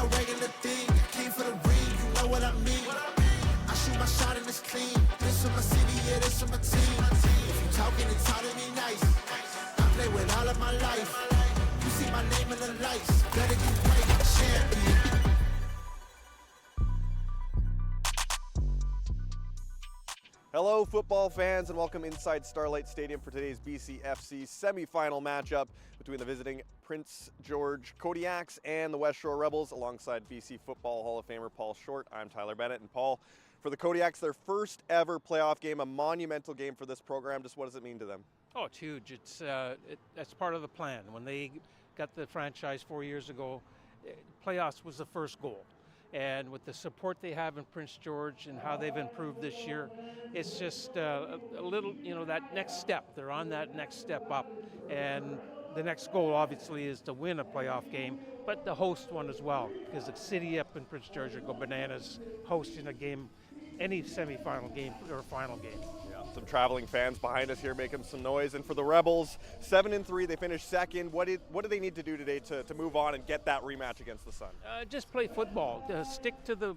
no regular thing. I came for the ring, you know what I mean. I shoot my shot and it's clean. This for my city, yeah, this for my team. If you talking, it's how to be nice. I play with all of my life. You see my name in the lights. Better get great, champion. Hello, football fans, and welcome inside Starlight Stadium for today's BCFC semi-final matchup between the visiting Prince George Kodiaks and the Westshore Rebels, alongside BC Football Hall of Famer Paul Short. I'm Tyler Bennett, and Paul, for the Kodiaks, their first ever playoff game, a monumental game for this program. Just what does it mean to them? Oh, it's huge. That's part of the plan. When they got the franchise 4 years ago, playoffs was the first goal. And with the support they have in Prince George and how they've improved this year, it's just a little, that next step. They're on that next step up. And the next goal, obviously, is to win a playoff game, but the host one as well, because the city up in Prince George will go bananas hosting a game, any semifinal game or final game. Yeah, some traveling fans behind us here making some noise. And for the Rebels, 7-3, they finished second. What do they need to do today to move on and get that rematch against the Sun? Just play football. Stick to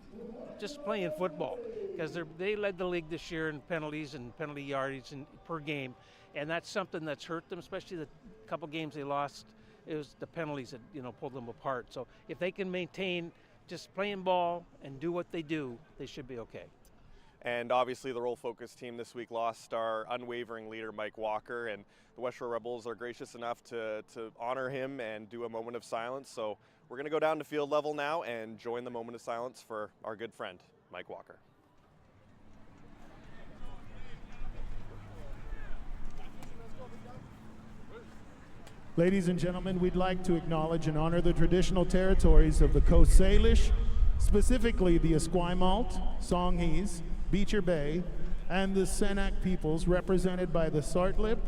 just playing football, because they led the league this year in penalties and penalty yardage per game, and that's something that's hurt them, especially the couple games they lost. It was the penalties that pulled them apart. So if they can maintain just playing ball and do what they do, they should be okay. And obviously the Roll Focus team this week lost our unwavering leader, Mike Walker, and the Westshore Rebels are gracious enough to honor him and do a moment of silence. So we're going to go down to field level now and join the moment of silence for our good friend, Mike Walker. Ladies and gentlemen, we'd like to acknowledge and honor the traditional territories of the Coast Salish, specifically the Esquimalt, Songhees, Beecher Bay, and the Senac peoples, represented by the Sartlip,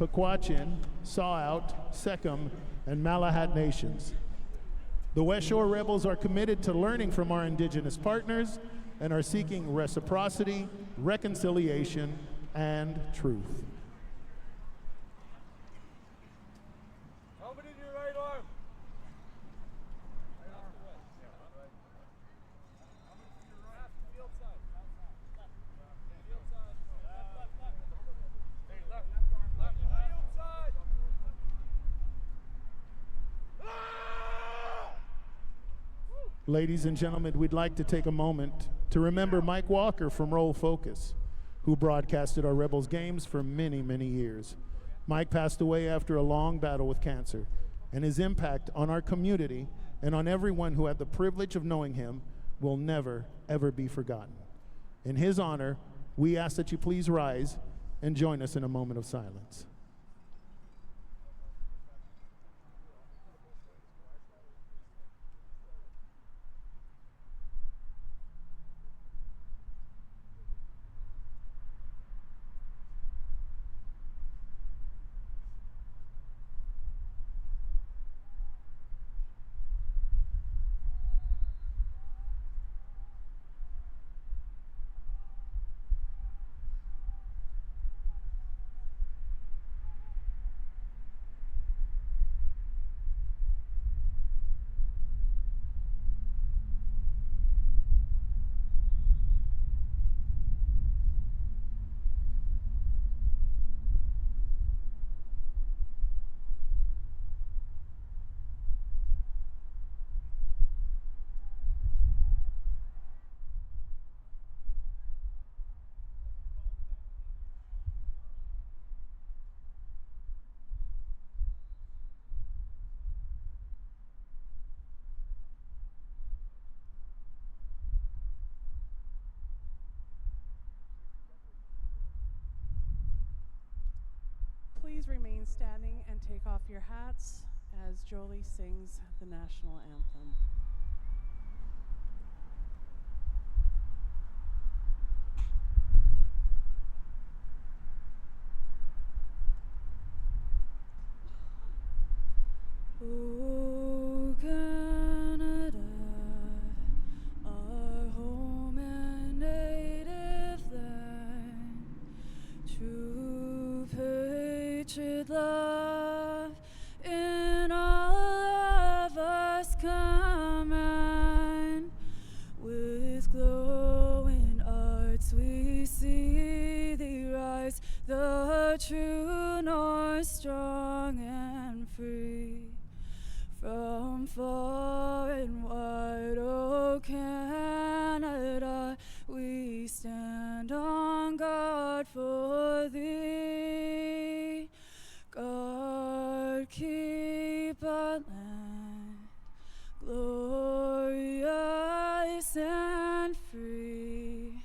Pequachin, Sawout, Secum, and Malahat nations. The Westshore Rebels are committed to learning from our Indigenous partners and are seeking reciprocity, reconciliation, and truth. Ladies and gentlemen, we'd like to take a moment to remember Mike Walker from Roll Focus, who broadcasted our Rebels games for many, many years. Mike passed away after a long battle with cancer, and his impact on our community and on everyone who had the privilege of knowing him will never, ever be forgotten. In his honor, we ask that you please rise and join us in a moment of silence. Please remain standing and take off your hats as Jolie sings the national anthem. Oh, Canada, our home and native land, true patriot love in all of us command. from far and wide, oh Canada, we stand on guard for thee. God, keep our land glorious and free.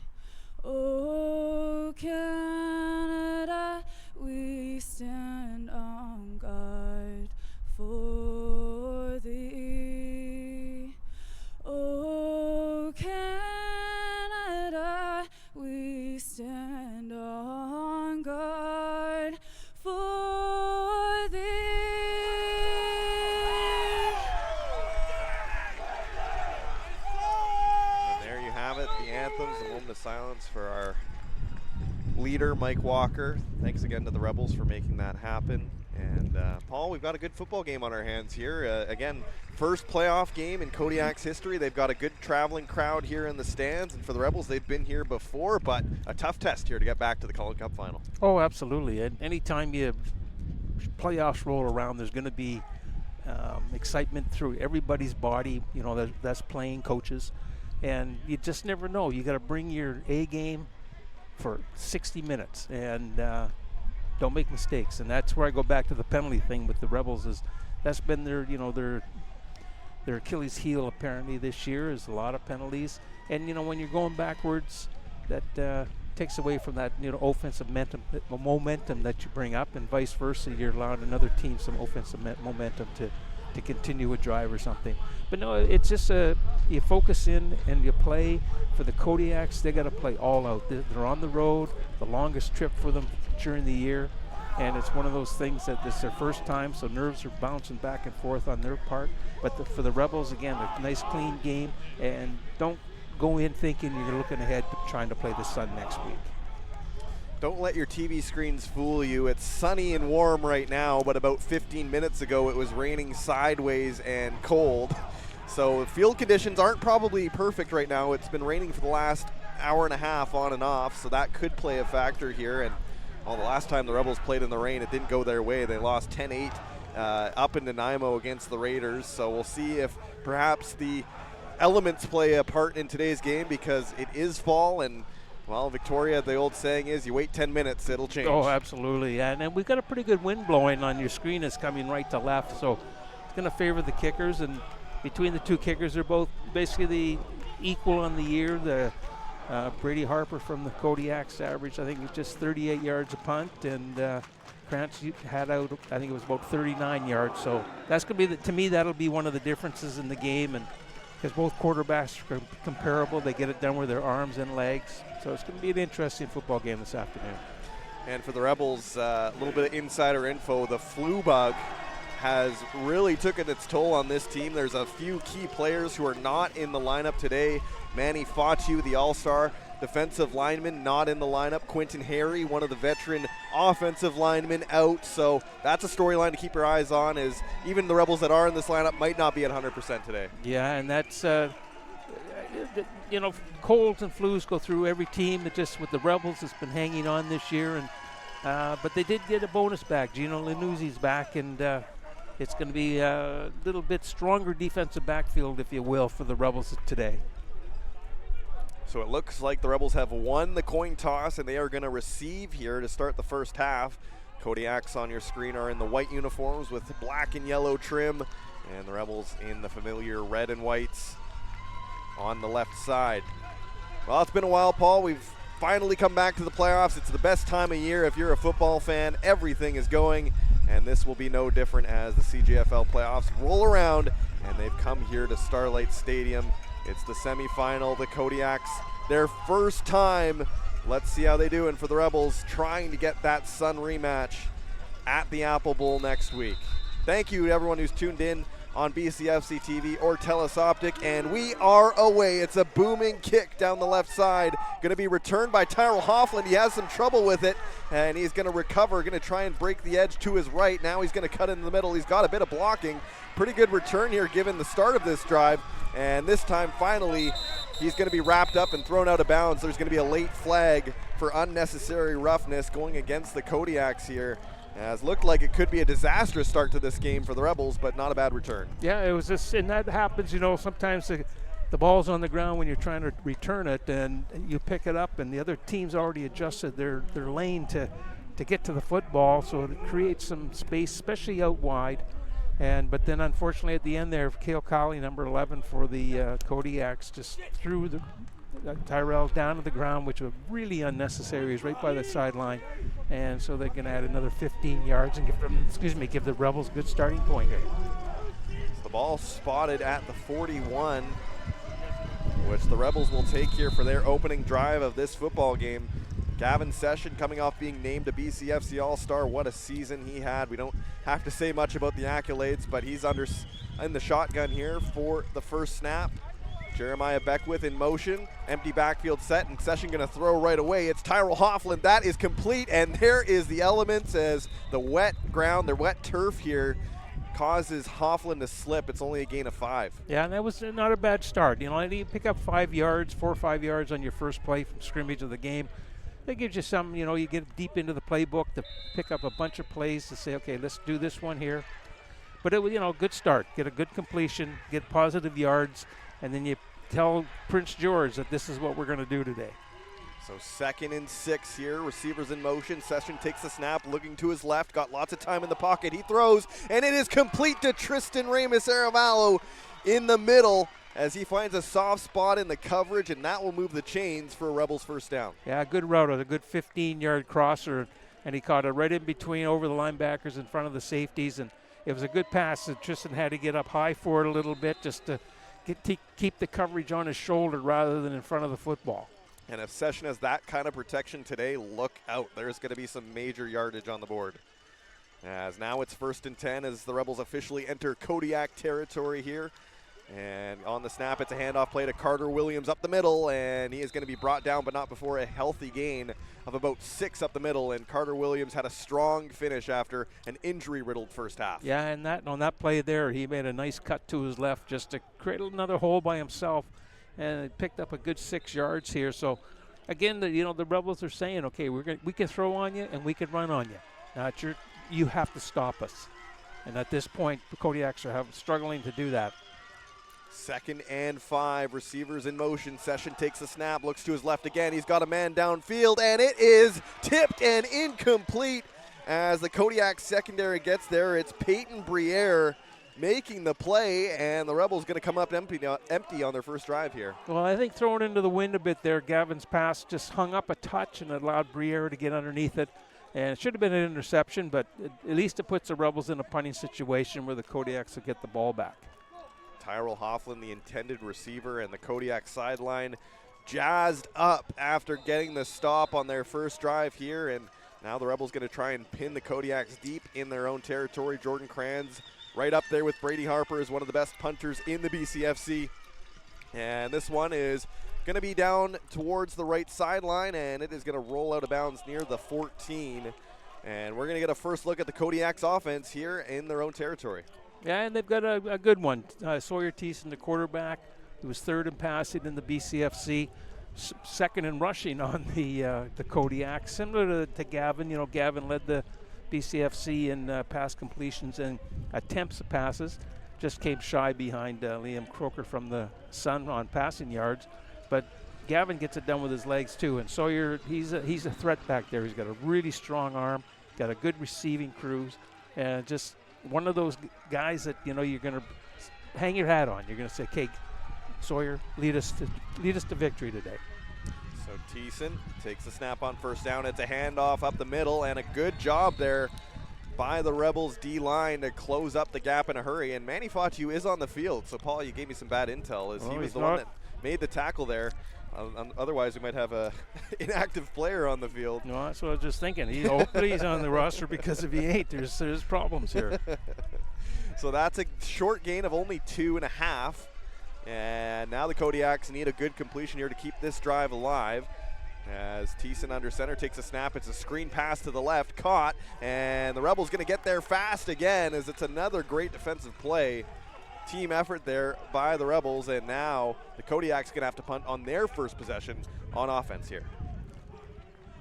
Oh Canada, we stand on guard for thee. Oh Canada, we stand on guard for thee. And there you have it, the anthems, a moment of silence for our leader, Mike Walker. Thanks again to the Rebels for making that happen. And Paul, we've got a good football game on our hands here. Again, first playoff game in Kodiak's history. They've got a good traveling crowd here in the stands. And for the Rebels, they've been here before, but a tough test here to get back to the Cullen Cup final. Oh, absolutely. And anytime you playoffs roll around, there's going to be excitement through everybody's body, you know, that's playing, coaches. And you just never know. You got to bring your A game for 60 minutes and don't make mistakes. And that's where I go back to the penalty thing with the Rebels. Is that's been their, you know, their Achilles heel apparently this year is a lot of penalties. And you know, when you're going backwards, that takes away from that, you know, offensive momentum that you bring up, and vice versa. You're allowing another team some offensive momentum to continue a drive or something. But no, it's just you focus in and you play. For the Kodiaks, they got to play all out. They're on the road, the longest trip for them during the year, and it's one of those things that this is their first time, so nerves are bouncing back and forth on their part. But for the Rebels, again, a nice clean game, and don't go in thinking you're looking ahead to trying to play the Sun next week. Don't let your TV screens fool you. It's sunny and warm right now, but about 15 minutes ago it was raining sideways and cold. So field conditions aren't probably perfect right now. It's been raining for the last hour and a half on and off, so that could play a factor here. And the last time the Rebels played in the rain, it didn't go their way. They lost 10-8 up in Nanaimo against the Raiders. So we'll see if perhaps the elements play a part in today's game, because it is fall, and well, Victoria, the old saying is, you wait 10 minutes, it'll change. Oh, absolutely. And we've got a pretty good wind blowing on your screen. It's coming right to left, so it's going to favor the kickers. And between the two kickers, they're both basically the equal on the year. The Brady Harper from the Kodiaks averaged, I think, just 38 yards a punt, and Krantz had out, I think it was about 39 yards. So that's going to be, to me, that'll be one of the differences in the game. And because both quarterbacks are comparable, they get it done with their arms and legs. So it's going to be an interesting football game this afternoon. And for the Rebels, a little bit of insider info, the flu bug has really taken its toll on this team. There's a few key players who are not in the lineup today. Manny Fatu, the all-star defensive lineman, not in the lineup. Quentin Harry, one of the veteran offensive linemen, out. So that's a storyline to keep your eyes on, as even the Rebels that are in this lineup might not be at 100% today. Yeah, and that's, you know, colds and flus go through every team. It just, with the Rebels, it's been hanging on this year. And but they did get a bonus back. Gino Linuzzi's back, and it's going to be a little bit stronger defensive backfield, if you will, for the Rebels today. So it looks like the Rebels have won the coin toss, and they are going to receive here to start the first half. Kodiaks on your screen are in the white uniforms with black and yellow trim, and the Rebels in the familiar red and whites on the left side. Well, it's been a while, Paul. We've finally come back to the playoffs. It's the best time of year if you're a football fan. Everything is going, and this will be no different as the CJFL playoffs roll around, and they've come here to Starlight Stadium. It's the semifinal, the Kodiaks, their first time. Let's see how they do. And for the Rebels, trying to get that Sun rematch at the Apple Bowl next week. Thank you to everyone who's tuned in on BCFC TV or Telus Optic, and we are away. It's a booming kick down the left side, going to be returned by Tyrell Hoffland. He has some trouble with it, and he's going to recover, going to try and break the edge to his right. Now he's going to cut in the middle. He's got a bit of blocking. Pretty good return here given the start of this drive, and this time finally he's going to be wrapped up and thrown out of bounds. There's going to be a late flag for unnecessary roughness going against the Kodiaks here. As looked like it could be a disastrous start to this game for the Rebels, but not a bad return. Yeah, it was just, and that happens, you know, sometimes the ball's on the ground when you're trying to return it, and you pick it up, and the other team's already adjusted their lane to get to the football, so it creates some space, especially out wide. But then unfortunately at the end there, Cale Colley, number 11 for the Kodiaks, just threw Tyrell down to the ground, which was really unnecessary. He's right by the sideline, and so they can add another 15 yards and give the Rebels a good starting point here. The ball spotted at the 41, which the Rebels will take here for their opening drive of this football game. Gavin Session coming off being named a BCFC All-Star. What a season he had. We don't have to say much about the accolades, but he's in the shotgun here for the first snap. Jeremiah Beckwith in motion, empty backfield set, and Session going to throw right away. It's Tyrell Hoffland. That is complete, and there is the elements as the wet ground, the wet turf here causes Hoffland to slip. It's only a gain of 5. Yeah, and that was not a bad start. You know, you pick up 4 or 5 yards on your first play from scrimmage of the game. That gives you some, you know, you get deep into the playbook to pick up a bunch of plays to say, okay, let's do this one here. But it was, you know, good start. Get a good completion, get positive yards, and then you tell Prince George that this is what we're going to do today. So 2nd and 6 here, receivers in motion. Session takes the snap, looking to his left, got lots of time in the pocket. He throws, and it is complete to Tristan Ramos-Aravallo in the middle as he finds a soft spot in the coverage, and that will move the chains for a Rebels first down. Yeah, good route, a good 15-yard crosser, and he caught it right in between over the linebackers in front of the safeties, and it was a good pass that Tristan had to get up high for it a little bit just to keep the coverage on his shoulder rather than in front of the football. And if Session has that kind of protection today, look out. There's going to be some major yardage on the board. As now it's 1st and 10 as the Rebels officially enter Kodiak territory here. And on the snap, it's a handoff play to Carter Williams up the middle, and he is going to be brought down, but not before a healthy gain of about 6 up the middle. And Carter Williams had a strong finish after an injury-riddled first half. Yeah, and on that play there, he made a nice cut to his left just to create another hole by himself, and it picked up a good 6 yards here. So, again, the Rebels are saying, okay, we can throw on you and we can run on you. Now, you have to stop us. And at this point, the Kodiaks are struggling to do that. 2nd and 5, receivers in motion. Session takes the snap, looks to his left again. He's got a man downfield, and it is tipped and incomplete as the Kodiak secondary gets there. It's Peyton Briere making the play, and the Rebels going to come up empty on their first drive here. Well, I think throwing into the wind a bit there, Gavin's pass just hung up a touch and allowed Briere to get underneath it. And it should have been an interception, but at least it puts the Rebels in a punting situation where the Kodiaks will get the ball back. Tyrell Hoffland, the intended receiver, and the Kodiak sideline jazzed up after getting the stop on their first drive here. And now the Rebels going to try and pin the Kodiaks deep in their own territory. Jordan Kranz right up there with Brady Harper is one of the best punters in the BCFC. And this one is going to be down towards the right sideline, and it is going to roll out of bounds near the 14. And we're going to get a first look at the Kodiaks offense here in their own territory. Yeah, and they've got a good one. Sawyer Thiessen, the quarterback, who was 3rd in passing in the BCFC, 2nd in rushing on the Kodiak. Similar to Gavin, Gavin led the BCFC in pass completions and attempts of passes. Just came shy behind Liam Croker from the Sun on passing yards. But Gavin gets it done with his legs too. And Sawyer, he's a threat back there. He's got a really strong arm, got a good receiving cruise, and just one of those guys that you're going to hang your hat on. You're going to say, "Okay, Sawyer, lead us to victory today." So Thiessen takes the snap on first down. It's a handoff up the middle, and a good job there by the Rebels D-line to close up the gap in a hurry. And Manny Fatu is on the field. So Paul, you gave me some bad intel as he was the one that made the tackle there. Otherwise, we might have a inactive player on the field. No, that's what I was just thinking. Hopefully he's on the roster, because if he ain't, there's problems here. So that's a short gain of only 2.5. And now the Kodiaks need a good completion here to keep this drive alive. As Thiessen under center takes a snap, it's a screen pass to the left, caught, and the Rebels going to get there fast again as it's another great defensive play. Team effort there by the Rebels, and now the Kodiaks going to have to punt on their first possession on offense here.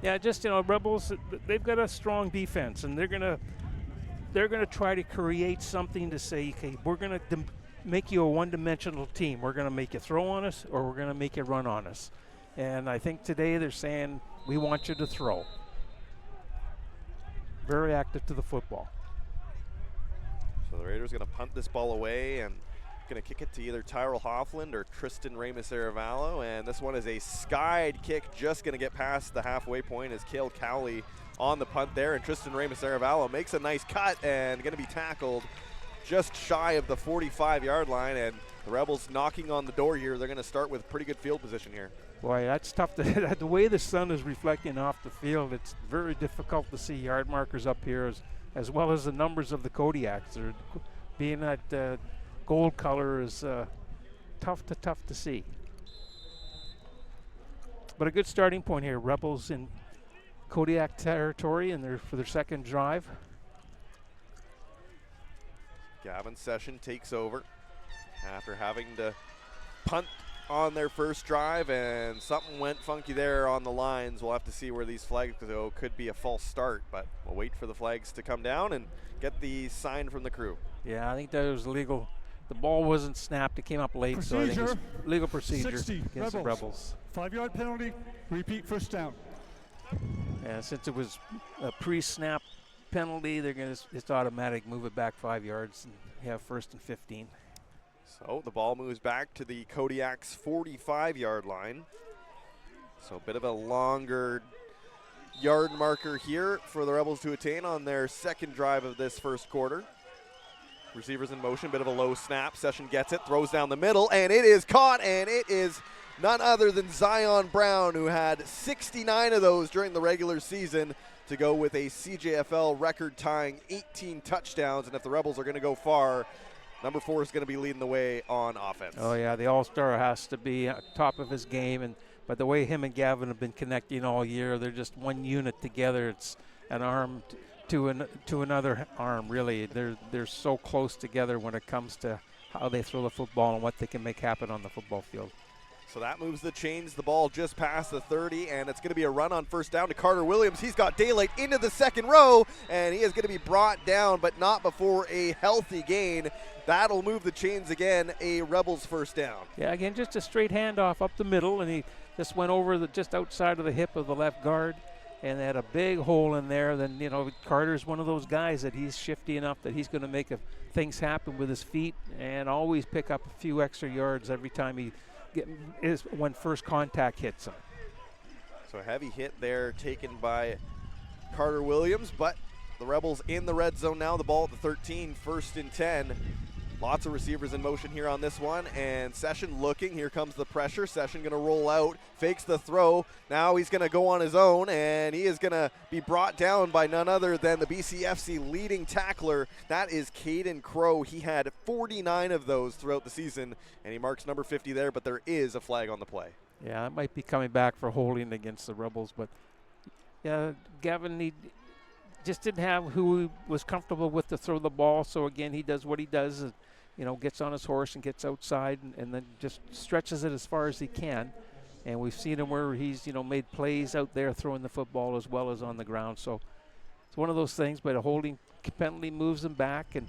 Yeah, just Rebels. They've got a strong defense, and they're gonna try to create something to say, okay, we're gonna make you a one-dimensional team. We're gonna make you throw on us, or we're gonna make you run on us. And I think today they're saying we want you to throw. Very active to the football. So the Raiders going to punt this ball away and going to kick it to either Tyrell Hoffland or Tristan Ramos-Aravallo. And this one is a skied kick, just going to get past the halfway point as Cale Cowley on the punt there. And Tristan Ramos-Aravallo makes a nice cut and going to be tackled just shy of the 45-yard line. And the Rebels knocking on the door here. They're going to start with pretty good field position here. Boy, that's tough. The way the sun is reflecting off the field, it's very difficult to see yard markers up here, as well as the numbers of the Kodiaks. Being that gold color is tough to see. But a good starting point here. Rebels in Kodiak territory, and for their second drive. Gavin Session takes over after having to punt on their first drive, and something went funky there on the lines. We'll have to see where these flags go. Could be a false start, but we'll wait for the flags to come down and get the sign from the crew. Yeah, I think that was legal. The ball wasn't snapped. It came up late, so I think it's legal procedure 60, against the Rebels. 5-yard penalty, repeat first down. And since it was a pre-snap penalty, they're going to, it's automatic, move it back 5 yards and have 1st and 15. So the ball moves back to the Kodiaks 45-yard line. So a bit of a longer yard marker here for the Rebels to attain on their second drive of this first quarter. Receivers in motion, bit of a low snap. Session gets it, throws down the middle, and it is caught, and it is none other than Zion Brown, who had 69 of those during the regular season to go with a CJFL record-tying 18 touchdowns. And if the Rebels are going to go far, number 4 is going to be leading the way on offense. Oh, yeah, the all-star has to be at top of his game. But the way him and Gavin have been connecting all year, they're just one unit together. It's an arm to another arm, really. They're so close together when it comes to how they throw the football and what they can make happen on the football field. So that moves the chains. The ball just past the 30, and it's going to be a run on first down to Carter Williams. He's got daylight into the second row, and he is going to be brought down, but not before a healthy gain. That'll move the chains again, a Rebels first down. Yeah, again, just a straight handoff up the middle, and he just went over just outside of the hip of the left guard, and they had a big hole in there. Then, Carter's one of those guys that he's shifty enough that he's going to make things happen with his feet and always pick up a few extra yards every time he when first contact hits him. So a heavy hit there taken by Carter Williams, but the Rebels in the red zone now. The ball at the 13, 1st and 10. Lots of receivers in motion here on this one, and Session looking. Here comes the pressure. Session going to roll out, fakes the throw. Now he's going to go on his own, and he is going to be brought down by none other than the BCFC leading tackler. That is Caden Crow. He had 49 of those throughout the season, and he marks number 50 there, but there is a flag on the play. Yeah, it might be coming back for holding against the Rebels, but yeah, Gavin, he just didn't have who he was comfortable with to throw the ball, so again, he does what he does, gets on his horse and gets outside and then just stretches it as far as he can. And we've seen him where he's, made plays out there throwing the football as well as on the ground. So it's one of those things, but a holding penalty moves them back, and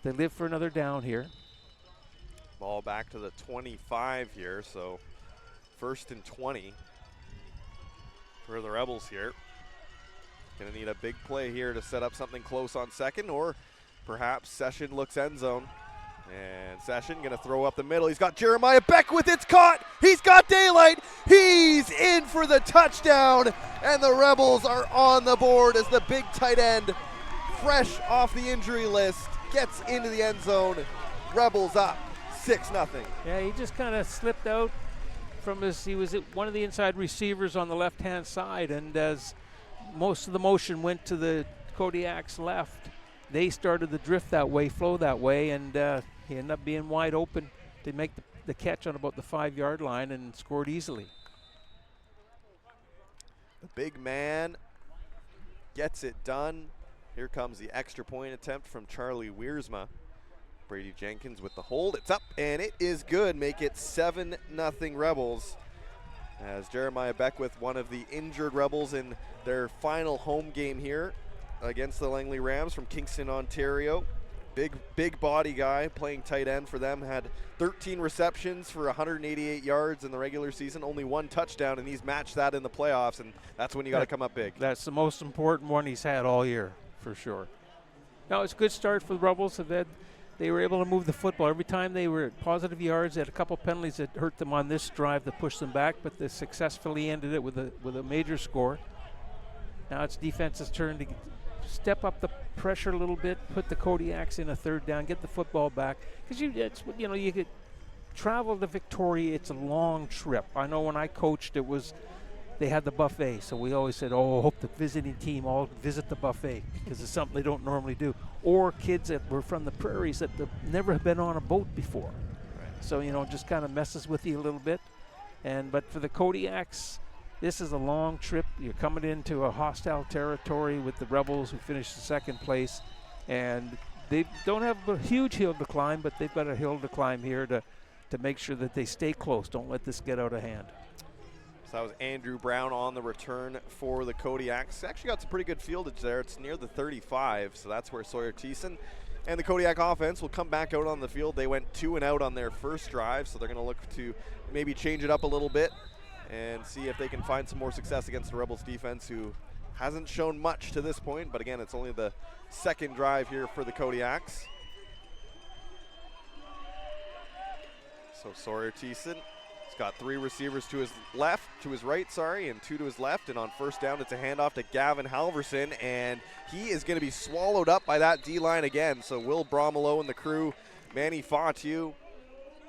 they live for another down here. Ball back to the 25 here, so 1st and 20 for the Rebels here. Going to need a big play here to set up something close on second, or perhaps Session looks end zone. And Session going to throw up the middle. He's got Jeremiah Beckwith. It's caught. He's got daylight. He's in for the touchdown. And the Rebels are on the board as the big tight end, fresh off the injury list, gets into the end zone. Rebels up 6-0. Yeah, he just kind of slipped out from he was one of the inside receivers on the left-hand side, and as most of the motion went to the Kodiaks left, they started to drift that way, flow that way, and he ended up being wide open to make the catch on about the 5-yard line and scored easily. The big man gets it done. Here comes the extra point attempt from Charlie Wiersma. Brady Jenkins with the hold. It's up, and it is good. Make it 7-0 Rebels. as Jeremiah Beckwith, one of the injured Rebels in their final home game here against the Langley Rams from Kingston, Ontario. Big body guy playing tight end for them, had 13 receptions for 188 yards in the regular season, only 1 touchdown, and he's matched that in the playoffs, and that's when you got to come up big. That's the most important one he's had all year, for sure. Now, it's a good start for the Rebels. They were able to move the football. Every time they were at positive yards, they had a couple penalties that hurt them on this drive that pushed them back, but they successfully ended it with a major score. Now it's defense's turn to step up the pressure a little bit, put the Kodiaks in a third down, get the football back. Because you could travel to Victoria. It's a long trip. I know when I coached, they had the buffet, so we always said, "Oh, hope the visiting team all visit the buffet," because it's something they don't normally do. Or kids that were from the prairies that never have been on a boat before. Right. So just kind of messes with you a little bit. But for the Kodiaks, this is a long trip. You're coming into a hostile territory with the Rebels, who finished second place, and they don't have a huge hill to climb, but they've got a hill to climb here to make sure that they stay close. Don't let this get out of hand. So that was Andrew Brown on the return for the Kodiaks. Actually got some pretty good fieldage there. It's near the 35, so that's where Sawyer Thiessen and the Kodiak offense will come back out on the field. They went 2 and out on their first drive, so they're going to look to maybe change it up a little bit and see if they can find some more success against the Rebels defense, who hasn't shown much to this point. But again, it's only the second drive here for the Kodiaks. So Sawyer Thiessen, he's got 3 receivers to his right, and 2 to his left. And on first down, it's a handoff to Gavin Halverson, and he is going to be swallowed up by that D-line again. So Will Bromelo and the crew, Manny Fatu,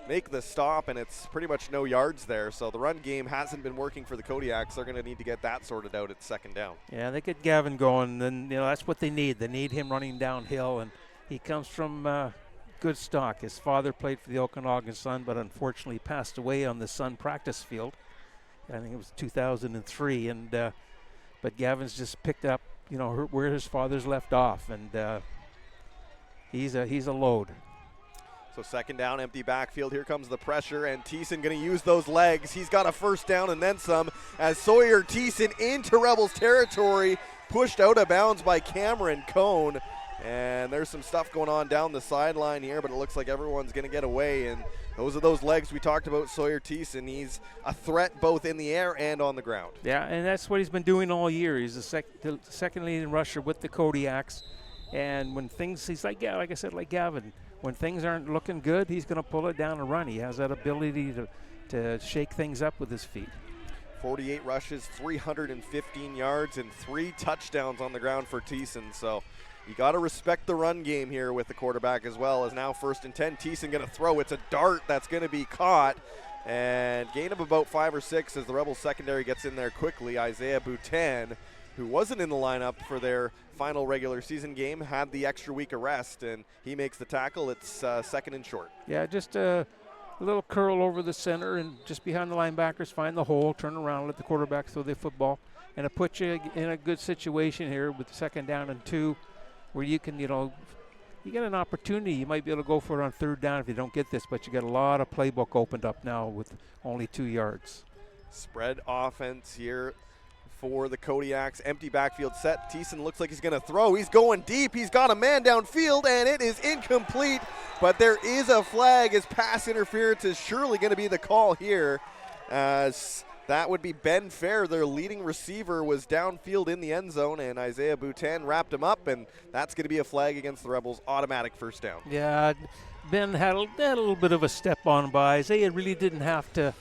make the stop, and it's pretty much no yards there. So the run game hasn't been working for the Kodiaks. They're going to need to get that sorted out at second down. Yeah, they get Gavin going, and that's what they need. They need him running downhill, and he comes from good stock. His father played for the Okanagan Sun, but unfortunately passed away on the Sun practice field. I think it was 2003, but Gavin's just picked up, where his father's left off, and he's a load. So second down, empty backfield. Here comes the pressure, and Thiessen going to use those legs. He's got a first down and then some, as Sawyer Thiessen into Rebels territory, pushed out of bounds by Cameron Cohn. And there's some stuff going on down the sideline here, but it looks like everyone's going to get away. And those are those legs we talked about, Sawyer Thiessen. He's a threat both in the air and on the ground. Yeah, and that's what he's been doing all year. He's the second leading rusher with the Kodiaks. And when he's like I said, like Gavin, when things aren't looking good, he's going to pull it down and run. He has that ability to shake things up with his feet. 48 rushes, 315 yards, and 3 touchdowns on the ground for Thiessen. So you got to respect the run game here with the quarterback as well. As now 1st and 10, Thiessen going to throw. It's a dart that's going to be caught, and gain of about 5 or 6 as the Rebels secondary gets in there quickly. Isaiah Boutin, who wasn't in the lineup for their final regular season game, had the extra week of rest, and he makes the tackle. It's second and short. Yeah, just a little curl over the center and just behind the linebackers, find the hole, turn around, let the quarterback throw the football, and it puts you in a good situation here with second down and 2, where you can, you get an opportunity. You might be able to go for it on third down if you don't get this, but you got a lot of playbook opened up now with only 2 yards. Spread offense here for the Kodiaks. Empty backfield set. Thiessen looks like he's going to throw. He's going deep. He's got a man downfield, and it is incomplete. But there is a flag as pass interference is surely going to be the call here, as that would be Ben Fair. Their leading receiver was downfield in the end zone, and Isaiah Boutin wrapped him up, and that's going to be a flag against the Rebels. Automatic first down. Yeah, Ben had a little bit of a step on by. Isaiah really didn't have to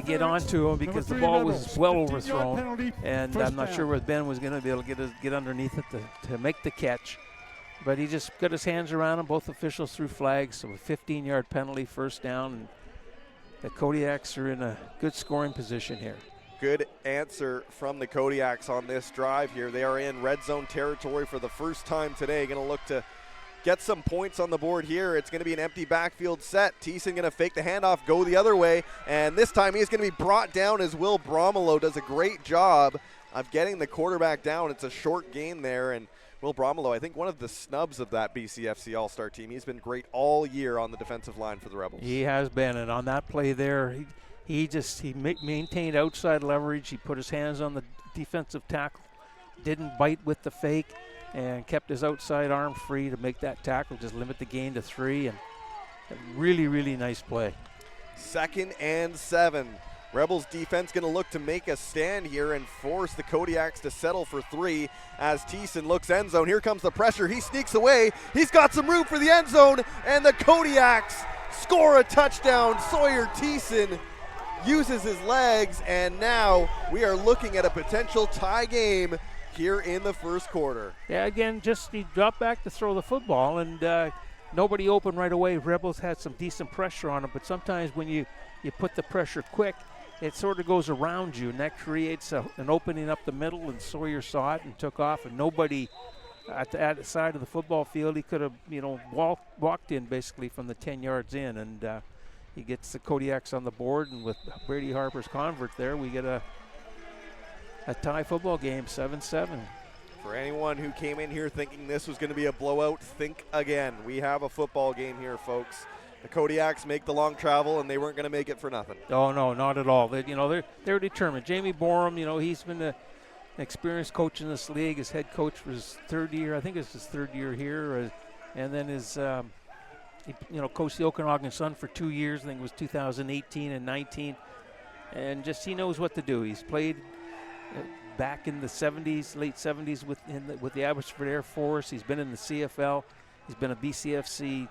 get onto him because the ball was well overthrown, and I'm not sure whether Ben was going to be able to get underneath it to make the catch. But he just got his hands around him. Both officials threw flags, so a 15-yard penalty, first down, and the Kodiaks are in a good scoring position here. Good answer from the Kodiaks on this drive here. They are in red zone territory for the first time today. Going to look to get some points on the board here. It's going to be an empty backfield set. Thiessen going to fake the handoff, go the other way, and this time he's going to be brought down as Will Bromelo does a great job of getting the quarterback down. It's a short gain there, and Will Bromelo, I think one of the snubs of that BCFC All-Star team. He's been great all year on the defensive line for the Rebels. He has been, and on that play there, he maintained outside leverage. He put his hands on the defensive tackle, didn't bite with the fake, and kept his outside arm free to make that tackle, just limit the gain to 3, and a really, really nice play. 2nd and 7. Rebels defense going to look to make a stand here and force the Kodiaks to settle for 3 as Thiessen looks end zone. Here comes the pressure. He sneaks away. He's got some room for the end zone, and the Kodiaks score a touchdown. Sawyer Thiessen uses his legs, and now we are looking at a potential tie game here in the first quarter. Yeah, again, just he dropped back to throw the football, and nobody open right away. Rebels had some decent pressure on him, but sometimes when you put the pressure quick, it sort of goes around you, and that creates an opening up the middle, and Sawyer saw it and took off, and nobody at the side of the football field. He could have, walked in basically from the 10 yards in, and he gets the Kodiaks on the board, and with Brady Harper's convert there, we get a tie football game, 7-7. For anyone who came in here thinking this was going to be a blowout, think again. We have a football game here, folks. The Kodiaks make the long travel, and they weren't going to make it for nothing. Oh no, not at all. They're determined. Jamie Borum, he's been an experienced coach in this league. His head coach for his 3rd year. I think it's his 3rd year here, and then his he coached the Okanagan Sun for 2 years. I think it was 2018 and 19, and just he knows what to do. He's played back in the 70s, late 70s with the Abbotsford Air Force. He's been in the CFL. He's been a BCFC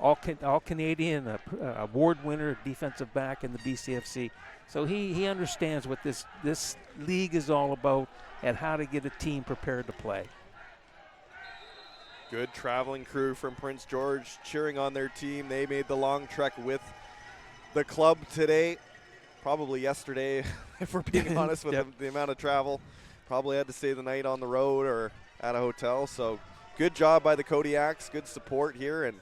all-Canadian award winner, defensive back in the BCFC. So he understands what this league is all about and how to get a team prepared to play. Good traveling crew from Prince George cheering on their team. They made the long trek with the club today. Probably yesterday, if we're being honest with the amount of travel. Probably had to stay the night on the road or at a hotel. So good job by the Kodiaks. Good support here, and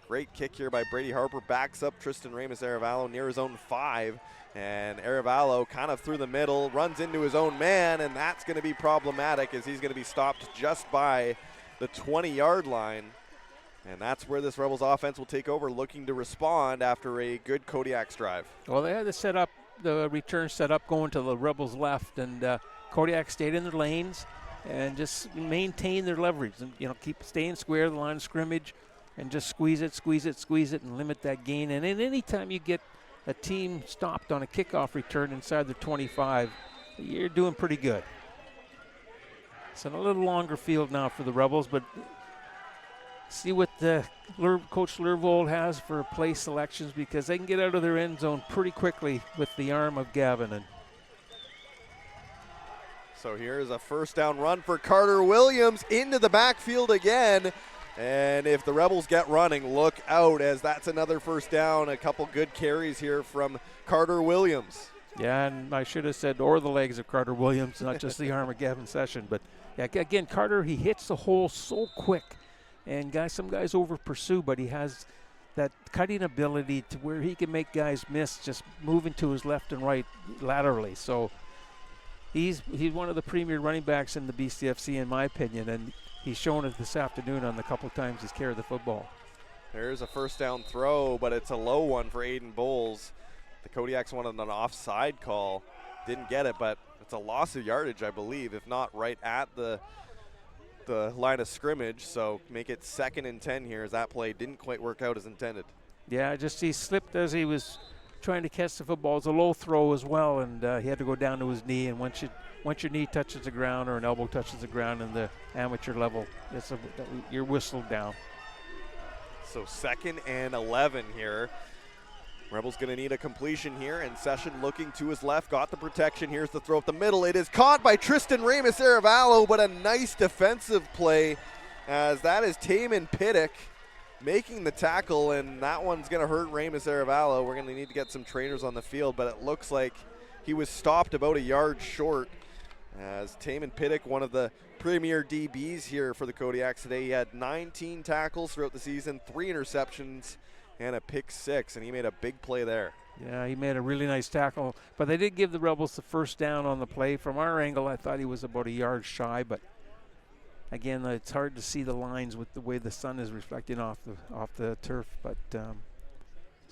great kick here by Brady Harper. Backs up Tristan Ramos-Arevalo near his own 5. And Arevalo kind of through the middle, runs into his own man, and that's going to be problematic as he's going to be stopped just by the 20-yard line. And that's where this Rebels offense will take over, looking to respond after a good Kodiaks drive. Well, they had to set up the return set up going to the Rebels left, and Kodiak stayed in their lanes and just maintain their leverage and keep staying square the line of scrimmage and just squeeze it and limit that gain. And any time you get a team stopped on a kickoff return inside the 25, you're doing pretty good. It's a little longer field now for the Rebels, but see what Coach Lervold has for play selections, because they can get out of their end zone pretty quickly with the arm of Gavin. So here's a first down run for Carter Williams into the backfield again. And if the Rebels get running, look out, as that's another first down. A couple good carries here from Carter Williams. Yeah, and I should have said, or the legs of Carter Williams, not just the arm of Gavin Session. But yeah, again, Carter, he hits the hole so quick. And some guys over pursue, but he has that cutting ability to where he can make guys miss just moving to his left and right laterally. So he's one of the premier running backs in the BCFC, in my opinion, and he's shown it this afternoon on the couple times he's carried the football. There's a first down throw, but it's a low one for Aiden Bowles. The Kodiaks wanted an offside call. Didn't get it, but it's a loss of yardage, I believe, if not right at the line of scrimmage. So make it 2nd and 10 here, as that play didn't quite work out as intended. Yeah, just he slipped as he was trying to catch the football. It's a low throw as well, and he had to go down to his knee. And once your knee touches the ground or an elbow touches the ground in the amateur level, you're whistled down. So 2nd and 11 here. Rebels going to need a completion here, and Session looking to his left, got the protection. Here's the throw up the middle. It is caught by Tristan Ramos-Arevalo, but a nice defensive play, as that is Taman Pittick making the tackle, and that one's going to hurt Ramos-Arevalo. We're going to need to get some trainers on the field, but it looks like he was stopped about a yard short, as Taman Pittick, one of the premier DBs here for the Kodiaks today. He had 19 tackles throughout the season, 3 interceptions, and a pick 6, and he made a big play there. Yeah, he made a really nice tackle, but they did give the Rebels the first down on the play. From our angle, I thought he was about a yard shy, but again, it's hard to see the lines with the way the sun is reflecting off the turf. But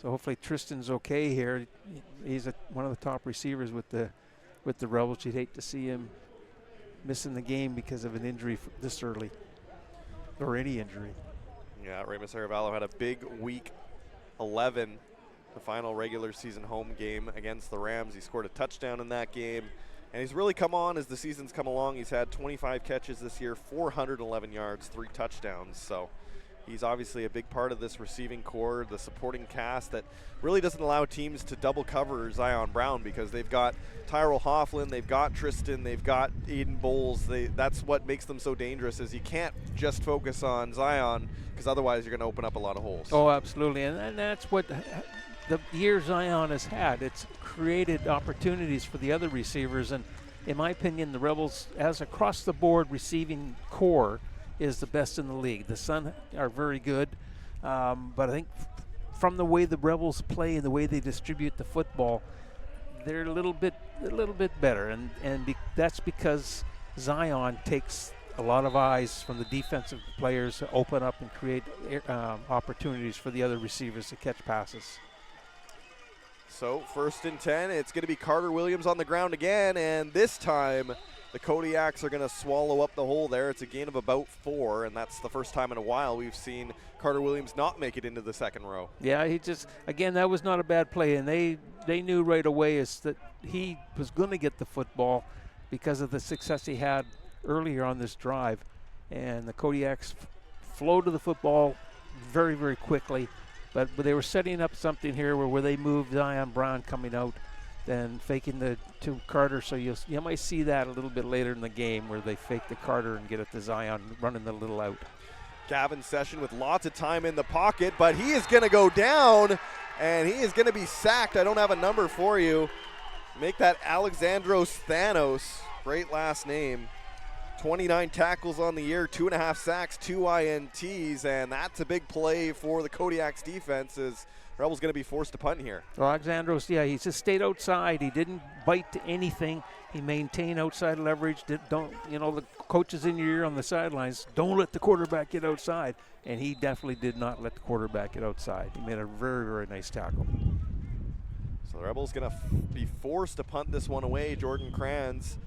So hopefully Tristan's okay here. He's one of the top receivers with the Rebels. You'd hate to see him missing the game because of an injury this early, or any injury. Yeah, Remus Arevalo had a big week 11, the final regular season home game against the Rams. He scored a touchdown in that game, and he's really come on as the season's come along. He's had 25 catches this year, 411 yards, 3 touchdowns. So he's obviously a big part of this receiving core, the supporting cast that really doesn't allow teams to double cover Zion Brown, because they've got Tyrell Hofflin, they've got Tristan, they've got Aiden Bowles. That's what makes them so dangerous, is you can't just focus on Zion, because otherwise you're going to open up a lot of holes. Oh, absolutely, and that's what the year Zion has had. It's created opportunities for the other receivers, and in my opinion, the Rebels, as across the board receiving core, is the best in the league. The Sun are very good, but I think from the way the Rebels play and the way they distribute the football, they're a little bit better, and that's because Zion takes a lot of eyes from the defensive players to open up and create opportunities for the other receivers to catch passes. So 1st and 10, it's going to be Carter Williams on the ground again, and this time the Kodiaks are going to swallow up the hole there. It's a gain of about 4, and that's the first time in a while we've seen Carter Williams not make it into the second row. Yeah, again, that was not a bad play, and they knew right away is that he was going to get the football because of the success he had earlier on this drive. And the Kodiaks flow to the football very, very quickly, but they were setting up something here where they moved Zion Brown coming out, then faking to Carter. So you might see that a little bit later in the game where they fake the Carter and get it to Zion running the little out. Gavin Session with lots of time in the pocket, but he is going to go down, and he is going to be sacked. I don't have a number for you. Make that Alexandros Thanos. Great last name. 29 tackles on the year, 2.5 sacks, 2 INTs, and that's a big play for the Kodiaks defense, as Rebels going to be forced to punt here. Well, Alexandros, yeah, he just stayed outside. He didn't bite to anything. He maintained outside leverage. The coaches in your ear on the sidelines, don't let the quarterback get outside. And he definitely did not let the quarterback get outside. He made a very, very nice tackle. So the Rebels going to be forced to punt this one away. Jordan Kranz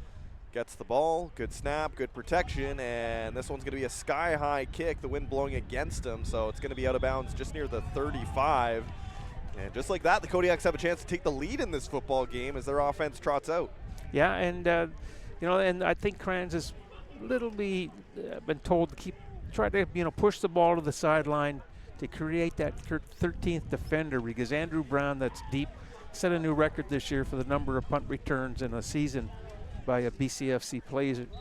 gets the ball, good snap, good protection, and this one's going to be a sky-high kick, the wind blowing against him, so it's going to be out of bounds just near the 35. And just like that, the Kodiaks have a chance to take the lead in this football game as their offense trots out. Yeah, and and I think Kranz has been told to try to push the ball to the sideline to create that 13th defender, because Andrew Brown, that's deep, set a new record this year for the number of punt returns in a season by a BCFC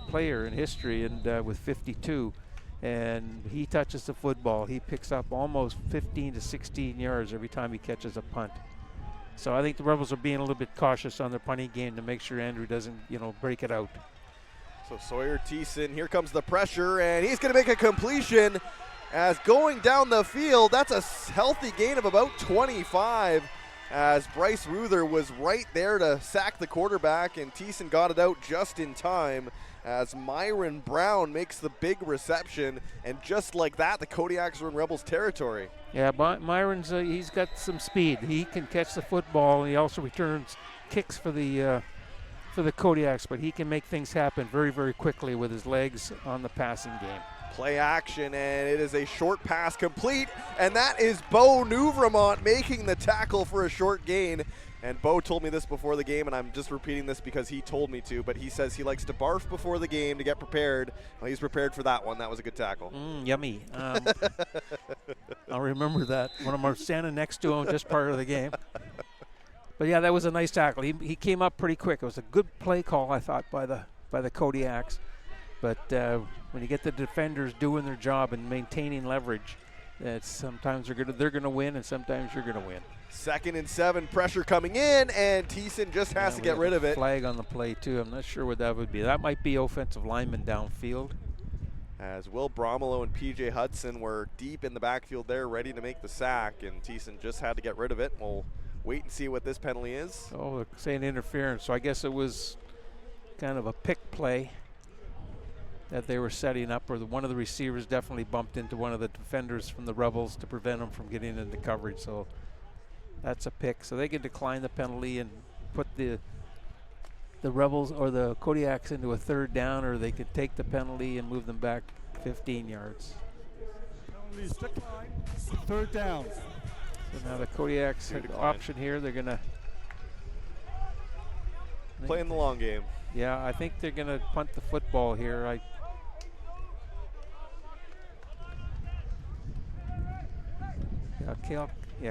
player in history, and with 52. And he touches the football. He picks up almost 15 to 16 yards every time he catches a punt. So I think the Rebels are being a little bit cautious on their punting game to make sure Andrew doesn't, break it out. So Sawyer Thiessen, here comes the pressure, and he's going to make a completion as going down the field. That's a healthy gain of about 25, as Bryce Ruther was right there to sack the quarterback, and Thiessen got it out just in time as Myron Brown makes the big reception, and just like that, the Kodiaks are in Rebels territory. Yeah, Myron's he's got some speed. He can catch the football, and he also returns kicks for the Kodiaks, but he can make things happen very, very quickly with his legs on the passing game. Play action, and it is a short pass complete, and that is Bo Nouvremont making the tackle for a short gain. And Bo told me this before the game, and I'm just repeating this because he told me to, but he says he likes to barf before the game to get prepared. Well, he's prepared for that one. That was a good tackle. Yummy. I'll remember that when I'm standing next to him just part of the game. But yeah, that was a nice tackle. He came up pretty quick. It was a good play call, I thought, by the Kodiaks. But when you get the defenders doing their job and maintaining leverage, sometimes they're gonna win, and sometimes you're gonna win. 2nd and 7, pressure coming in, and Thiessen just has to get rid of it. Flag on the play too. I'm not sure what that would be. That might be offensive lineman downfield. As Will Bromelo and PJ Hudson were deep in the backfield there, ready to make the sack, and Thiessen just had to get rid of it. We'll wait and see what this penalty is. Oh, they're saying interference, so I guess it was kind of a pick play that they were setting up, or one of the receivers definitely bumped into one of the defenders from the Rebels to prevent them from getting into coverage. So That's a pick. So they can decline the penalty and put the Revels or the Kodiaks into a 3rd down, or they could take the penalty and move them back 15 yards. Penalties decline. 3rd down. So now the Kodiaks have the option here. They're going to Playing the long game. Yeah, I think they're going to punt the football here.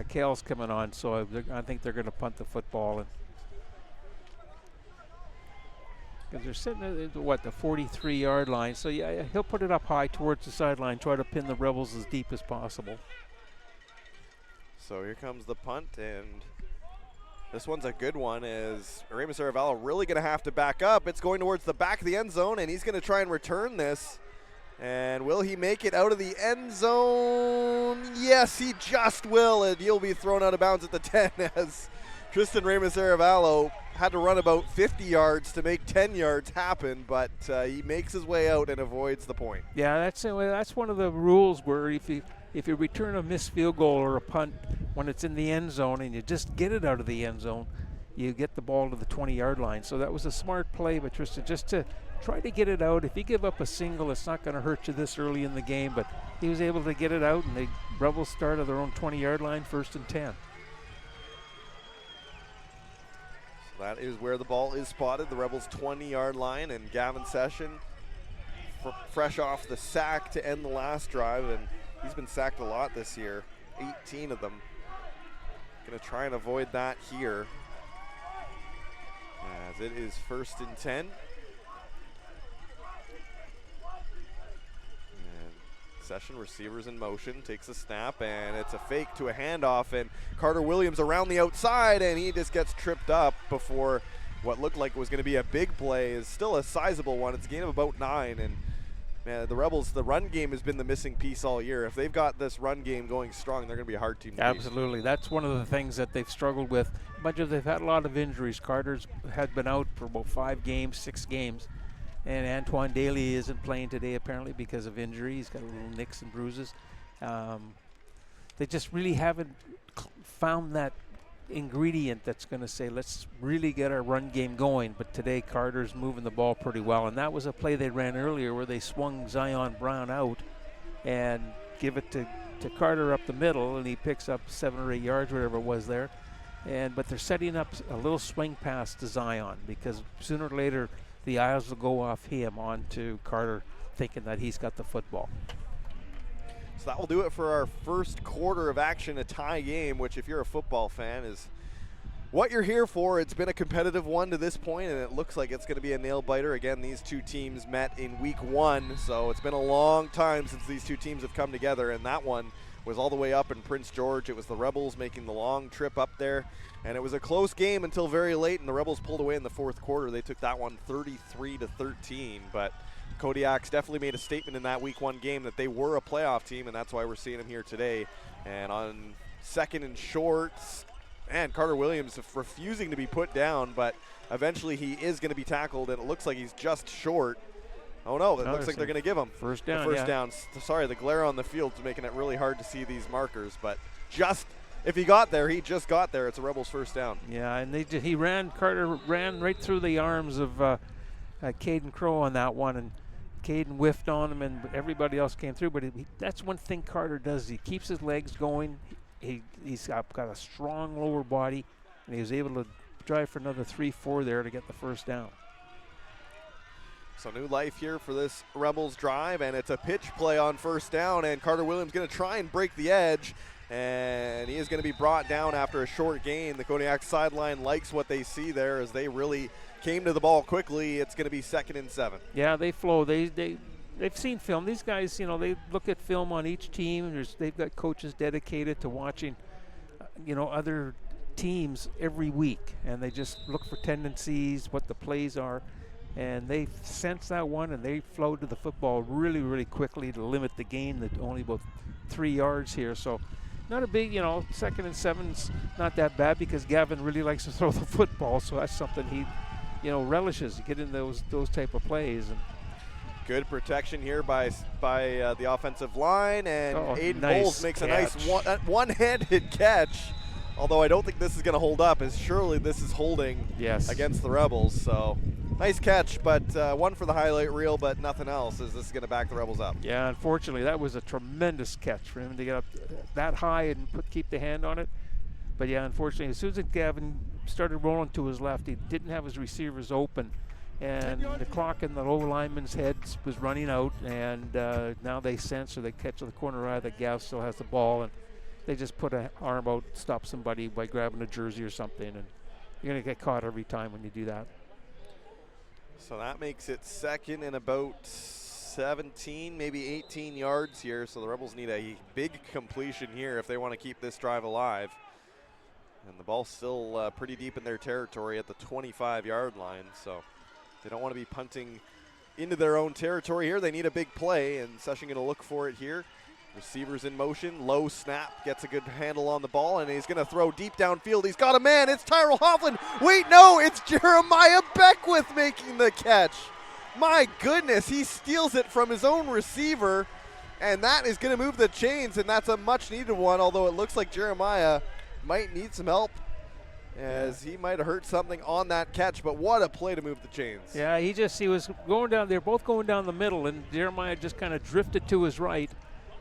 Kale's coming on, so I think they're going to punt the football. Because they're sitting at the 43-yard line. So yeah, he'll put it up high towards the sideline, try to pin the Rebels as deep as possible. So here comes the punt, and this one's a good one. Is Remus Aravallo really going to have to back up? It's going towards the back of the end zone, and he's going to try and return this. And will he make it out of the end zone? Yes, he just will, and he'll be thrown out of bounds at the 10 as Tristan Remus Aravallo had to run about 50 yards to make 10 yards happen, but he makes his way out and avoids the point. Yeah, that's one of the rules where if you return a missed field goal or a punt when it's in the end zone and you just get it out of the end zone, you get the ball to the 20-yard line. So that was a smart play by Tristan, just to try to get it out. If you give up a single, it's not going to hurt you this early in the game, but he was able to get it out, and the Rebels start at their own 20-yard line, 1st and 10. So that is where the ball is spotted, the Rebels' 20-yard line, and Gavin Session fresh off the sack to end the last drive, and he's been sacked a lot this year, 18 of them. Going to try and avoid that here, as it is 1st and 10. Session, receivers in motion, takes a snap, and it's a fake to a handoff, and Carter Williams around the outside, and he just gets tripped up before what looked like was going to be a big play is still a sizable one. It's a gain of about 9, and man, the Rebels, the run game has been the missing piece all year. If they've got this run game going strong, they're going to be a hard team to beat. Absolutely. That's one of the things that they've struggled with. They've had a lot of injuries. Carter's had been out for about 5 games, 6 games. And Antoine Daly isn't playing today apparently because of injury. He's got little nicks and bruises. They just really haven't found that ingredient that's going to say, let's really get our run game going. But today Carter's moving the ball pretty well. And that was a play they ran earlier where they swung Zion Brown out and give it to Carter up the middle, and he picks up 7 or 8 yards, whatever it was there. But they're setting up a little swing pass to Zion, because sooner or later the eyes will go off him onto Carter, thinking that he's got the football. So that will do it for our first quarter of action, a tie game, which if you're a football fan is what you're here for. It's been a competitive one to this point, and it looks like it's going to be a nail-biter. Again, these two teams met in week 1, so it's been a long time since these two teams have come together, and that one was all the way up in Prince George. It was the Rebels making the long trip up there, and it was a close game until very late, and the Rebels pulled away in the 4th quarter. They took that one 33-13, but Kodiaks definitely made a statement in that week 1 game that they were a playoff team, and that's why we're seeing them here today. And on 2nd and shorts, and Carter Williams refusing to be put down, but eventually he is going to be tackled, and it looks like he's just short. Oh no, it looks like they're going to give him first down. The first down. Sorry, the glare on the field is making it really hard to see these markers, but just if he got there, he just got there. It's a Rebels first down. Yeah, and Carter ran right through the arms of Caden Crow on that one, and Caden whiffed on him, and everybody else came through. But that's one thing Carter does. He keeps his legs going. He's got a strong lower body, and he was able to drive for another 3-4 there to get the first down. So new life here for this Rebels drive, and it's a pitch play on first down, and Carter Williams going to try and break the edge, and he is going to be brought down after a short gain. The Kodiak sideline likes what they see there as they really came to the ball quickly. It's going to be 2nd and 7. Yeah, they flow. They've seen film. These guys, they look at film on each team. They've got coaches dedicated to watching, other teams every week, and they just look for tendencies, what the plays are. And they sense that one, and they flow to the football really, really quickly to limit the gain to only about 3 yards here. So not a big, 2nd and 7's not that bad, because Gavin really likes to throw the football. So that's something he, relishes, to get in those type of plays. And good protection here by the offensive line, and Aiden nice Bowles makes catch. a nice one-handed catch Although I don't think this is going to hold up, as surely this is holding against the Rebels. So nice catch, but one for the highlight reel, but nothing else, as this is going to back the Rebels up. Yeah, unfortunately, that was a tremendous catch for him to get up that high and keep the hand on it. But yeah, unfortunately, as soon as Gavin started rolling to his left, he didn't have his receivers open. And the clock in the low lineman's head was running out, and now they sense, or they catch the corner eye that Gav still has the ball, and they just put an arm out, stop somebody by grabbing a jersey or something, and you're going to get caught every time when you do that. So that makes it second and about 17, maybe 18 yards here. So the Rebels need a big completion here if they want to keep this drive alive. And the ball's still pretty deep in their territory at the 25-yard line. So they don't want to be punting into their own territory here. They need a big play, and Session going to look for it here. Receivers in motion, low snap, gets a good handle on the ball, and he's going to throw deep downfield. He's got a man, it's Tyrell Hoffland. Wait, no, it's Jeremiah Beckwith making the catch. My goodness, he steals it from his own receiver, and that is going to move the chains, and that's a much needed one, although it looks like Jeremiah might need some help, as he might have hurt something on that catch, but what a play to move the chains. Yeah, he was going down there, both going down the middle, and Jeremiah just kind of drifted to his right.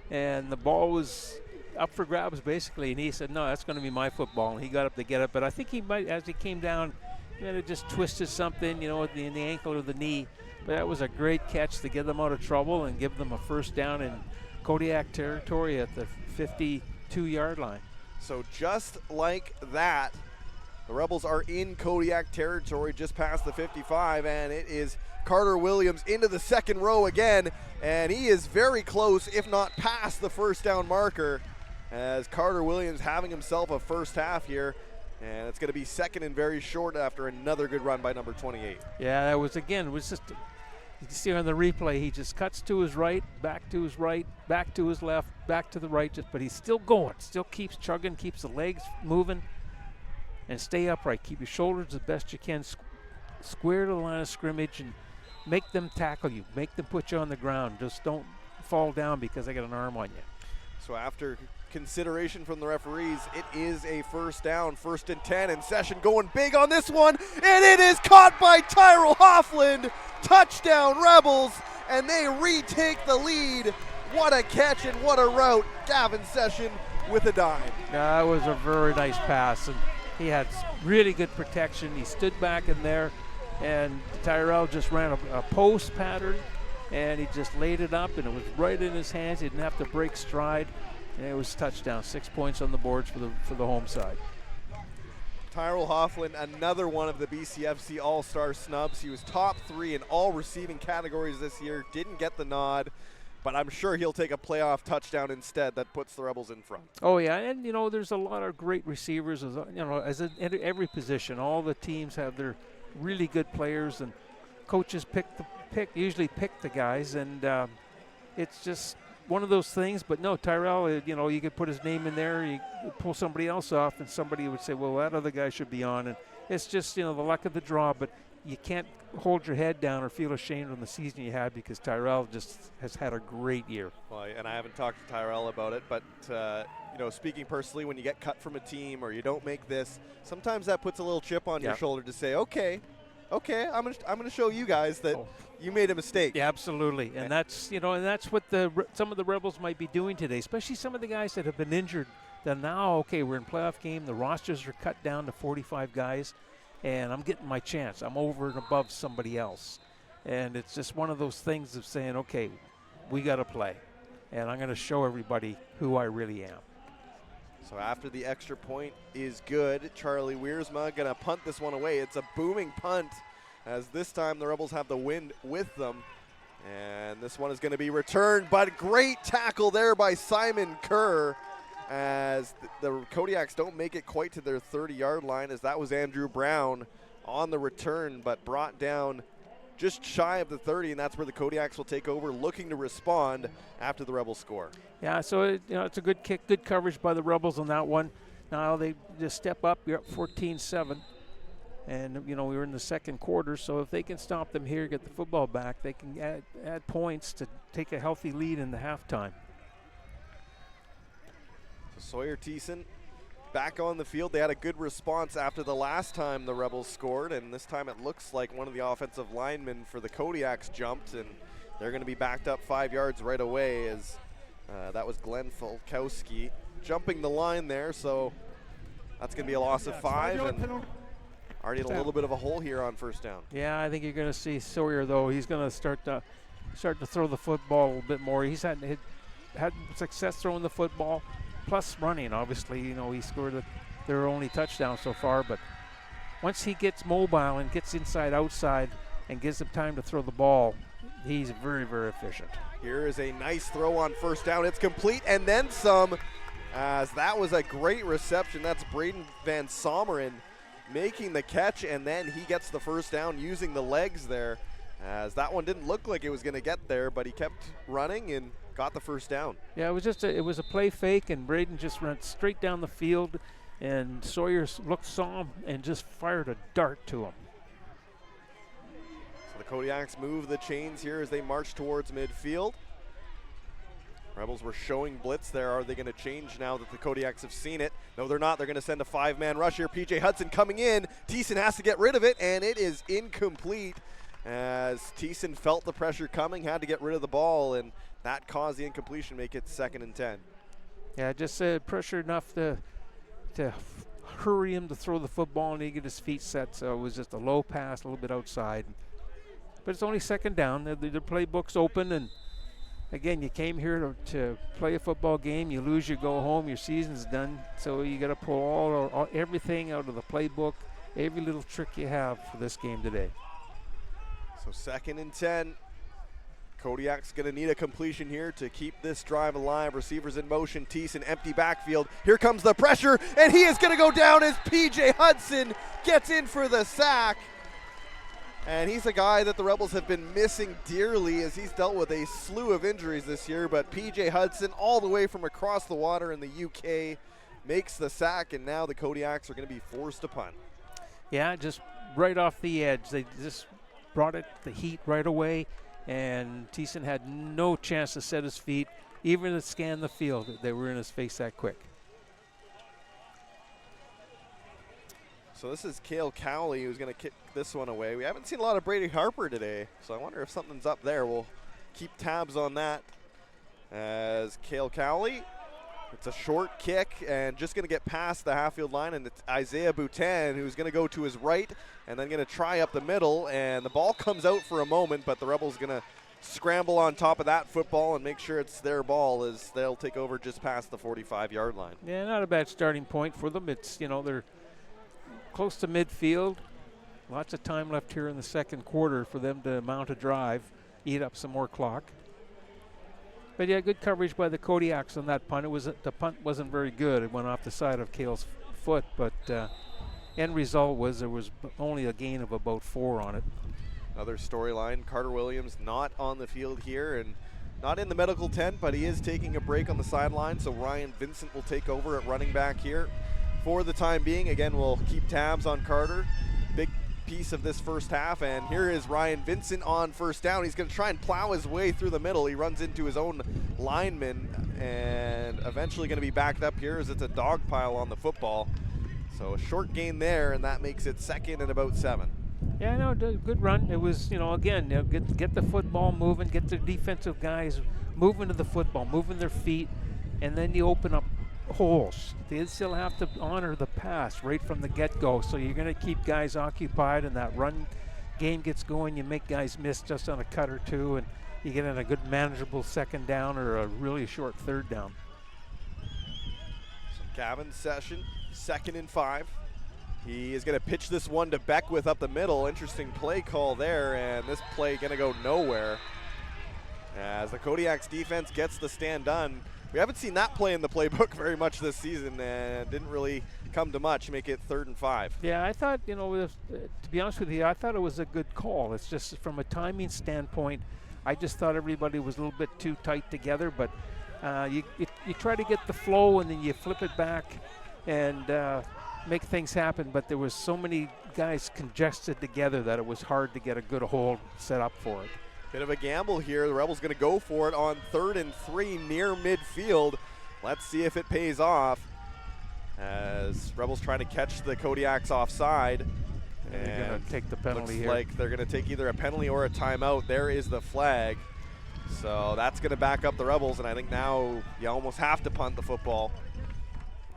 And the ball was up for grabs, basically. And he said, no, that's going to be my football. And he got up to get it. But I think he might, as he came down, he might have just twisted something, in the ankle or the knee. But that was a great catch to get them out of trouble and give them a first down in Kodiak territory at the 52-yard line. So just like that, the Rebels are in Kodiak territory just past the 55, and it is Carter Williams into the second row again, and he is very close, if not past the first down marker, as Carter Williams having himself a first half here, and it's going to be second and very short after another good run by number 28. Yeah, that was just, you see on the replay, he just cuts to his right, back to his right, back to his left, back to the right, but he's still going, still keeps chugging, keeps the legs moving, and stay upright. Keep your shoulders the best you can, square to the line of scrimmage, and make them tackle you. Make them put you on the ground. Just don't fall down because they got an arm on you. So after consideration from the referees, it is a first down, 1st and 10, and Session going big on this one, and it is caught by Tyrell Hoffland. Touchdown Rebels, and they retake the lead. What a catch and what a route. Gavin Session with a dime. That was a very nice pass, and he had really good protection. He stood back in there, and Tyrell just ran a post pattern, and he just laid it up, and it was right in his hands. He didn't have to break stride, and it was touchdown. 6 points on the boards for the home side. Tyrell Hoffland, another one of the BCFC All-Star snubs. He was top 3 in all receiving categories this year. Didn't get the nod, but I'm sure he'll take a playoff touchdown instead that puts the Rebels in front. Oh, yeah, and, there's a lot of great receivers, as in every position. All the teams have their really good players, and coaches usually pick the guys, and it's just one of those things. But no, Tyrell, you could put his name in there, you pull somebody else off, and somebody would say, well, that other guy should be on. And it's just, the luck of the draw, but you can't hold your head down or feel ashamed on the season you had, because Tyrell just has had a great year. Well, and I haven't talked to Tyrell about it, but speaking personally, when you get cut from a team or you don't make this, sometimes that puts a little chip on your shoulder to say, okay, I'm gonna show you guys that you made a mistake. Yeah, absolutely, and that's that's what some of the Rebels might be doing today, especially some of the guys that have been injured. That now, we're in playoff game. The rosters are cut down to 45 guys, and I'm getting my chance. I'm over and above somebody else, and it's just one of those things of saying, okay, we got to play, and I'm going to show everybody who I really am. So after the extra point is good, Charlie Wiersma going to punt this one away. It's a booming punt, as this time the Rebels have the wind with them. And this one is going to be returned, but great tackle there by Simon Kerr, as the Kodiaks don't make it quite to their 30-yard line, as that was Andrew Brown on the return, but brought down just shy of the 30, and that's where the Kodiaks will take over, looking to respond after the Rebels score. Yeah, so it's a good kick, good coverage by the Rebels on that one. Now they just step up. You're up 14-7, and we were in the second quarter, so if they can stop them here, get the football back, they can add points to take a healthy lead in the halftime. So Sawyer Thiessen back on the field. They had a good response after the last time the Rebels scored, and this time it looks like one of the offensive linemen for the Kodiaks jumped, and they're going to be backed up 5 yards right away as that was Glenn Falkowski jumping the line there, so that's going to be a loss of 5, and already a little bit of a hole here on first down. Yeah, I think you're going to see Sawyer, though. He's going to start to throw the football a little bit more. He's had success throwing the football, plus running, obviously. You know, he scored their only touchdown so far, but once he gets mobile and gets inside, outside, and gives him time to throw the ball, he's very, very efficient. Here is a nice throw on first down. It's complete and then some, as that was a great reception. That's Braden Van Someren making the catch, and then he gets the first down using the legs there, as that one didn't look like it was going to get there, but he kept running and got the first down. Yeah, it was a play fake, and Braden just ran straight down the field, and Sawyer saw him and just fired a dart to him. So the Kodiaks move the chains here as they march towards midfield. Rebels were showing blitz there. Are they going to change now that the Kodiaks have seen it? No, they're not. They're going to send a 5-man rush here. PJ Hudson coming in. Thiessen has to get rid of it, and it is incomplete as Thiessen felt the pressure coming, had to get rid of the ball, and that caused the incompletion, make it 2nd and 10. Yeah, just pressure enough to hurry him to throw the football and he get his feet set, so it was just a low pass, a little bit outside. But it's only 2nd down. The playbook's open, and again, you came here to play a football game. You lose, you go home, your season's done. So you got to pull everything out of the playbook, every little trick you have for this game today. So 2nd and 10. Kodiak's going to need a completion here to keep this drive alive. Receivers in motion. Thiessen, empty backfield. Here comes the pressure, and he is going to go down as PJ Hudson gets in for the sack. And he's a guy that the Rebels have been missing dearly as he's dealt with a slew of injuries this year. But PJ Hudson, all the way from across the water in the UK, makes the sack, and now the Kodiaks are going to be forced to punt. Yeah, just right off the edge. They just brought the heat right away, and Thiessen had no chance to set his feet, even to scan the field. They were in his face that quick. So this is Cale Cowley who's going to kick this one away. We haven't seen a lot of Brady Harper today, so I wonder if something's up there. We'll keep tabs on that. As Cale Cowley, it's a short kick and just going to get past the half-field line, and it's Isaiah Boutin who's going to go to his right and then going to try up the middle, and the ball comes out for a moment, but the Rebels going to scramble on top of that football and make sure it's their ball as they'll take over just past the 45-yard line. Yeah, not a bad starting point for them. It's, you know, they're close to midfield. Lots of time left here in the 2nd quarter for them to mount a drive, eat up some more clock. But yeah, good coverage by the Kodiaks on that punt. The punt wasn't very good. It went off the side of Cale's foot, but end result was there was only a gain of about 4 on it. Another storyline, Carter Williams not on the field here and not in the medical tent, but he is taking a break on the sideline, so Ryan Vincent will take over at running back here for the time being. Again, we'll keep tabs on Carter. Big piece of this first half, and here is Ryan Vincent on first down. He's going to try and plow his way through the middle. He runs into his own lineman and eventually going to be backed up here as it's a dog pile on the football. So a short gain there, and that makes it 2nd and about 7. Yeah, no, good run. It was, you know, again, get the football moving, get the defensive guys moving to the football, moving their feet, and then you open up holes. They still have to honor the pass right from the get-go, so you're going to keep guys occupied, and that run game gets going. You make guys miss just on a cut or two, and you get in a good manageable 2nd down or a really short 3rd down. So Gavin Session, 2nd and 5. He is going to pitch this one to Beckwith up the middle. Interesting play call there, and this play going to go nowhere as the Kodiaks defense gets the stand done. We haven't seen that play in the playbook very much this season, and didn't really come to much, make it 3rd and 5. Yeah, I thought, you know, to be honest with you, I thought it was a good call. It's just from a timing standpoint, I just thought everybody was a little bit too tight together, but you try to get the flow and then you flip it back and make things happen, but there was so many guys congested together that it was hard to get a good hold set up for it. Bit of a gamble here. The Rebels going to go for it on 3rd and 3 near midfield. Let's see if it pays off. as Rebels trying to catch the Kodiaks offside. And they're going to take the penalty looks here. like they're going to take either a penalty or a timeout. There is the flag. So that's going to back up the Rebels, and I think now you almost have to punt the football.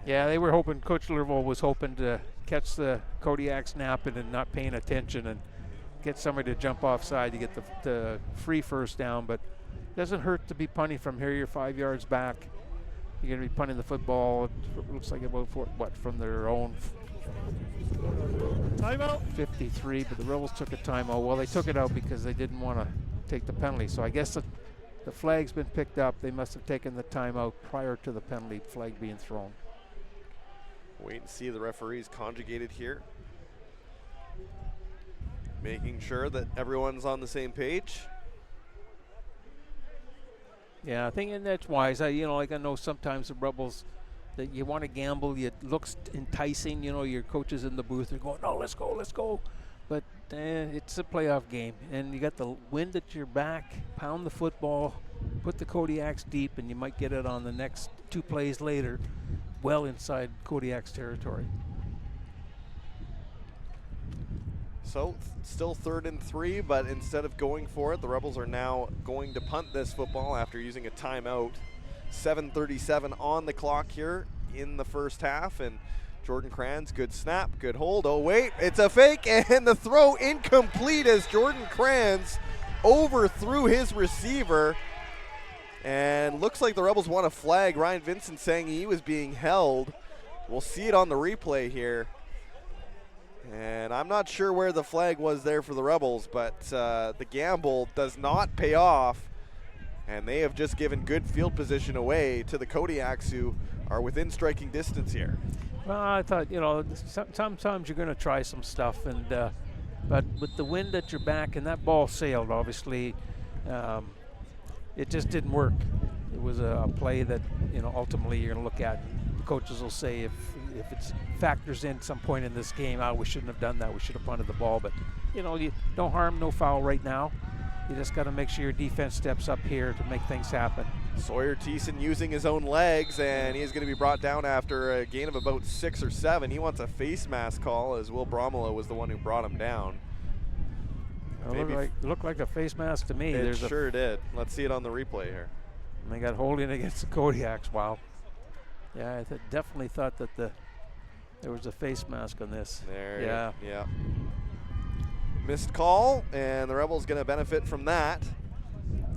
Yeah, they were hoping, Coach Lerville was hoping to catch the Kodiaks napping and not paying attention and get somebody to jump offside to get the free first down, but it doesn't hurt to be punting from here. You're 5 yards back. You're going to be punting the football, it looks like about, from their own Timeout. 53, but the Rebels took a timeout. Well, they took it out because they didn't want to take the penalty. So I guess the flag's been picked up. They must have taken the timeout prior to the penalty flag being thrown. Wait and see the referees conjugated here. Making sure that everyone's on the same page. Yeah, I think and that's wise. I know sometimes the Rebels, that you want to gamble, it looks enticing. Your coaches in the booth are going, "No, let's go," but it's a playoff game, and you got the wind at your back. Pound the football, put the Kodiaks deep, and you might get it on the next 2 plays later, well inside Kodiaks territory. So still 3rd and 3, but instead of going for it, the Rebels are now going to punt this football after using a timeout. 7:37 on the clock here in the first half, and Jordan Kranz, good snap, good hold. Oh wait, it's a fake, and the throw incomplete as Jordan Kranz overthrew his receiver. And looks like the Rebels want a flag. Ryan Vincent saying he was being held. We'll see it on the replay here. And I'm not sure where the flag was there for the Rebels, but the gamble does not pay off. And they have just given good field position away to the Kodiaks, who are within striking distance here. Well, I thought, sometimes you're going to try some stuff, and but with the wind at your back and that ball sailed, obviously, it just didn't work. It was a play that, ultimately you're going to look at. The coaches will say if it factors in some point in this game, we shouldn't have done that. We should have punted the ball. But, you no harm, no foul right now. You just got to make sure your defense steps up here to make things happen. Sawyer Thiessen using his own legs, and he's going to be brought down after a gain of about 6 or 7. He wants a face mask call, as Will Bromelo was the one who brought him down. It looked like a face mask to me. It sure did. Let's see it on the replay here. And they got holding against the Kodiaks. Wow. Yeah, I definitely thought that there was a face mask on this. Yeah. Missed call, and the Rebels going to benefit from that.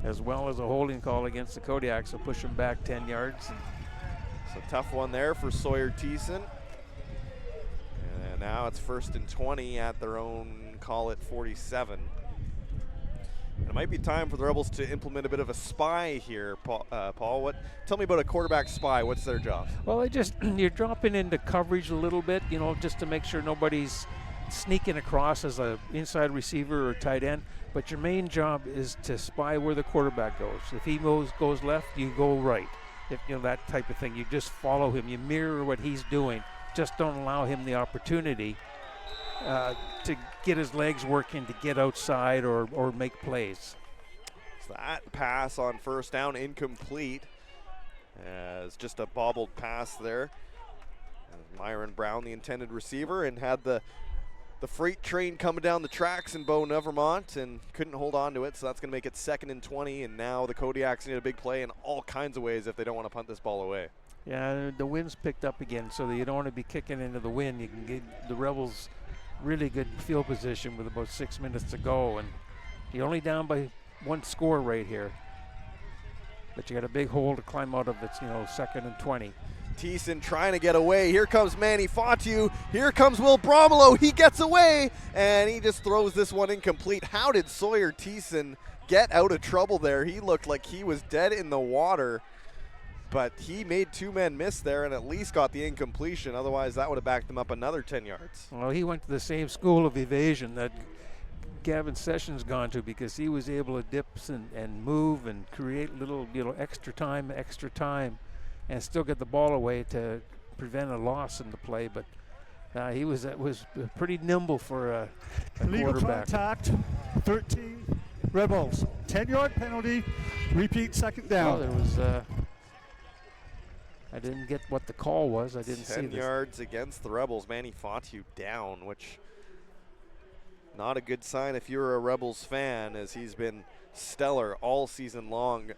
As well as a holding call against the Kodiaks, so push them back 10 yards. So tough one there for Sawyer Thiessen. And now it's 1st and 20 at their own call at 47. And it might be time for the Rebels to implement a bit of a spy here, Paul. Tell me about a quarterback spy. What's their job? Well, you're dropping into coverage a little bit, just to make sure nobody's sneaking across as an inside receiver or tight end. But your main job is to spy where the quarterback goes. If he goes left, you go right. If that type of thing, you just follow him. You mirror what he's doing. Just don't allow him the opportunity to get his legs working, to get outside or make plays. So that pass on 1st down incomplete, as just a bobbled pass there. Myron Brown, the intended receiver, and had the freight train coming down the tracks in Bow, Vermont, and couldn't hold on to it. So that's going to make it 2nd and 20, and now the Kodiaks need a big play in all kinds of ways if they don't want to punt this ball away. Yeah, the wind's picked up again, so that you don't want to be kicking into the wind. You can get the Rebels really good field position with about 6 minutes to go, and you're only down by 1 score right here. But you got a big hole to climb out of. It's 2nd and 20. Thiessen trying to get away. Here comes Manny Fatu. Here comes Will Bromelo. He gets away, and he just throws this one incomplete. How did Sawyer Thiessen get out of trouble there? He looked like he was dead in the water, but he made 2 men miss there and at least got the incompletion. Otherwise, that would have backed him up another 10 yards. Well, he went to the same school of evasion that Gavin Sessions gone to, because he was able to dip and move and create little extra time, and still get the ball away to prevent a loss in the play. But he was pretty nimble for a Legal quarterback. contact, 13 Rebels. 10-yard penalty, repeat 2nd down. Well, there was I didn't get what the call was. I didn't see 10 this. yards against the Rebels. Manny Fatu down, which not a good sign if you're a Rebels fan, as he's been stellar all season long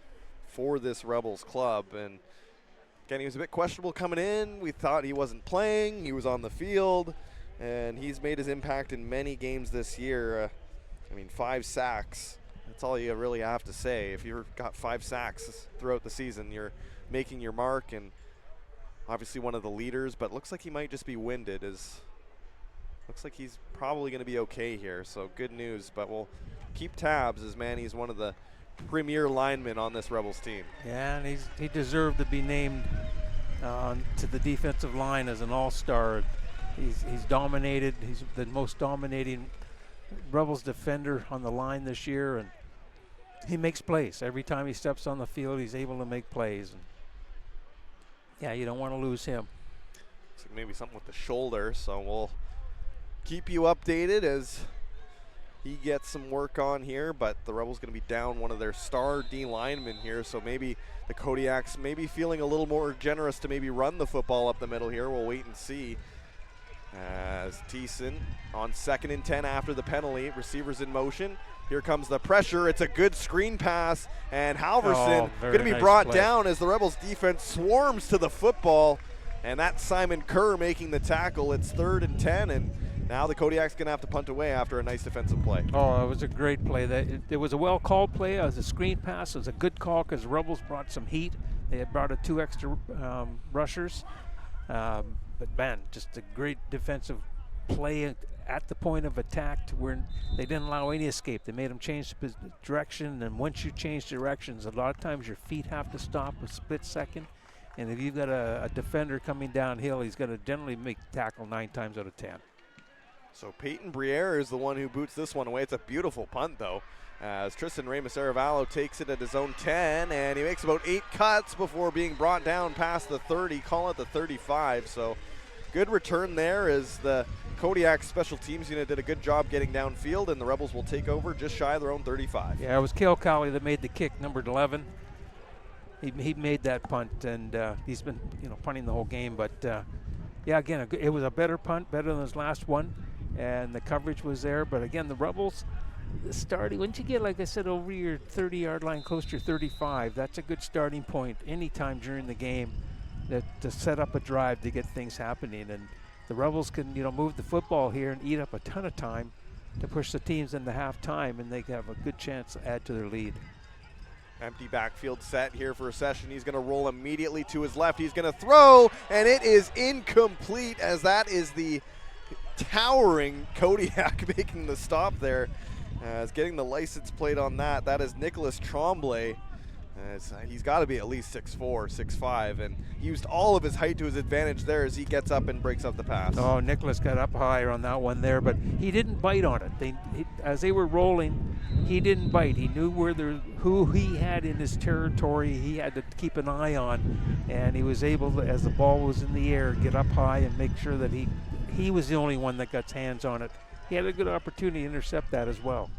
for this Rebels club. And again, he was a bit questionable coming in. We thought he wasn't playing. He was on the field, and he's made his impact in many games this year. 5 sacks. That's all you really have to say. If you've got 5 sacks throughout the season, you're making your mark, and obviously one of the leaders, but looks like he might just be winded. Looks like he's probably going to be okay here, so good news. But we'll keep tabs, as Manny's one of the premier linemen on this Rebels team. Yeah, and he deserved to be named to the defensive line as an all-star. He's dominated. He's the most dominating Rebels defender on the line this year, and he makes plays. Every time he steps on the field, he's able to make plays. And yeah, you don't want to lose him. Looks like maybe something with the shoulder, so we'll keep you updated as he gets some work on here. But the Rebels going to be down one of their star D linemen here, so maybe the Kodiaks maybe feeling a little more generous to maybe run the football up the middle here. We'll wait and see. As Thiessen on 2nd and 10 after the penalty, receivers in motion. Here comes the pressure. It's a good screen pass, and Halverson going to be brought down as the Rebels defense swarms to the football, and that's Simon Kerr making the tackle. It's 3rd and 10, and now the Kodiaks going to have to punt away after a nice defensive play. Oh, it was a great play. It was a well-called play. It was a screen pass. It was a good call because Rebels brought some heat. They had brought 2 extra rushers. But man, just a great defensive play at the point of attack to where they didn't allow any escape. They made them change direction, and once you change directions, a lot of times your feet have to stop a split second. And if you've got a defender coming downhill, he's going to generally make tackle 9 times out of 10. So Peyton Briere is the one who boots this one away. It's a beautiful punt, though, as Tristan Ramos-Aravallo takes it at his own 10, and he makes about 8 cuts before being brought down past the 30, call it the 35. So good return there, as the Kodiak special teams unit did a good job getting downfield, and the Rebels will take over just shy of their own 35. Yeah, it was Cale Cowley that made the kick, numbered 11. He made that punt, and he's been punting the whole game. But yeah, again, it was a better punt, better than his last one, and the coverage was there. But again, the Rebels starting, once you get, like I said, over your 30-yard line, close to your 35, that's a good starting point anytime during the game to set up a drive to get things happening. And the Rebels can move the football here and eat up a ton of time to push the teams into halftime, and they have a good chance to add to their lead. Empty backfield set here for a session. He's going to roll immediately to his left. He's going to throw, and it is incomplete, as that is the towering Kodiak making the stop there. As getting the license plate on that. That is Nicholas Tremblay. He's got to be at least 6'4", 6'5", and he used all of his height to his advantage there as he gets up and breaks up the pass. Oh, Nicholas got up higher on that one there, but he didn't bite on it. As they were rolling, he didn't bite. He knew who he had in his territory he had to keep an eye on, and he was able to, as the ball was in the air, get up high and make sure that he was the only one that got hands on it. He had a good opportunity to intercept that as well.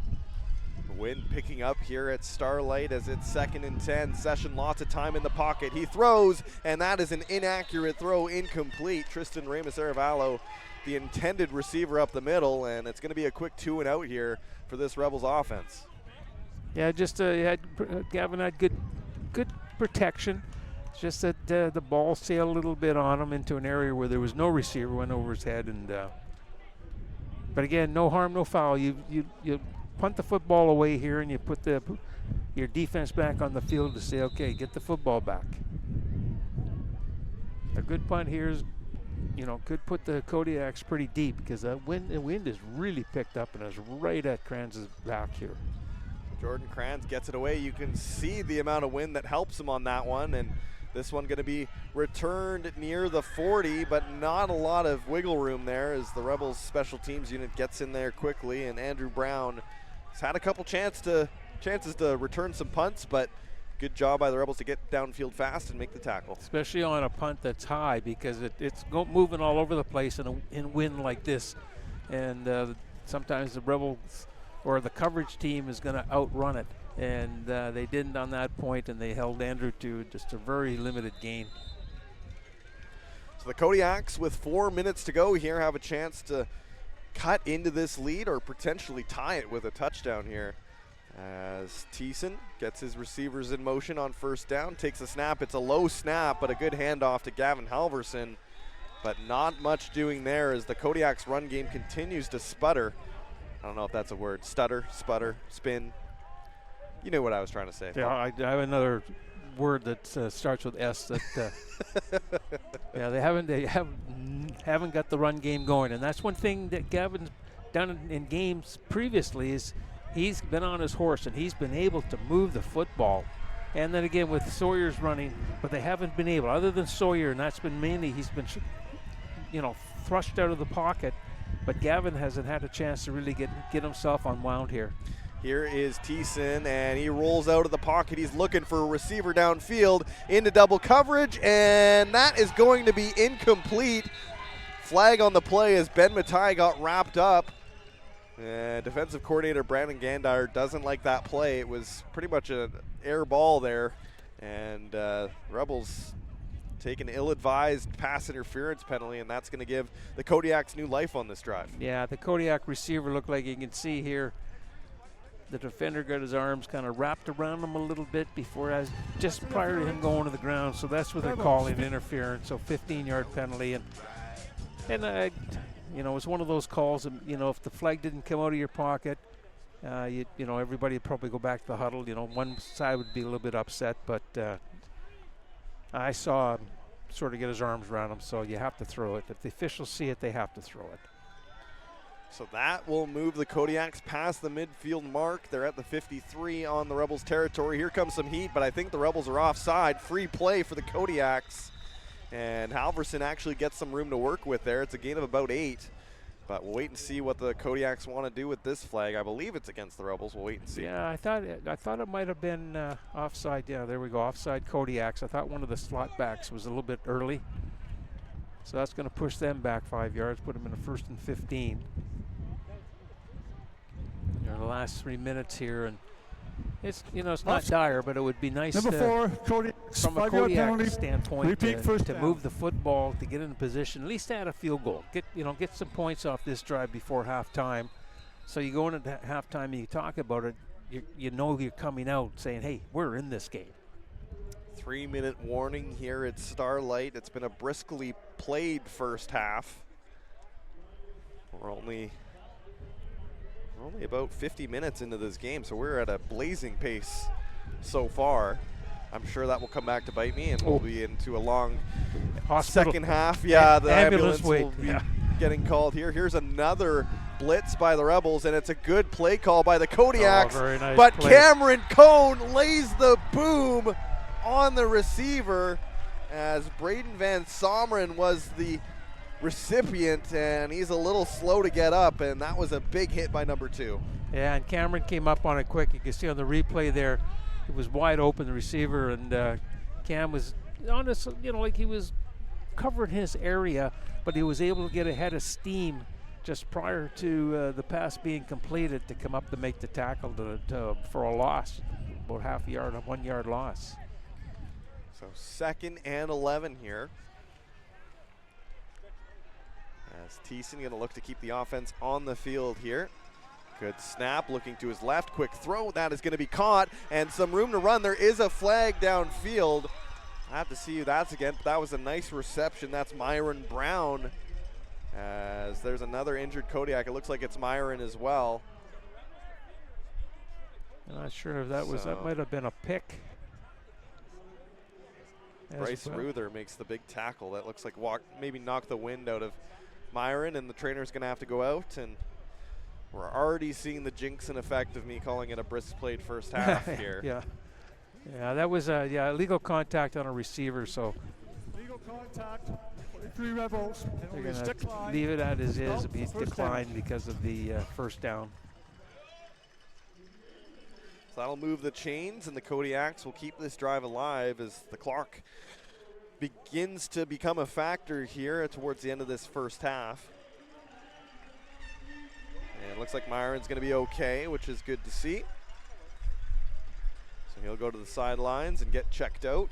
The wind picking up here at Starlight as it's 2nd and 10. Session lots of time in the pocket. He throws, and that is an inaccurate throw, incomplete. Tristan Ramos-Aravallo, the intended receiver up the middle, and it's going to be a quick 2 and out here for this Rebels offense. Yeah, just Gavin had good protection. It's just that the ball sailed a little bit on him into an area where there was no receiver, went over his head, and but again, no harm, no foul. You punt the football away here, and you put your defense back on the field to say, okay, get the football back. A good punt here is, could put the Kodiaks pretty deep, because the wind is really picked up and is right at Kranz's back here. Jordan Kranz gets it away. You can see the amount of wind that helps him on that one, and this one going to be returned near the 40, but not a lot of wiggle room there as the Rebels special teams unit gets in there quickly, and Andrew Brown has had a couple chances to return some punts, but good job by the Rebels to get downfield fast and make the tackle. Especially on a punt that's high, because it's moving all over the place in wind like this, and sometimes the Rebels or the coverage team is going to outrun it. And they didn't on that point, and they held Andrew to just a very limited gain. the Kodiaks, with 4 minutes to go here, have a chance to cut into this lead or potentially tie it with a touchdown here. As Thiessen gets his receivers in motion on first down, takes a snap. It's a low snap, but a good handoff to Gavin Halverson. But not much doing there as the Kodiaks run game continues to sputter. I don't know if that's a word. Stutter, sputter, spin. You know what I was trying to say. Yeah, I have another word that starts with S. That yeah, they haven't got the run game going, and that's one thing that Gavin's done in games previously is he's been on his horse and he's been able to move the football. And then again with Sawyer's running, but they haven't been able, other than Sawyer, and that's been mainly he's been, thrust out of the pocket. But Gavin hasn't had a chance to really get himself unwound here. Here is Thiessen, and he rolls out of the pocket. He's looking for a receiver downfield into double coverage, and that is going to be incomplete. Flag on the play as Ben Matai got wrapped up. Defensive coordinator Brandon Gandire doesn't like that play. It was pretty much an air ball there, and Rebels take an ill-advised pass interference penalty, and that's going to give the Kodiaks new life on this drive. Yeah, the Kodiak receiver looked like you can see here. The defender got his arms kind of wrapped around him a little bit just prior to him going to the ground. So that's what they're calling interference. So 15-yard penalty, and it was one of those calls. If the flag didn't come out of your pocket, everybody would probably go back to the huddle. One side would be a little bit upset, but I saw him sort of get his arms around him. So you have to throw it. If the officials see it, they have to throw it. So that will move the Kodiaks past the midfield mark. They're at the 53 on the Rebels territory. Here comes some heat, but I think the Rebels are offside. Free play for the Kodiaks. And Halverson actually gets some room to work with there. It's a gain of about 8. But we'll wait and see what the Kodiaks want to do with this flag. I believe it's against the Rebels. We'll wait and see. Yeah, I thought it might have been offside. Yeah, there we go. Offside Kodiaks. I thought one of the slot backs was a little bit early. So that's going to push them back 5 yards, put them in a 1st and 15. The last 3 minutes here, and it's not dire, but it would be nice Number 4, Kodiaks, from a 5-yard Kodiak penalty. standpoint Repeat first to down. move the football, to get in a position, at least add a field goal, get some points off this drive before halftime. So you go into halftime and you talk about it, you're coming out saying, hey, we're in this game. 3-minute warning here at Starlight. It's been a briskly played first half. We're only about 50 minutes into this game, so we're at a blazing pace so far. I'm sure that will come back to bite me, and we'll be into a long second half. Yeah, the ambulance will be getting called here. Here's another blitz by the Rebels, and it's a good play call by the Kodiaks. Very nice but play. Cameron Cohn lays the boom on the receiver as Braden Van Someren was the recipient, and he's a little slow to get up, and that was a big hit by number 2. Yeah, and Cameron came up on it quick. You can see on the replay there, it was wide open, the receiver, and Cam was honest, like he was covering his area, but he was able to get ahead of steam just prior to the pass being completed to come up to make the tackle for a loss, about 1 yard loss. So 2nd and 11 here. As Thiessen going to look to keep the offense on the field here. Good snap, looking to his left, quick throw. That is going to be caught, and some room to run. There is a flag downfield. I have to see who that's against. That was a nice reception. That's Myron Brown. As there's another injured Kodiak. It looks like it's Myron as well. I'm not sure if that might have been a pick. Bryce Ruther makes the big tackle. That looks like maybe knocked the wind out of Myron, and the trainer's going to have to go out, and we're already seeing the jinx and effect of me calling it a brisk played first half here. Yeah, that was illegal contact on a receiver, so Legal contact, 3 Rebels. they're going to leave it as is. It'll be declined because of the first down. So that'll move the chains, and the Kodiaks will keep this drive alive as the clock begins to become a factor here towards the end of this first half. And it looks like Myron's going to be okay, which is good to see. So he'll go to the sidelines and get checked out.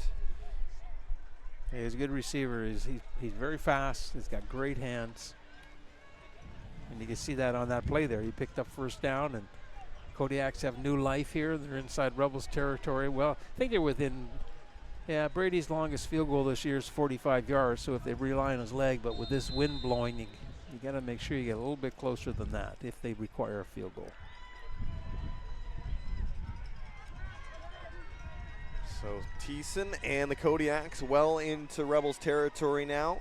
He's a good receiver. He's very fast. He's got great hands. And you can see that on that play there. He picked up first down, and Kodiaks have new life here. They're inside Revels territory. Well, I think they're within, yeah, Brady's longest field goal this year is 45 yards, so if they rely on his leg, but with this wind blowing, you got to make sure you get a little bit closer than that if they require a field goal. So Thiessen and the Kodiaks well into Rebels territory now.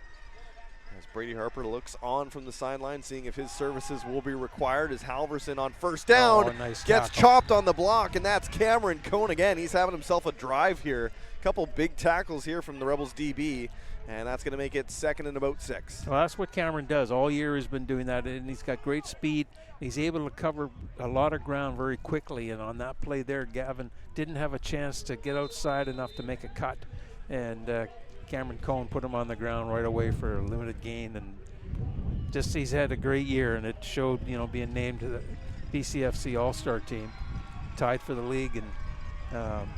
As Brady Harper looks on from the sideline, seeing if his services will be required, as Halverson on first down nice gets tackle. chopped on the block, and that's Cameron Cohn again. He's having himself a drive here. A couple big tackles here from the Rebels DB, and that's going to make it second and about 6. Well, that's what Cameron does. All year he's been doing that, and he's got great speed. He's able to cover a lot of ground very quickly, and on that play there, Gavin didn't have a chance to get outside enough to make a cut, and Cameron Cohn put him on the ground right away for a limited gain, and just he's had a great year, and it showed, you know, being named to the BCFC All-Star team, tied for the league, and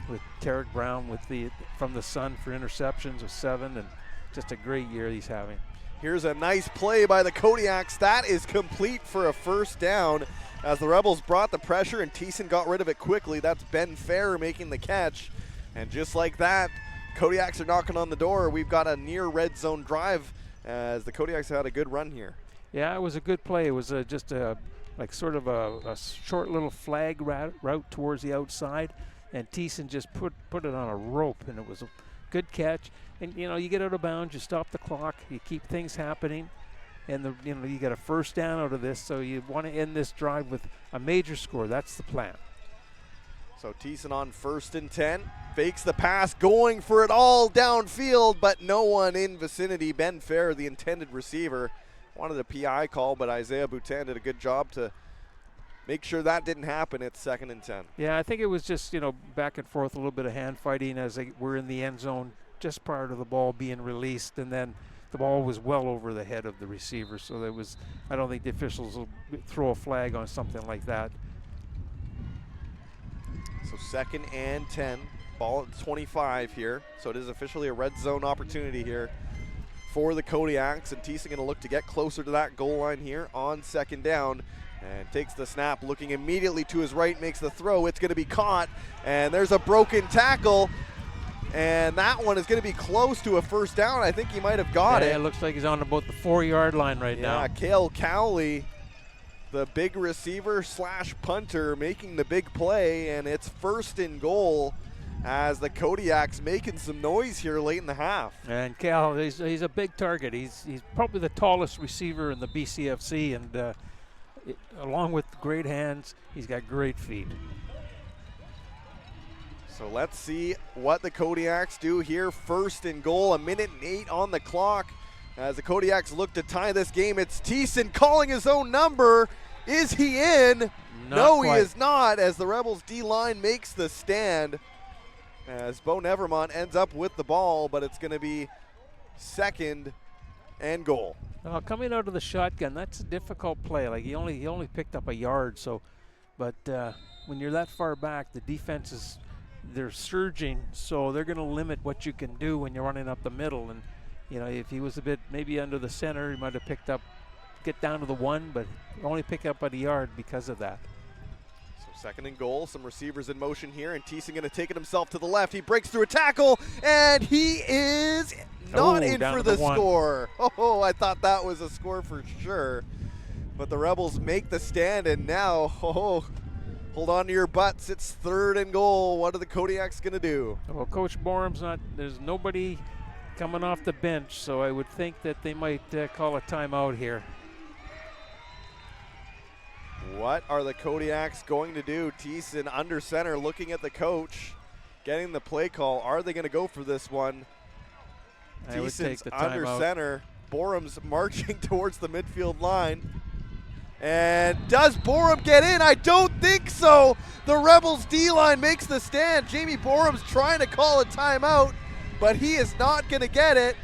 with Tarek Brown from the Sun for interceptions of 7, and just a great year he's having. Here's a nice play by the Kodiaks. That is complete for a first down as the Rebels brought the pressure and Thiessen got rid of it quickly. That's Ben Fair making the catch, and just like that, Kodiaks are knocking on the door. We've got a near red zone drive as the Kodiaks had a good run here. Yeah, it was a good play. It was just like sort of a short little flag route towards the outside, and Thiessen just put it on a rope, and it was a good catch. And you know, you get out of bounds, you stop the clock, you keep things happening, and you got a first down out of this. So you want to end this drive with a major score. That's the plan. So Thiessen on 1st and 10, fakes the pass, going for it all downfield, but no one in vicinity. Ben Fair, the intended receiver, wanted a PI call, but Isaiah Boutin did a good job to make sure that didn't happen at 2nd and 10. Yeah, I think it was just, you know, back and forth, a little bit of hand fighting as they were in the end zone just prior to the ball being released, and then the ball was well over the head of the receiver. So there was, I don't think the officials will throw a flag on something like that. So 2nd and 10, ball at 25 here. So it is officially a red zone opportunity here for the Kodiaks, and Thiessen going to look to get closer to that goal line here on 2nd down. And takes the snap, looking immediately to his right, makes the throw. It's going to be caught, and there's a broken tackle, and that one is going to be close to a first down. I think he might have got it. It looks like he's on about the 4-yard line right now. Yeah, Cale Cowley, the big receiver / punter, making the big play, and it's 1st and goal as the Kodiaks making some noise here late in the half. And Cal, he's a big target. He's probably the tallest receiver in the BCFC, and along with great hands, he's got great feet. So let's see what the Kodiaks do here. 1st and goal, 1:08 on the clock. As the Kodiaks look to tie this game, it's Thiessen calling his own number. Is he in? No, he is not, as the Rebels D-line makes the stand. As Bo Nevermont ends up with the ball, but it's going to be 2nd and goal. Coming out of the shotgun, that's a difficult play. Like he only picked up a yard. So, but when you're that far back, the defense they're surging, so they're going to limit what you can do when you're running up the middle. And you know, if he was a bit maybe under the center, he might have get down to the 1, but only pick up a yard because of that. So 2nd and goal, some receivers in motion here, and Thiessen going to take it himself to the left. He breaks through a tackle, and he is not in for the score. Oh, I thought that was a score for sure. But the Rebels make the stand, and now, hold on to your butts. It's 3rd and goal. What are the Kodiaks going to do? Well, Coach Borum's there's nobody coming off the bench, so I would think that they might call a timeout here. What are the Kodiaks going to do? Thiessen under center, looking at the coach, getting the play call. Are they going to go for this one? Thiessen's under center. Borum's marching towards the midfield line. And does Borum get in? I don't think so. The Rebels D-line makes the stand. Jamie Borum's trying to call a timeout, but he is not going to get it.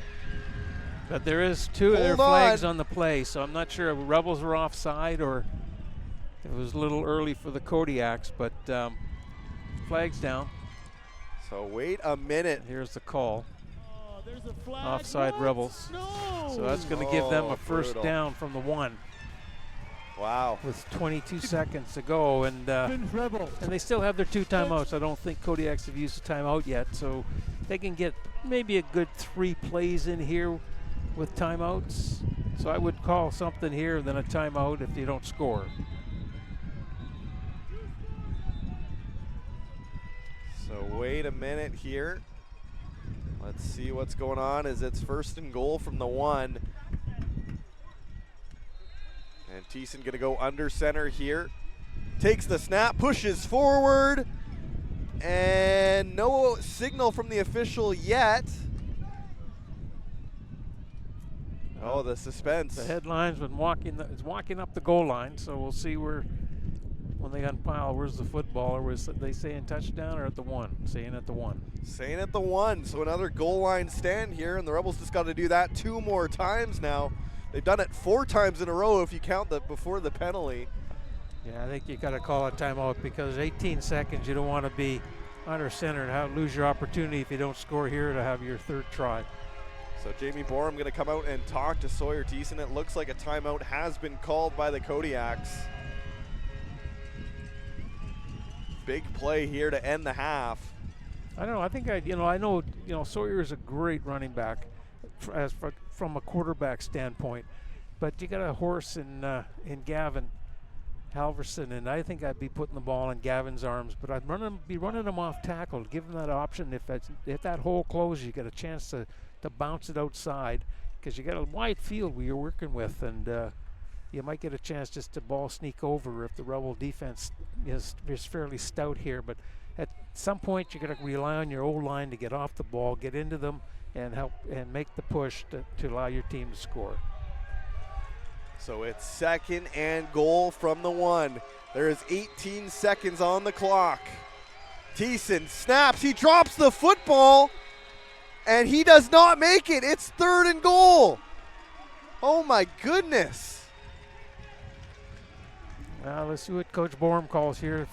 But there is 2 of their flags on the play, so I'm not sure if Rebels were offside or it was a little early for the Kodiaks, but flags down. So wait a minute. Here's the call. There's a flag. offside What? Rebels. No. So that's going to give them a first brutal. down from the 1 Wow. with 22 seconds to go. And Rebels. they still have their 2 timeouts. I don't think Kodiaks have used a timeout yet. So they can get maybe a good 3 plays in here with timeouts. So I would call something here, then a timeout if you don't score. So wait a minute here. Let's see what's going on as it's first and goal from the 1. And Thiessen gonna go under center here. Takes the snap, pushes forward, and no signal from the official yet. Oh, the suspense. The headline's been walking up the goal line, so we'll see where, when they unpile, where's the football, or was they saying touchdown or at the 1? Saying at the 1. Saying at the 1, so another goal line stand here, and the Rebels just got to do that 2 more times now. They've done it 4 times in a row if you count the before the penalty. Yeah, I think you got to call a timeout because 18 seconds, you don't want to be under center and lose your opportunity if you don't score here to have your 3rd try. So Jamie Borum going to come out and talk to Sawyer Thiessen. It looks like a timeout has been called by the Kodiaks. Big play here to end the half. I don't know. I think I know Sawyer is a great running back from a quarterback standpoint, but you got a horse in Gavin Halverson, and I think I'd be putting the ball in Gavin's arms, but I'd be running him off tackle, give him that option. If that hole closes, you get a chance to bounce it outside because you got a wide field where you're working with, and you might get a chance just to ball sneak over if the Rebel defense is fairly stout here. But at some point, you're going to rely on your O-line to get off the ball, get into them, and help and make the push to allow your team to score. So it's 2nd and goal from the 1. There is 18 seconds on the clock. Thiessen snaps, he drops the football, and he does not make it. It's 3rd and goal. Oh my goodness. Well, let's see what Coach Borum calls here.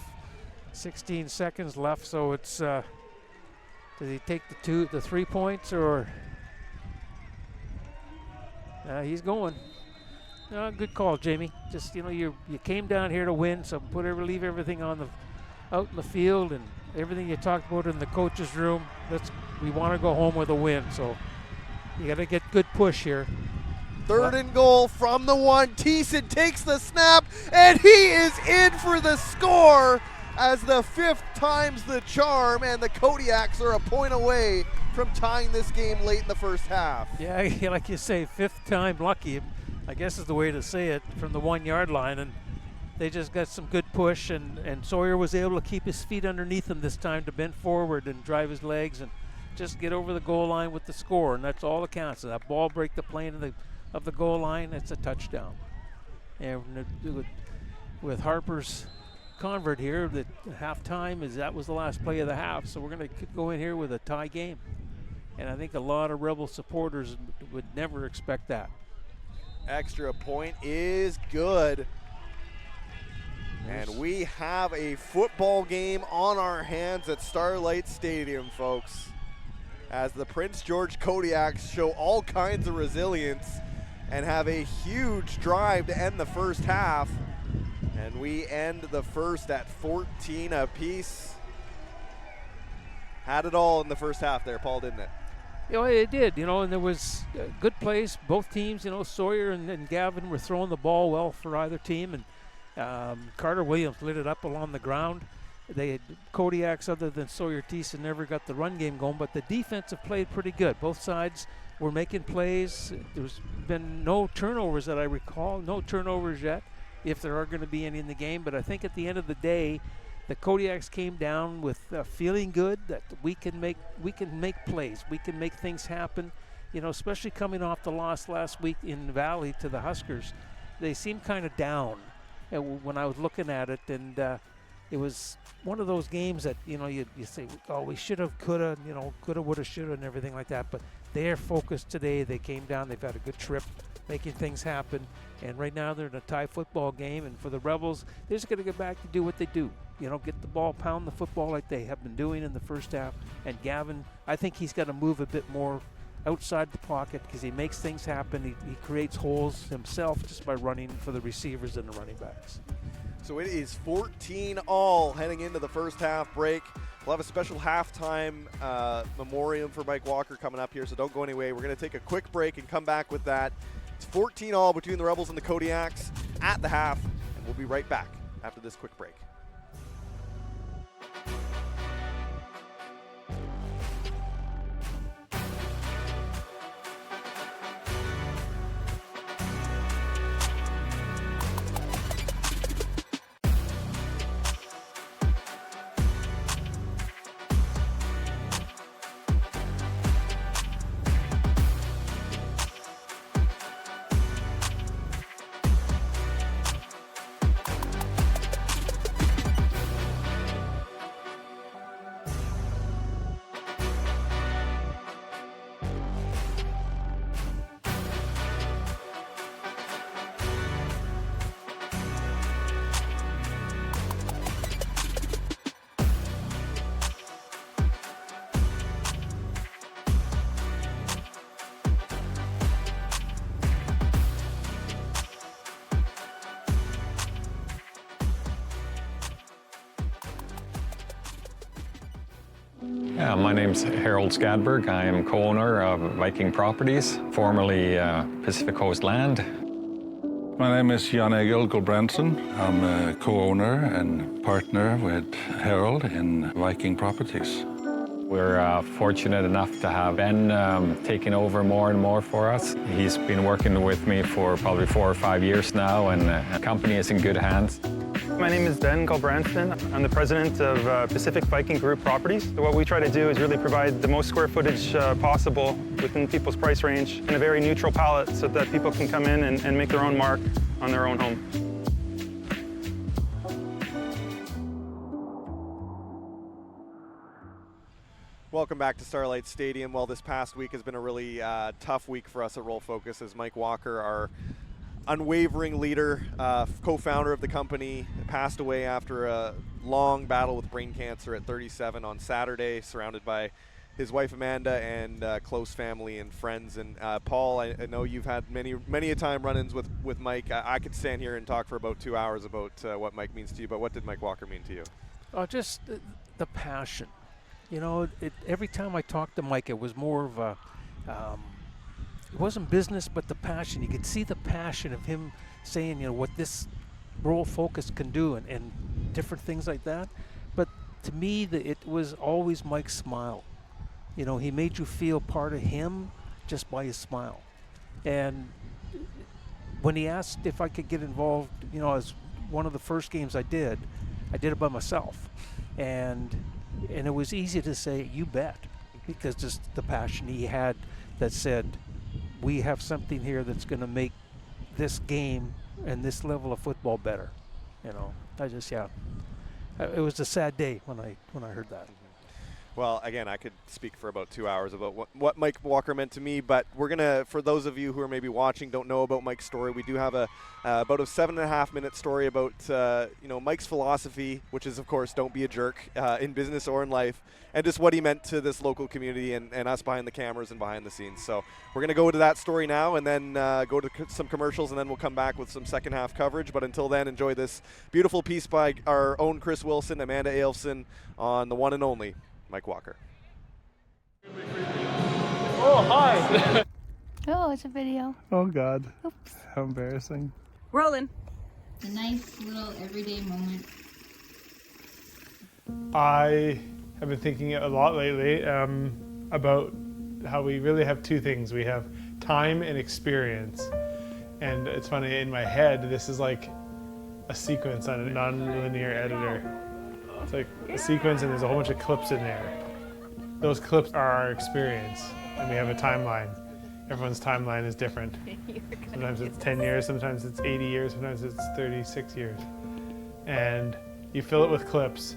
16 seconds left, so it's does he take the 3 points, or he's going. Good call, Jamie. Just you came down here to win, so leave everything out in the field and everything you talked about in the coach's room. We want to go home with a win, so you got to get good push here. 3rd and goal from the 1. Thiessen takes the snap, and he is in for the score as the 5th time's the charm, and the Kodiaks are a point away from tying this game late in the first half. Yeah, like you say, 5th time lucky, I guess is the way to say it, from the 1 yard line, and they just got some good push, and Sawyer was able to keep his feet underneath him this time to bend forward and drive his legs and just get over the goal line with the score, and that's all that counts. So that ball break the plane of the goal line, it's a touchdown. And with Harper's convert here, that halftime that was the last play of the half, so we're going to go in here with a tie game, and I think a lot of Rebel supporters would never expect that. Extra point is good. And we have a football game on our hands at Starlight Stadium, folks, as the Prince George Kodiaks show all kinds of resilience and have a huge drive to end the first half. And we end the first at 14 apiece. Had it all in the first half there, Paul, didn't it? It did, and there was good plays. Both teams, Sawyer and Gavin were throwing the ball well for either team, and Carter Williams lit it up along the ground. They had Kodiaks, other than Sawyer Thiessen, never got the run game going, but the defense have played pretty good. Both sides were making plays. There's been no turnovers that I recall, no turnovers yet, if there are going to be any in the game. But I think at the end of the day, the Kodiaks came down with feeling good that we can make plays, we can make things happen. Especially coming off the loss last week in Valley to the Huskers, they seemed kind of down when I was looking at it, and it was one of those games that you say, oh, we should have, could have, coulda, woulda, shoulda, and everything like that. But they're focused today. They came down. They've had a good trip, making things happen. And right now they're in a tie football game. And for the Rebels, they're just going to get back to do what they do. Get the ball, pound the football like they have been doing in the first half. And Gavin, I think he's got to move a bit more outside the pocket because he makes things happen. He creates holes himself just by running for the receivers and the running backs. So it is 14-all heading into the first half break. We'll have a special halftime memoriam for Mike Walker coming up here, so don't go anywhere. We're going to take a quick break and come back with that. It's 14-all between the Rebels and the Kodiaks at the half, and we'll be right back after this quick break. My name's Harold Skadberg. I am co-owner of Viking Properties, formerly Pacific Coast Land. My name is Jan Egil Gulbrandsen. I'm a co-owner and partner with Harold in Viking Properties. We're fortunate enough to have Ben taking over more and more for us. He's been working with me for probably 4 or 5 years now, and the company is in good hands. My name is Ben Gulbrandsen. I'm the president of Pacific Viking Group Properties. So what we try to do is really provide the most square footage possible within people's price range and a very neutral palette so that people can come in and make their own mark on their own home. Welcome back to Starlight Stadium. Well, this past week has been a really tough week for us at Roll Focus as Mike Walker, our unwavering leader, co-founder of the company, passed away after a long battle with brain cancer at 37 on Saturday, surrounded by his wife Amanda and close family and friends. And Paul, I know you've had many a time run-ins with Mike. I could stand here and talk for about 2 hours about what Mike means to you, but what did Mike Walker mean to you? Just the passion. You know, every time I talked to Mike, it was more of a, it wasn't business, but the passion. You could see the passion of him saying, you know, what this Roll Focus can do and different things like that. But to me, it was always Mike's smile. You know, he made you feel part of him just by his smile. And when he asked if I could get involved, you know, as one of the first games I did it by myself. And it was easy to say, you bet, because just the passion he had that said, we have something here that's going to make this game and this level of football better. You know, it was a sad day when I heard that. Well, again, I could speak for about 2 hours about what Mike Walker meant to me, but we're going to, for those of you who are maybe watching, don't know about Mike's story, we do have about a 7.5-minute story about, you know, Mike's philosophy, which is, of course, don't be a jerk in business or in life, and just what he meant to this local community and us behind the cameras and behind the scenes. So we're going to go to that story now and then go to some commercials, and then we'll come back with some second half coverage. But until then, enjoy this beautiful piece by our own Chris Wilson, Amanda Ailson on the one and only Mike Walker. Oh, hi. Oh, it's a video. Oh, God. Oops. How embarrassing. Rolling. A nice little everyday moment. I have been thinking a lot lately about how we really have two things. We have time and experience. And it's funny, in my head, this is like a sequence on a non-linear editor. It's like a sequence and there's a whole bunch of clips in there. Those clips are our experience, and we have a timeline. Everyone's timeline is different. Sometimes it's 10 years, sometimes it's 80 years, sometimes it's 36 years. And you fill it with clips,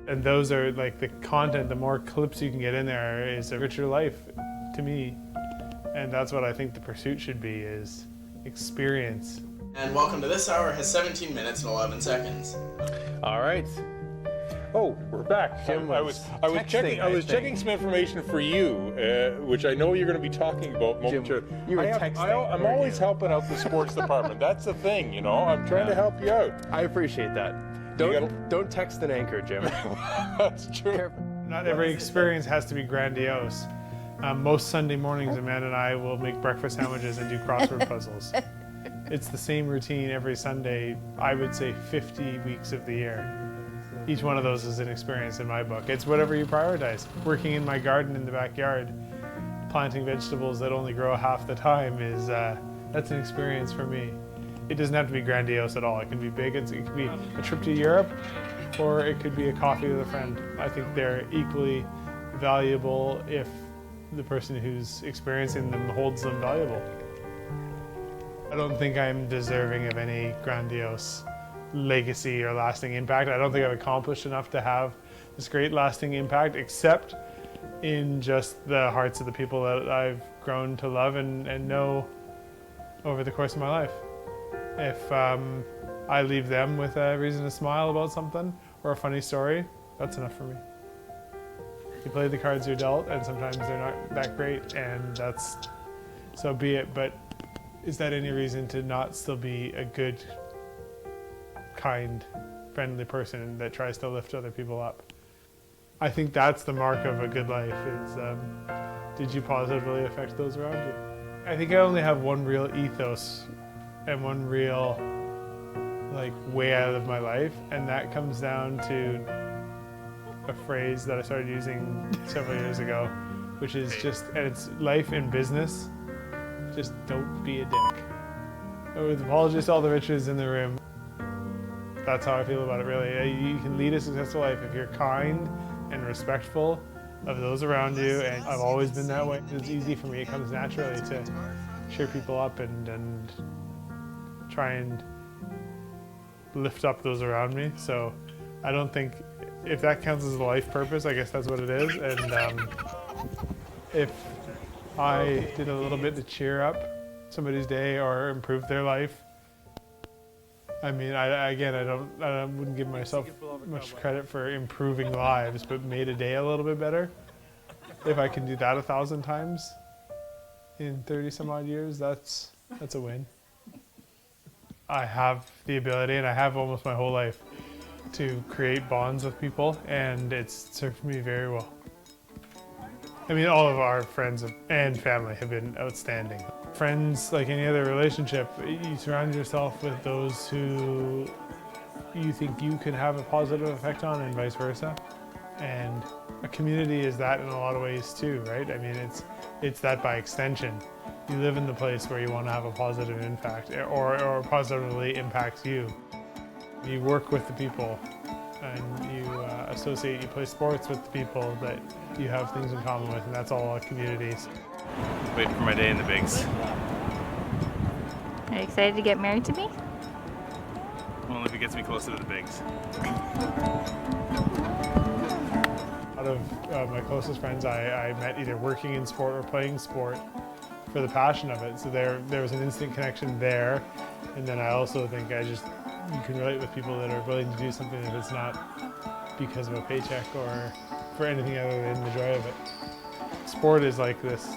and those are like the content. The more clips you can get in there is a richer life to me. And that's what I think the pursuit should be, is experience. And welcome to This Hour has 17 minutes and 11 seconds. All right. Oh, we're back. Jim I was checking some information for you, which I know you're going to be talking about momentarily. Jim, you were texting. I'm always helping out the sports department. That's the thing, you know. I'm trying to help you out. I appreciate that. Don't text an anchor, Jim. That's true. Not every experience has to be grandiose. Most Sunday mornings, Amanda and I will make breakfast sandwiches and do crossword puzzles. It's the same routine every Sunday, I would say 50 weeks of the year. Each one of those is an experience in my book. It's whatever you prioritize. Working in my garden in the backyard, planting vegetables that only grow half the time that's an experience for me. It doesn't have to be grandiose at all. It can be big. It could be a trip to Europe, or it could be a coffee with a friend. I think they're equally valuable if the person who's experiencing them holds them valuable. I don't think I'm deserving of any grandiose legacy or lasting impact. I don't think I've accomplished enough to have this great lasting impact, except in just the hearts of the people that I've grown to love and know over the course of my life. If I leave them with a reason to smile about something or a funny story, that's enough for me. You play the cards you're dealt, and sometimes they're not that great, and that's so be it. But is that any reason to not still be a good, kind, friendly person that tries to lift other people up? I think that's the mark of a good life, is did you positively affect those around you? I think I only have one real ethos and one real way I live my life, and that comes down to a phrase that I started using several years ago, which is and it's life and business, just don't be a dick. With apologies to all the Richards in the room, that's how I feel about it, really. You can lead a successful life if you're kind and respectful of those around you, and I've always been that way. It's easy for me, it comes naturally to cheer people up and try and lift up those around me. So I don't think, if that counts as a life purpose, I guess that's what it is. And if I did a little bit to cheer up somebody's day or improve their life, I mean, I wouldn't give myself much credit for improving lives, but made a day a little bit better. If I can do that 1,000 times in 30 some odd years, that's a win. I have the ability, and I have almost my whole life, to create bonds with people, and it's served me very well. I mean, all of our friends and family have been outstanding. Friends, like any other relationship, you surround yourself with those who you think you can have a positive effect on, and vice versa. And a community is that in a lot of ways too, right? I mean, it's that by extension. You live in the place where you want to have a positive impact, or positively impacts you. You work with the people, and you associate, you play sports with the people that you have things in common with, and that's all communities. Waiting for my day in the bigs. Are you excited to get married to me? Only if it gets me closer to the bigs. Out of my closest friends, I met either working in sport or playing sport for the passion of it. So there was an instant connection there. And then I also think you can relate with people that are willing to do something if it's not because of a paycheck or for anything other than the joy of it. Sport is like this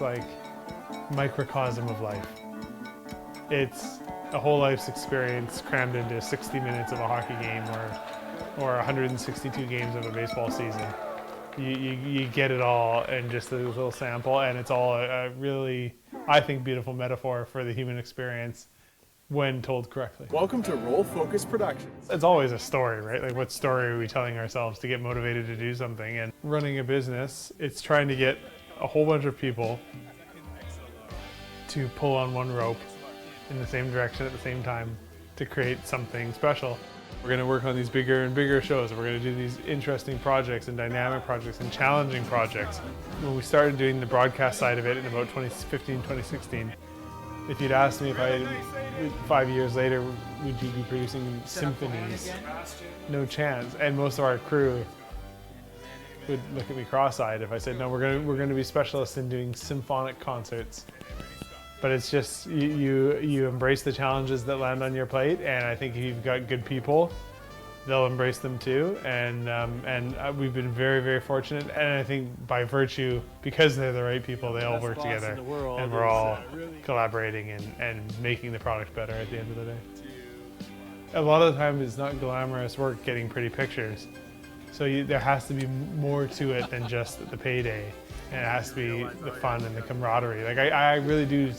microcosm of life. It's a whole life's experience crammed into 60 minutes of a hockey game or 162 games of a baseball season. You get it all in just a little sample, and it's all a really, I think, beautiful metaphor for the human experience when told correctly. Welcome to Roll Focus Productions. It's always a story, right? Like, what story are we telling ourselves to get motivated to do something? And running a business, it's trying to get a whole bunch of people to pull on one rope in the same direction at the same time to create something special. We're going to work on these bigger and bigger shows. We're going to do these interesting projects and dynamic projects and challenging projects. When we started doing the broadcast side of it in about 2015, 2016, if you'd asked me 5 years later, would you be producing symphonies? No chance. And most of our crew would look at me cross-eyed if I said, no, we're going to be specialists in doing symphonic concerts. But it's just, you embrace the challenges that land on your plate, and I think if you've got good people they'll embrace them too. And we've been very, very fortunate. And I think by virtue, because they're the right people, they all work together, and we're all collaborating and making the product better at the end of the day. A lot of the time, it's not glamorous work getting pretty pictures. So there has to be more to it than just the payday. And it has to be the fun and the camaraderie. Like I really do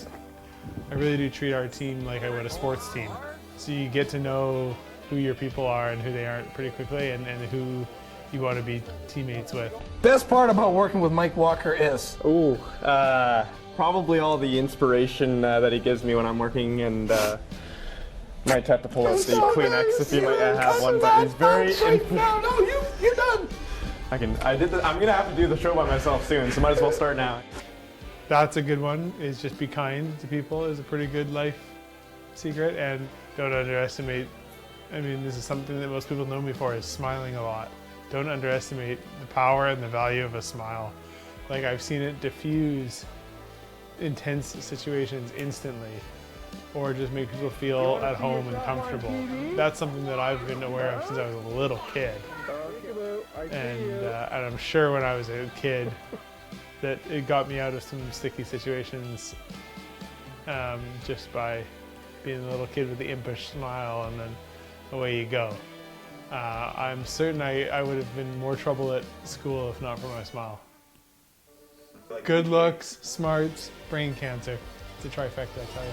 treat our team like I would a sports team. So you get to know who your people are and who they aren't pretty quickly, and who you want to be teammates with. Best part about working with Mike Walker is? Probably all the inspiration that he gives me when I'm working, and might have to pull out the Kleenex if you might have one, but he's very... No, you're done! I'm gonna have to do the show by myself soon, so might as well start now. That's a good one, is just be kind to people is a pretty good life secret, and don't underestimate, I mean, this is something that most people know me for, is smiling a lot. Don't underestimate the power and the value of a smile. Like, I've seen it diffuse intense situations instantly, or just make people feel at home and comfortable. That's something that I've been aware of since I was a little kid. And I'm sure when I was a kid that it got me out of some sticky situations just by being a little kid with the impish smile, and then away you go. I'm certain I would have been more trouble at school if not for my smile. Good looks, smarts, brain cancer. It's a trifecta, I tell you.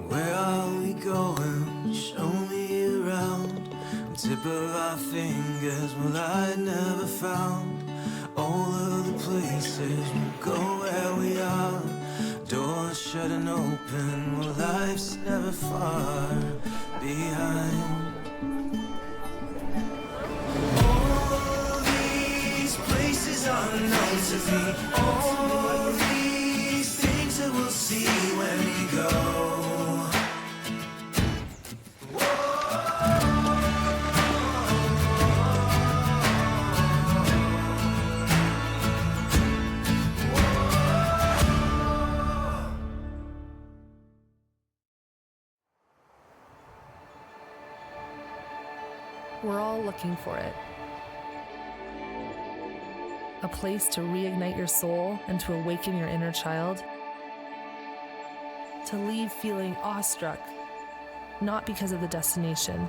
Where are we going? Show me around. Tip of our fingers, well, I never found all of the places we'll go where we are. Doors shut and open, well, life's never far behind. All these places are unknown to me. All these things that we'll see when we go. We're all looking for it. A place to reignite your soul and to awaken your inner child. To leave feeling awestruck, not because of the destination,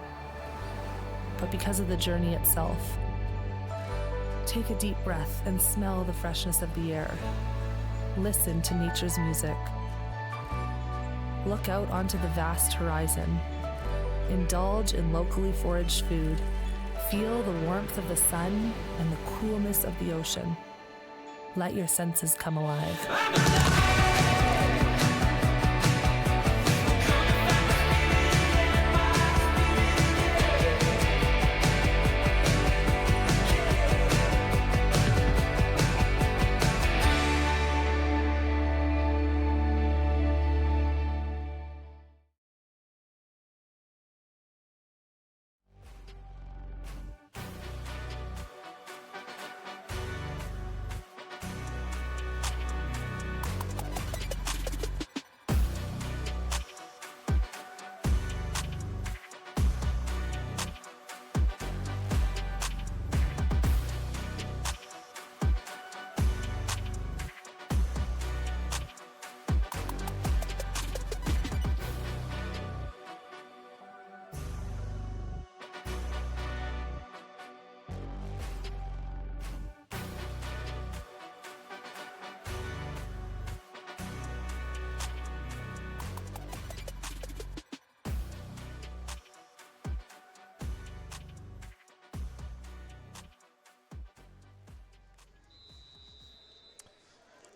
but because of the journey itself. Take a deep breath and smell the freshness of the air. Listen to nature's music. Look out onto the vast horizon. Indulge in locally foraged food. Feel the warmth of the sun and the coolness of the ocean. Let your senses come alive.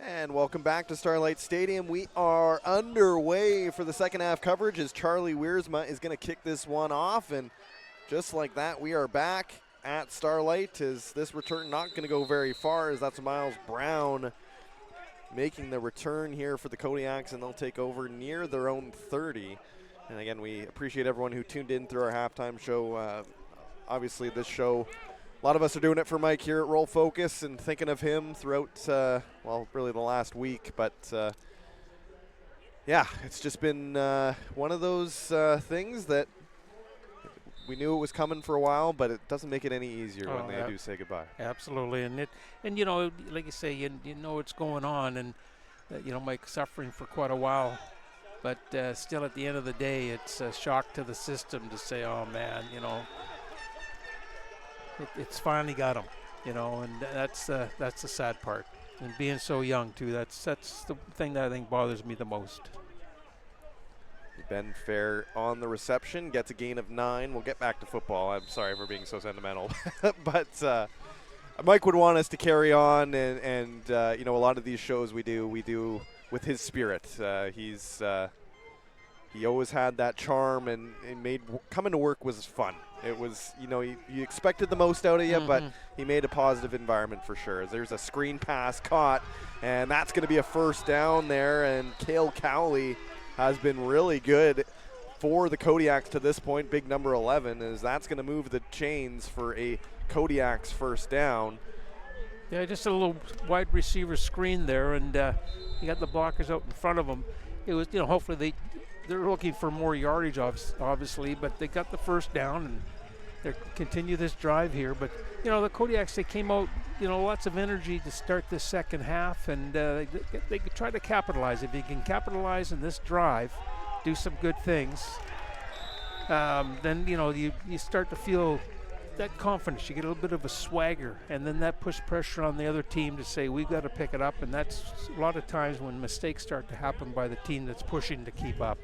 And welcome back to Starlight Stadium. We are underway for the second half coverage as Charlie Wiersma is going to kick this one off. And just like that, we are back at Starlight. Is this return not going to go very far, as that's Miles Brown making the return here for the Kodiaks, and they'll take over near their own 30. And again, we appreciate everyone who tuned in through our halftime show. Obviously, this show, a lot of us are doing it for Mike here at Roll Focus and thinking of him throughout, well, really the last week. But, yeah, it's just been one of those things that we knew it was coming for a while, but it doesn't make it any easier when they do say goodbye. Absolutely. And you know, like you say, you know what's going on, and, you know, Mike's suffering for quite a while. But still, at the end of the day, it's a shock to the system to say, oh, man, you know, it's finally got him, you know, and that's the sad part. And being so young, too, that's the thing that I think bothers me the most. Ben Fair on the reception, gets a gain of 9. We'll get back to football. I'm sorry for being so sentimental. But Mike would want us to carry on, and you know, a lot of these shows we do with his spirit. He always had that charm, and made coming to work was fun. It was, you know, you expected the most out of you, but he made a positive environment for sure. There's a screen pass caught, and that's going to be a first down there, and Cale Cowley has been really good for the Kodiaks to this point. Big number 11, as that's going to move the chains for a Kodiaks first down. Yeah, just a little wide receiver screen there, and you got the blockers out in front of them. It was, you know, hopefully they're looking for more yardage, obviously, but they got the first down, and they continue this drive here. But, you know, the Kodiaks, they came out, you know, lots of energy to start this second half, and they could try to capitalize. If you can capitalize in this drive, do some good things, then, you know, you start to feel that confidence. You get a little bit of a swagger, and then that puts pressure on the other team to say, we've got to pick it up, and that's a lot of times when mistakes start to happen by the team that's pushing to keep up.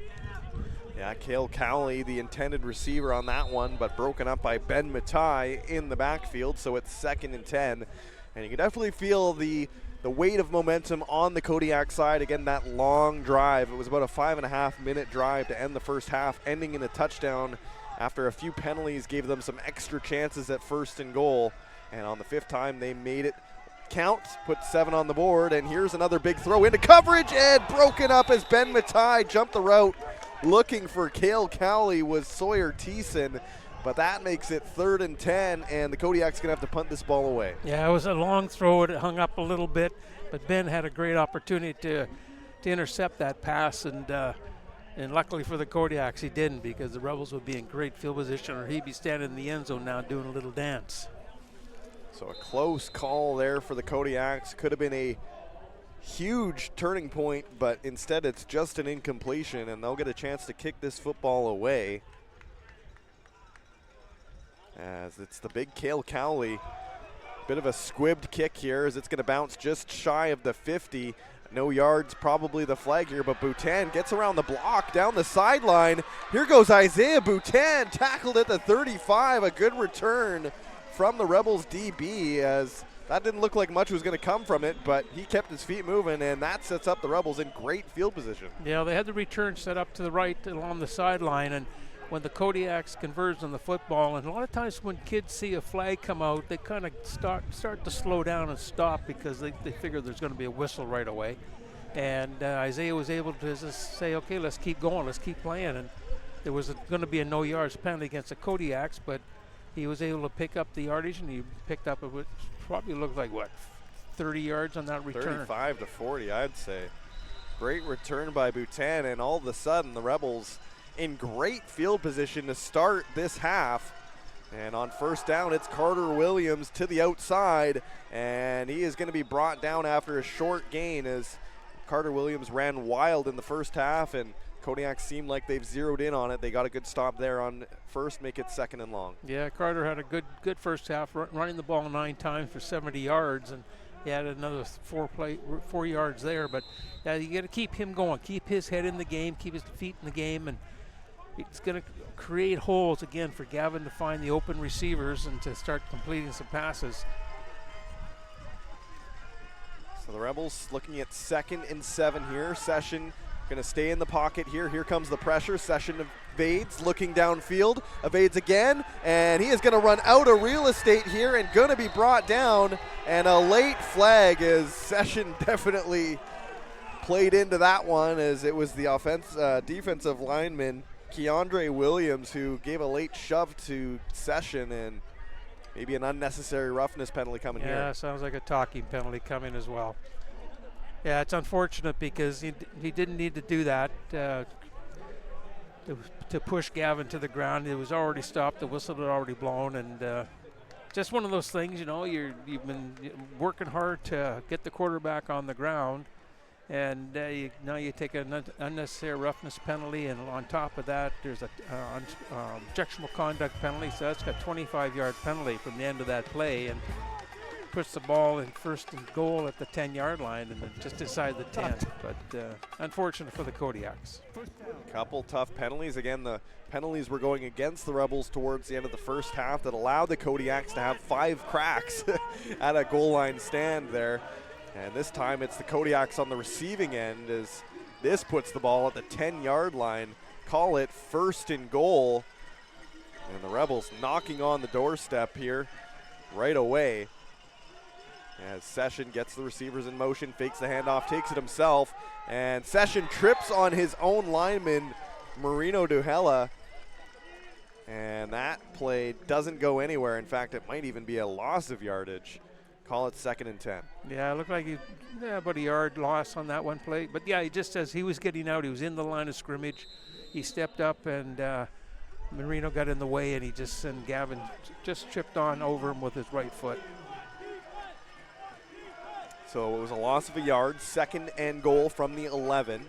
Yeah, Cale Cowley, the intended receiver on that one, but broken up by Ben Matai in the backfield, so it's 2nd and 10. And you can definitely feel the weight of momentum on the Kodiak side. Again, that long drive. It was about a 5.5-minute drive to end the first half, ending in a touchdown after a few penalties gave them some extra chances at 1st and goal. And on the 5th time, they made it count, put 7 on the board. And here's another big throw into coverage, and broken up as Ben Matai jumped the route. Looking for Cale Cowley was Sawyer Thiessen, but that makes it 3rd and 10, and the Kodiaks going to have to punt this ball away. Yeah, it was a long throw. It hung up a little bit, but Ben had a great opportunity to intercept that pass, and luckily for the Kodiaks, he didn't, because the Revels would be in great field position, or he'd be standing in the end zone now doing a little dance. So a close call there for the Kodiaks. Could have been a huge turning point, but instead it's just an incompletion, and they'll get a chance to kick this football away. As it's the big Cale Cowley. Bit of a squibbed kick here, as it's going to bounce just shy of the 50. No yards, probably the flag here, but Boutin gets around the block, down the sideline. Here goes Isaiah Boutin, tackled at the 35. A good return from the Rebels DB, as that didn't look like much was going to come from it, but he kept his feet moving, and that sets up the Rebels in great field position. Yeah, they had the return set up to the right along the sideline, and when the Kodiaks converge on the football, and a lot of times when kids see a flag come out, they kind of start to slow down and stop, because they figure there's going to be a whistle right away. And Isaiah was able to just say, okay, let's keep going, let's keep playing. And there was going to be a no yards penalty against the Kodiaks, but he was able to pick up the yardage, and he picked up what probably looked like, 30 yards on that return. 35 to 40, I'd say. Great return by Boutin, and all of a sudden the Rebels in great field position to start this half. And on first down, it's Carter Williams to the outside, and he is going to be brought down after a short gain, as Carter Williams ran wild in the first half, and Kodiak seemed like they've zeroed in on it. They got a good stop there on first, make it 2nd and long. Yeah, Carter had a good first half, running the ball 9 times for 70 yards, and he had another 4 yards there. But yeah, you got to keep him going, keep his head in the game, keep his feet in the game, and it's going to create holes again for Gavin to find the open receivers and to start completing some passes. So the Rebels looking at 2nd and 7 here. Session going to stay in the pocket here. Here comes the pressure. Session evades, looking downfield, evades again, and he is going to run out of real estate here and going to be brought down. And a late flag as Session definitely played into that one, as it was the defensive lineman Keandre Williams who gave a late shove to Session, and maybe an unnecessary roughness penalty coming here. Yeah, sounds like a talking penalty coming as well. Yeah, it's unfortunate because he didn't need to do that to push Gavin to the ground. It was already stopped. The whistle had already blown, and just one of those things, you know, you've been working hard to get the quarterback on the ground, and now you take an unnecessary roughness penalty, and on top of that, there's a objectionable conduct penalty, so that's got 25-yard penalty from the end of that play, and puts the ball in 1st and goal at the 10-yard line, and then just inside the 10. But unfortunate for the Kodiaks. Couple tough penalties. Again, the penalties were going against the Rebels towards the end of the first half that allowed the Kodiaks to have 5 cracks at a goal line stand there. And this time it's the Kodiaks on the receiving end, as this puts the ball at the 10-yard line. Call it 1st and goal. And the Rebels knocking on the doorstep here right away. As Session gets the receivers in motion, fakes the handoff, takes it himself, and Session trips on his own lineman, Marino Duhella. And that play doesn't go anywhere. In fact, it might even be a loss of yardage. Call it 2nd and 10. Yeah, it looked like about a yard loss on that one play. But yeah, just as he was getting out, he was in the line of scrimmage. He stepped up, and Marino got in the way, and Gavin just tripped on over him with his right foot. So it was a loss of a yard, 2nd and goal from the 11.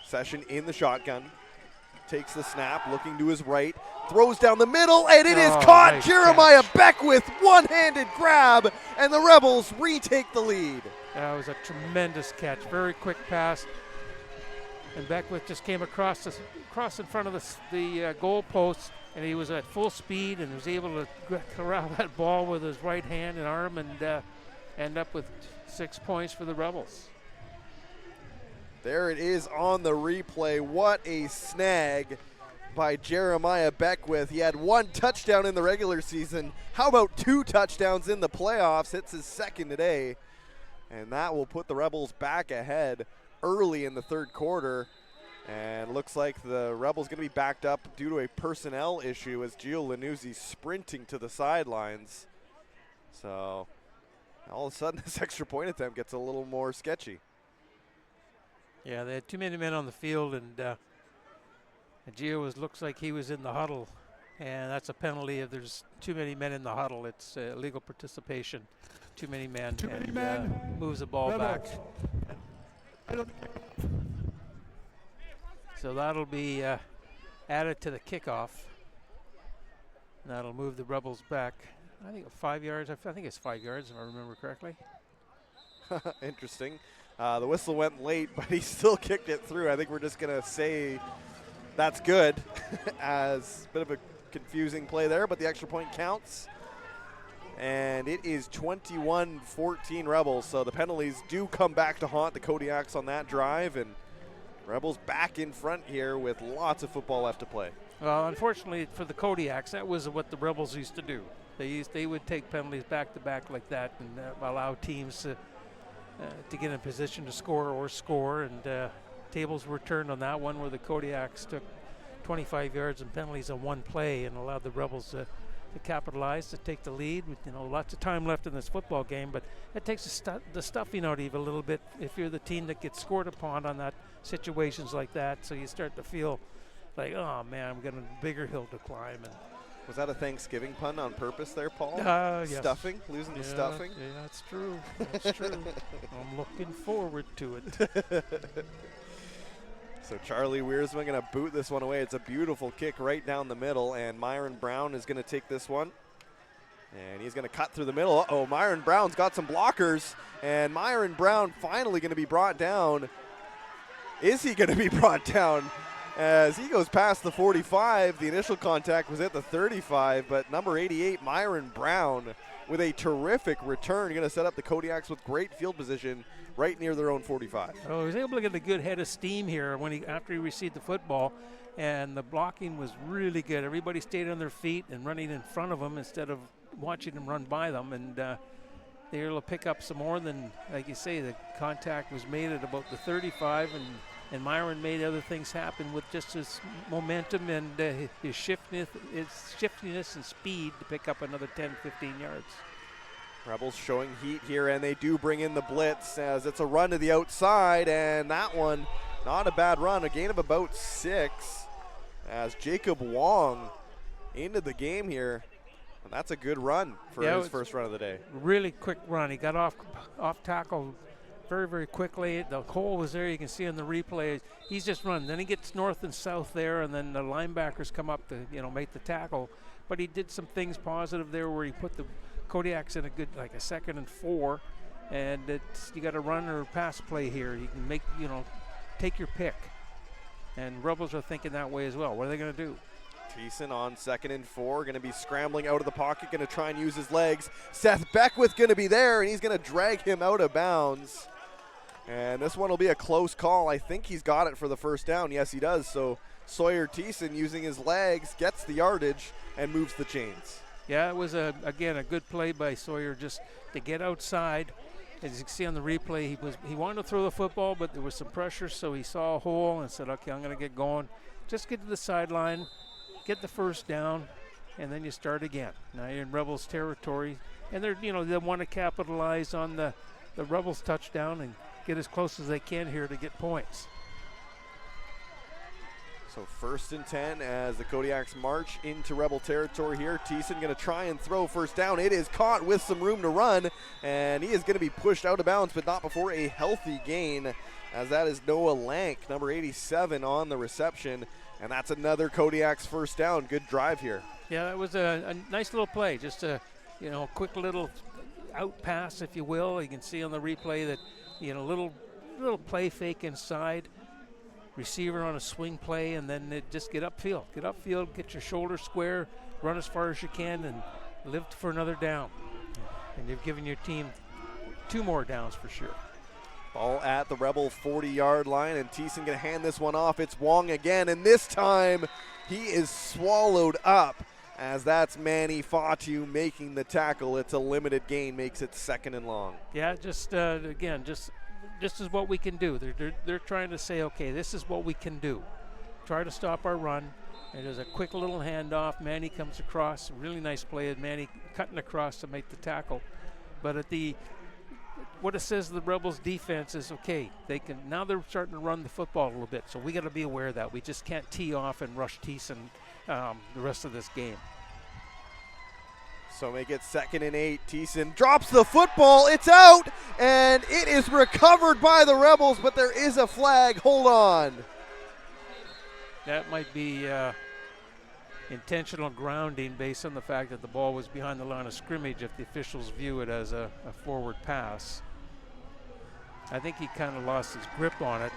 Session in the shotgun. Takes the snap, looking to his right, throws down the middle, and it is caught. Nice Jeremiah catch. Beckwith, one-handed grab, and the Rebels retake the lead. That was a tremendous catch, very quick pass, and Beckwith just came across in front of the goal post, and he was at full speed and was able to corral that ball with his right hand and arm, and end up with 6 points for the Rebels. There it is on the replay. What a snag by Jeremiah Beckwith. He had 1 touchdown in the regular season. How about 2 touchdowns in the playoffs? It's his 2nd today. And that will put the Rebels back ahead early in the 3rd quarter. And looks like the Rebels going to be backed up due to a personnel issue as Gio Lanuzzi sprinting to the sidelines. So all of a sudden this extra point attempt gets a little more sketchy. Yeah, they had too many men on the field, and Gio looks like he was in the huddle, and that's a penalty if there's too many men in the huddle. It's illegal participation. Too many men. Moves the ball back. So that'll be added to the kickoff. That'll move the Rebels back. I think 5 yards. I think it's 5 yards if I remember correctly. Interesting. The whistle went late, but he still kicked it through. I think we're just going to say that's good as a bit of a confusing play there, but the extra point counts. And it is 21-14 Rebels, so the penalties do come back to haunt the Kodiaks on that drive, and Rebels back in front here with lots of football left to play. Well, unfortunately for the Kodiaks, that was what the Rebels used to do. They would take penalties back to back like that and allow teams to get in position to score, and tables were turned on that one where the Kodiaks took 25 yards and penalties on 1 play and allowed the Rebels to capitalize, to take the lead. With, lots of time left in this football game, but it takes the stuffing out of you a little bit if you're the team that gets scored upon on that situations like that. So you start to feel like, oh man, I'm got a bigger hill to climb. And was that a Thanksgiving pun on purpose there, Paul? Yes. Stuffing? Losing the stuffing? Yeah, that's true. That's true. I'm looking forward to it. So Charlie Wiersma going to boot this one away. It's a beautiful kick right down the middle, and Myron Brown is going to take this one. And he's going to cut through the middle. Uh-oh, Myron Brown's got some blockers, and Myron Brown finally going to be brought down. Is he going to be brought down? As he goes past the 45, the initial contact was at the 35, but number 88, Myron Brown, with a terrific return. Going to set up the Kodiaks with great field position right near their own 45. Oh, he was able to get a good head of steam here after he received the football, and the blocking was really good. Everybody stayed on their feet and running in front of him instead of watching him run by them, and they were able to pick up some more than, like you say, the contact was made at about the 35, and Myron made other things happen with just his momentum and his shiftiness and speed to pick up another 10, 15 yards. Rebels showing heat here, and they do bring in the blitz as it's a run to the outside, and that one, not a bad run, a gain of about 6 as Jacob Wong into the game here. And that's a good run for his first run of the day. Really quick run. He got off tackle very, very quickly. The hole was there. You can see in the replay. He's just run. Then he gets north and south there, and then the linebackers come up to make the tackle. But he did some things positive there where he put the Kodiaks in a good, like a 2nd and 4, and you got a run or pass play here. You can make, take your pick. And Rebels are thinking that way as well. What are they going to do? Thiessen on 2nd and 4, going to be scrambling out of the pocket, going to try and use his legs. Seth Beckwith going to be there, and he's going to drag him out of bounds. And this one will be a close call. I think he's got it for the first down. Yes, he does. So Sawyer Thiessen, using his legs, gets the yardage and moves the chains. Yeah, it was, again, a good play by Sawyer just to get outside. As you can see on the replay, he wanted to throw the football, but there was some pressure, so he saw a hole and said, okay, I'm going to get going. Just get to the sideline, get the first down, and then you start again. Now you're in Rebels territory, and they want to capitalize on the Rebels touchdown and get as close as they can here to get points. So 1st and 10 as the Kodiaks march into Rebel territory here. Thiessen going to try and throw first down. It is caught with some room to run, and he is going to be pushed out of bounds, but not before a healthy gain, as that is Noah Lank, number 87, on the reception. And that's another Kodiaks first down. Good drive here. Yeah, that was a nice little play. Just a quick little out pass, if you will. You can see on the replay that little play fake inside, receiver on a swing play, and then just get upfield. Get your shoulder square, run as far as you can, and live for another down. And you've given your team 2 more downs for sure. Ball at the Rebel 40-yard line, and Thiessen going to hand this one off. It's Wong again, and this time he is swallowed up as that's Manny Fatu making the tackle. It's a limited gain, makes it 2nd and long. Yeah, just again, this is what we can do. They're trying to say, okay, this is what we can do. Try to stop our run. And there's a quick little handoff. Manny comes across. Really nice play. Manny cutting across to make the tackle. But what it says to the Rebels defense is, okay, now they're starting to run the football a little bit. So we got to be aware of that. We just can't tee off and rush Thiessen the rest of this game. So make it 2nd and 8. Thiessen drops the football. It's out, and it is recovered by the Rebels, but there is a flag. Hold on. That might be intentional grounding based on the fact that the ball was behind the line of scrimmage if the officials view it as a forward pass. I think he kind of lost his grip on it.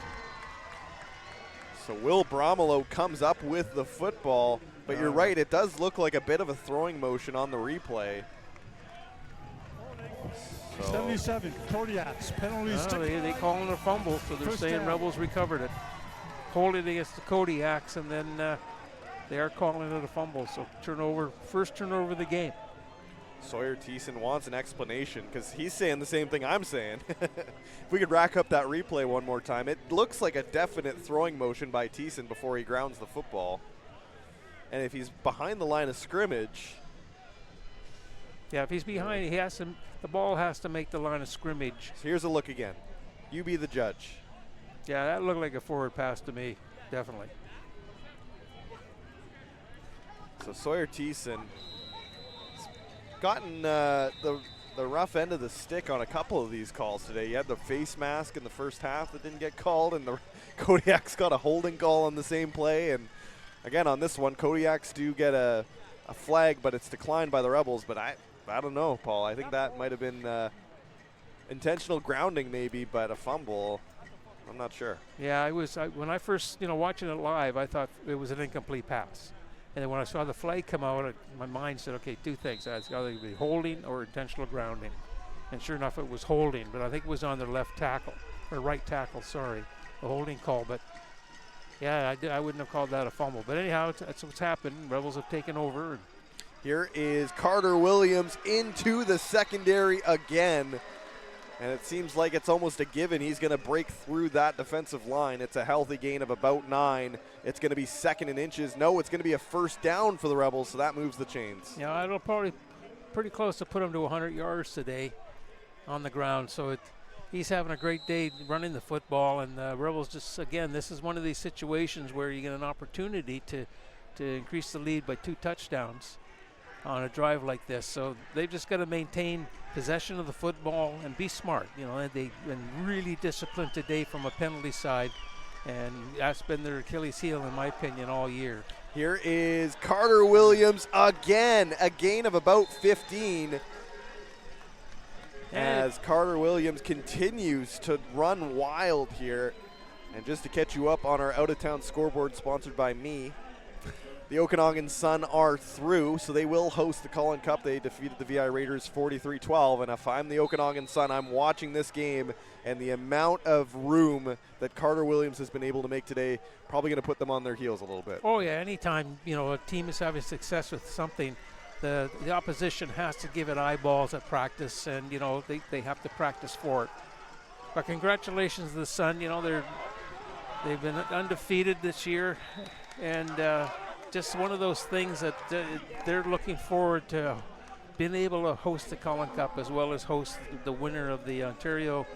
So Will Bromelo comes up with the football. But you're right, it does look like a bit of a throwing motion on the replay. 77, Kodiaks, penalties. They call it a fumble, so they're saying down. Rebels recovered it. Hold it against the Kodiaks, and then they are calling it a fumble. So first turnover of the game. Sawyer Thiessen wants an explanation because he's saying the same thing I'm saying. If we could rack up that replay one more time, it looks like a definite throwing motion by Thiessen before he grounds the football. And if he's behind the line of scrimmage. Yeah, if he's behind, the ball has to make the line of scrimmage. So here's a look again. You be the judge. Yeah, that looked like a forward pass to me, definitely. So Sawyer Thiessen has gotten the rough end of the stick on a couple of these calls today. You had the face mask in the first half that didn't get called, and the Kodiaks got a holding call on the same play, and again, on this one, Kodiaks do get a flag, but it's declined by the Rebels. But I don't know, Paul. I think that might have been intentional grounding maybe, but a fumble, I'm not sure. Yeah, when I first, watching it live, I thought it was an incomplete pass. And then when I saw the flag come out, my mind said, okay, two things. It's either be holding or intentional grounding. And sure enough, it was holding, but I think it was on their left tackle, or right tackle, sorry, the holding call. But yeah, I wouldn't have called that a fumble. But anyhow, that's what's happened. Rebels have taken over. Here is Carter Williams into the secondary again. And it seems like it's almost a given he's going to break through that defensive line. It's a healthy gain of about 9. It's going to be 2nd and inches. No, it's going to be a first down for the Rebels, so that moves the chains. Yeah, it'll probably pretty close to put him to 100 yards today on the ground. So he's having a great day running the football. And the Rebels just, again, this is one of these situations where you get an opportunity to increase the lead by 2 touchdowns on a drive like this. So they've just got to maintain possession of the football and be smart. You know, they've been really disciplined today from a penalty side, and that's been their Achilles heel, in my opinion, all year. Here is Carter Williams again, a gain of about 15. As Carter Williams continues to run wild here. And just to catch you up on our out-of-town scoreboard sponsored by me, the Okanagan Sun are through, so they will host the Cullen Cup. They defeated the VI Raiders 43-12, and if I'm the Okanagan Sun, I'm watching this game, and the amount of room that Carter Williams has been able to make today probably going to put them on their heels a little bit. Oh yeah, anytime a team is having success with something, the opposition has to give it eyeballs at practice, and they have to practice for it. But congratulations to the Sun. They've been undefeated this year, and just one of those things that they're looking forward to being able to host the Cullen Cup as well as host the winner of the Ontario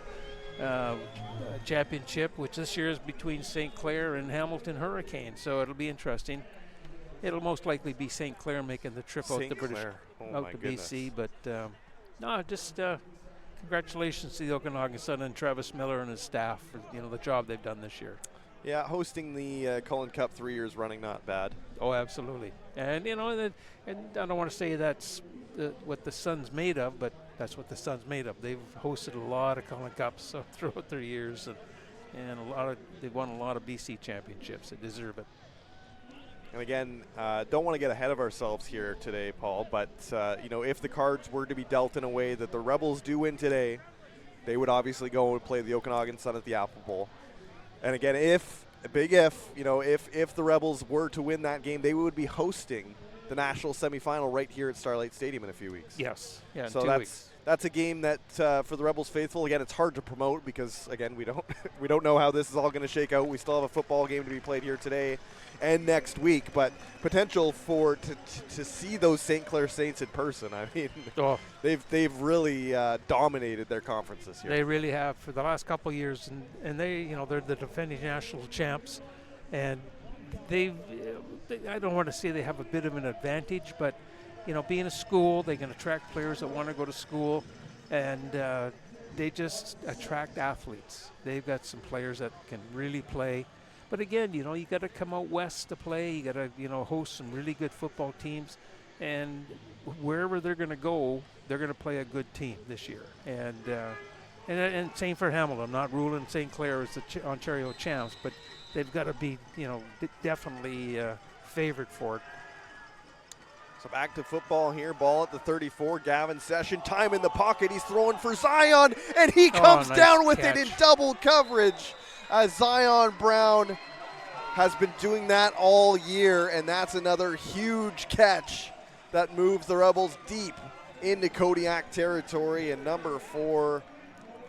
Championship, which this year is between St. Clair and Hamilton Hurricanes. So it'll be interesting. It'll most likely be St. Clair making the trip out to BC. But congratulations to the Okanagan Sun and Travis Miller and his staff for the job they've done this year. Yeah, hosting the Cullen Cup 3 years running, not bad. Oh, absolutely. And and I don't want to say that's what the Sun's made of, but that's what the Sun's made of. They've hosted a lot of Cullen Cups throughout their years, and they've won a lot of BC championships. They deserve it. And again, don't want to get ahead of ourselves here today, Paul, but if the cards were to be dealt in a way that the Rebels do win today, they would obviously go and play the Okanagan Sun at the Apple Bowl. And again, if the Rebels were to win that game, they would be hosting the national semifinal right here at Starlight Stadium in a few weeks. Yes. Yeah, so in 2 weeks. That's a game that for the Rebels faithful, again, it's hard to promote because again we don't know how this is all going to shake out. We still have a football game to be played here today and next week, but potential to see those St. Clair Saints in person. I mean, they've really dominated their conference this year. They really have for the last couple of years, and they're the defending national champs, and I don't want to say they have a bit of an advantage, but being a school, they can attract players that want to go to school, and they just attract athletes. They've got some players that can really play. But again, you got to come out west to play. You got to, host some really good football teams, and wherever they're going to go, they're going to play a good team this year. And same for Hamilton. I'm not ruling St. Clair as the Ontario champs, but they've got to be, definitely favored for it. So back to football here. Ball at the 34. Gavin Session. Time in the pocket. He's throwing for Zion, and he comes down with it in double coverage. As Zion Brown has been doing that all year, and that's another huge catch that moves the Rebels deep into Kodiak territory. And number 4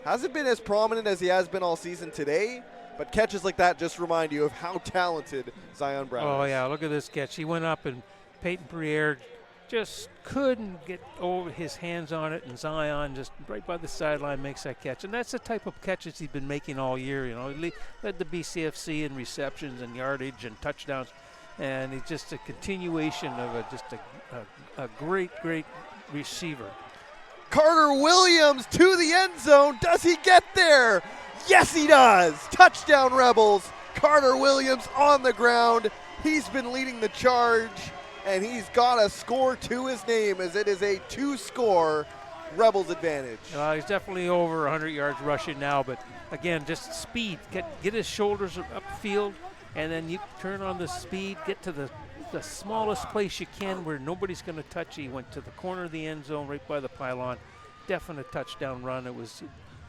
hasn't been as prominent as he has been all season today, but catches like that just remind you of how talented Zion Brown is. Oh, yeah, look at this catch. He went up, and Peyton Briere just couldn't get over his hands on it, and Zion just right by the sideline makes that catch. And that's the type of catches he's been making all year. He led the BCFC in receptions and yardage and touchdowns, and he's just a continuation of a great receiver. Carter Williams to the end zone. Does he get there? Yes, he does. Touchdown, Rebels. Carter Williams on the ground. He's been leading the charge, and he's got a score to his name as it is a 2-score Rebels advantage. He's definitely over 100 yards rushing now, but again, just speed. Get his shoulders upfield, and then you turn on the speed, get to the the smallest place you can where nobody's going to touch you. He went to the corner of the end zone right by the pylon. Definite touchdown run. It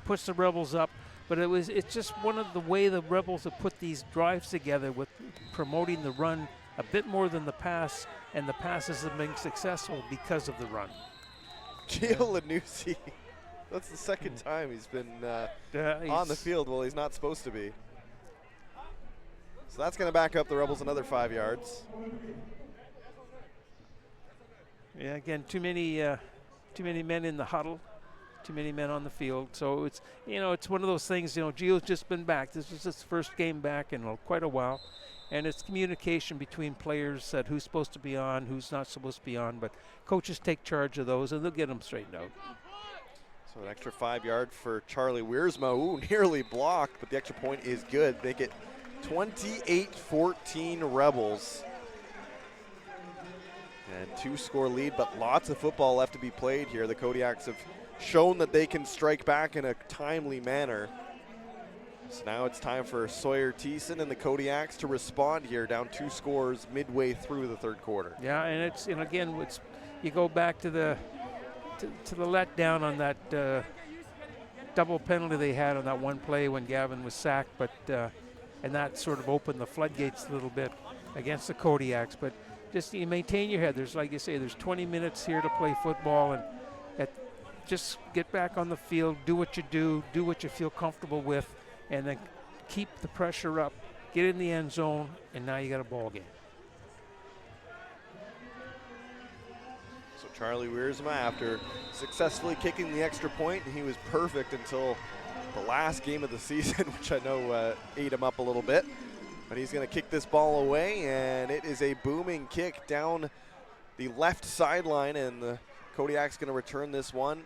puts the Rebels up, but it's just one of the way the Rebels have put these drives together with promoting the run a bit more than the pass, and the passes have been successful because of the run. Gio Lanucci, that's the second time he's been on the field. Well, he's not supposed to be. So that's going to back up the Rebels another 5 yards. Yeah, again, too many men in the huddle, too many men on the field. So it's one of those things. Gio's just been back. This is his first game back in quite a while, and it's communication between players that who's supposed to be on, who's not supposed to be on. But coaches take charge of those, and they'll get them straightened out. So an extra 5 yard for Charlie Wiersma. Ooh, nearly blocked, but the extra point is good. Make it 28-14 Rebels. And 2-score lead, but lots of football left to be played here. The Kodiaks have shown that they can strike back in a timely manner. So now it's time for Sawyer Thiessen and the Kodiaks to respond here, down 2 scores midway through the third quarter. Yeah, and you go back to the letdown on that double penalty they had on that one play when Gavin was sacked, but and that sort of opened the floodgates a little bit against the Kodiaks. But just you maintain your head. There's, like you say, there's 20 minutes here to play football, and just get back on the field, do what you do what you feel comfortable with, and then keep the pressure up, get in the end zone, and now you got a ball game. So Charlie Wiersma, after successfully kicking the extra point, and he was perfect until the last game of the season, which I know ate him up a little bit. But he's going to kick this ball away, and it is a booming kick down the left sideline, and the Kodiak's going to return this one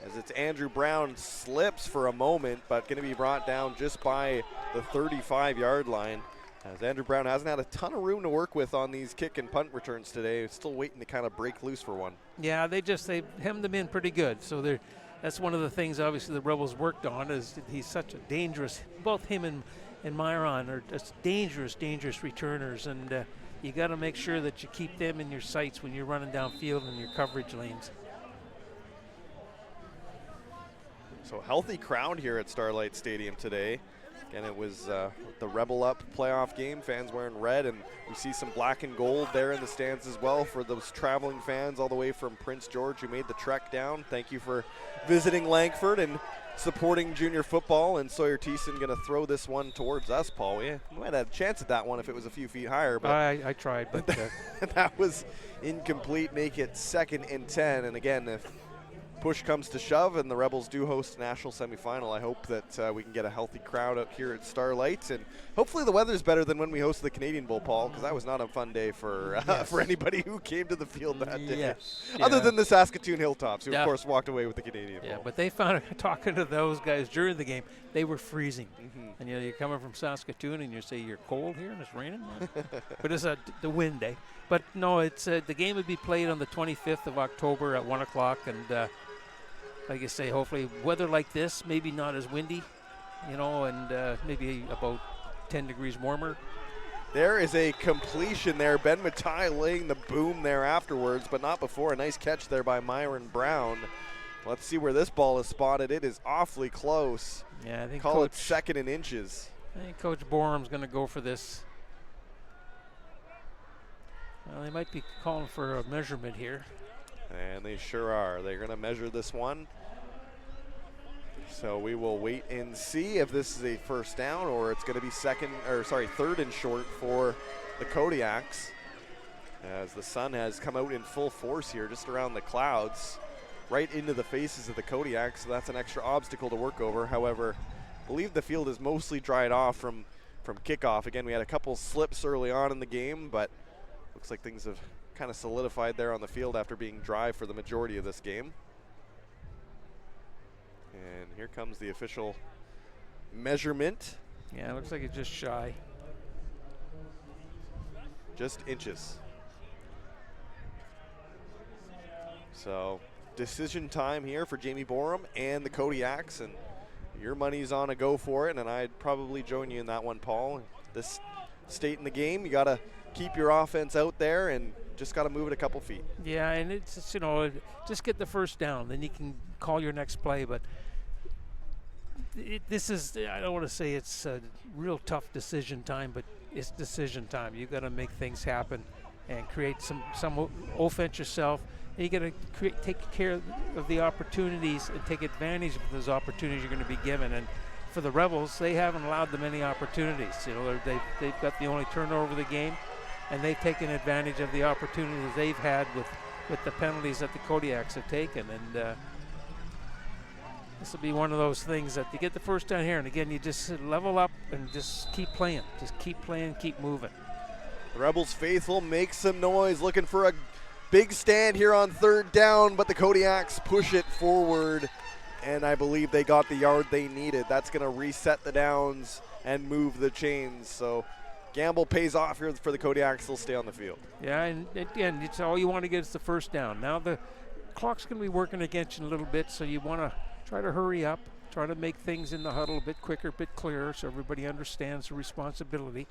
as it's Andrew Brown slips for a moment, but going to be brought down just by the 35-yard line. As Andrew Brown hasn't had a ton of room to work with on these kick and punt returns today. Still waiting to kind of break loose for one. Yeah, they hemmed them in pretty good. So that's one of the things, obviously, the Rebels worked on, is he's such a dangerous, both him and Myron are just dangerous returners, and you got to make sure that you keep them in your sights when you're running downfield in your coverage lanes. So healthy crowd here at Starlight Stadium today. Again, it was the Rebel Up playoff game, fans wearing red, and we see some black and gold there in the stands as well for those traveling fans all the way from Prince George who made the trek down. Thank you for visiting Langford and supporting junior football. And Sawyer Thiessen going to throw this one towards us, Paul. We might have a chance at that one if it was a few feet higher. But I tried, but that was incomplete. Make it 2nd and 10. And again, if push comes to shove and the Rebels do host a national semifinal, I hope that we can get a healthy crowd out here at Starlight, and hopefully the weather's better than when we hosted the Canadian Bowl, Paul, because that was not a fun day for for anybody who came to the field that day. Other than the Saskatoon Hilltops, who of course walked away with the Canadian Bowl. Yeah, but they found, talking to those guys during the game, they were freezing. And you're coming from Saskatoon and you say you're cold here and it's raining, but it's the wind day. But no, it's the game would be played on the 25th of October at 1 o'clock, and like I say, hopefully weather like this, maybe not as windy, and maybe about 10 degrees warmer. There is a completion there. Ben Matai laying the boom there afterwards, but not before. A nice catch there by Myron Brown. Let's see where this ball is spotted. It is awfully close. Yeah, I think Call it 2nd in inches. I think Coach Borum's going to go for this. Well, they might be calling for a measurement here. And they sure are. They're going to measure this one. So we will wait and see if this is a first down or it's going to be 3rd and short for the Kodiaks, as the sun has come out in full force here just around the clouds right into the faces of the Kodiaks. So that's an extra obstacle to work over. However, I believe the field is mostly dried off from kickoff. Again, we had a couple slips early on in the game, but looks like things have kind of solidified there on the field after being dry for the majority of this game. And here comes the official measurement. Yeah, it looks like it's just shy. Just inches. So decision time here for Jamie Borum and the Kodiaks, and your money's on a go for it, and I'd probably join you in that one, Paul. This state in the game, you got to keep your offense out there and just got to move it a couple feet. Yeah, and it's, you know, just get the first down, then you can call your next play. But this is, I don't want to say it's a real tough decision time, but it's decision time. You got to make things happen and create some offense yourself. And you got to take care of the opportunities and take advantage of those opportunities you're going to be given. And for the Rebels, they haven't allowed them any opportunities. You know, they've got the only turnover of the game, and they've taken advantage of the opportunities they've had with the penalties that the Kodiaks have taken. And this will be one of those things that you get the first down here, and again, you just level up and just keep playing. Just keep playing, keep moving. The Rebels faithful make some noise, looking for a big stand here on third down, but the Kodiaks push it forward, and I believe they got the yard they needed. That's going to reset the downs and move the chains. So gamble pays off here for the Kodiaks. They'll stay on the field. Yeah, and again, it's all you want to get is the first down. Now the clock's going to be working against you a little bit, so you want to try to hurry up, try to make things in the huddle a bit quicker, a bit clearer, so everybody understands the responsibility.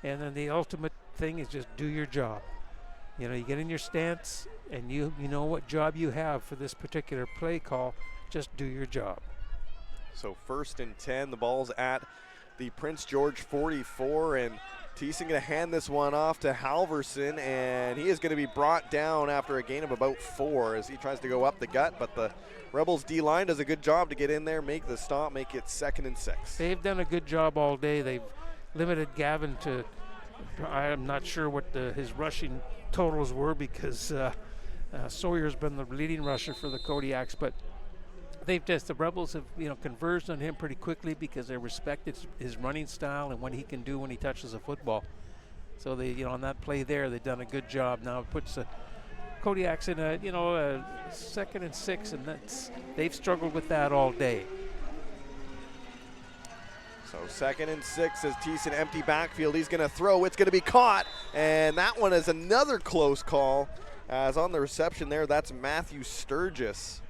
And then the ultimate thing is just do your job. You know, you get in your stance and you know what job you have for this particular play call. Just do your job. So 1st and 10, the ball's at the Prince George 44, and Thiessen going to hand this one off to Halverson, and he is going to be brought down after a gain of about 4 as he tries to go up the gut, but the Rebels D-line does a good job to get in there, make the stop, make it 2nd and 6. They've done a good job all day. They've limited Gavin to, I'm not sure what his rushing totals were because Sawyer's been the leading rusher for the Kodiaks, but the Rebels have, you know, converged on him pretty quickly because they respected his running style and what he can do when he touches the football. So they, you know, on that play there, they've done a good job. Now it puts the Kodiaks in a 2nd and 6, and they've struggled with that all day. So 2nd and 6 as Thiessen empty backfield. He's going to throw. It's going to be caught. And that one is another close call. As on the reception there, that's Matthew Sturgis.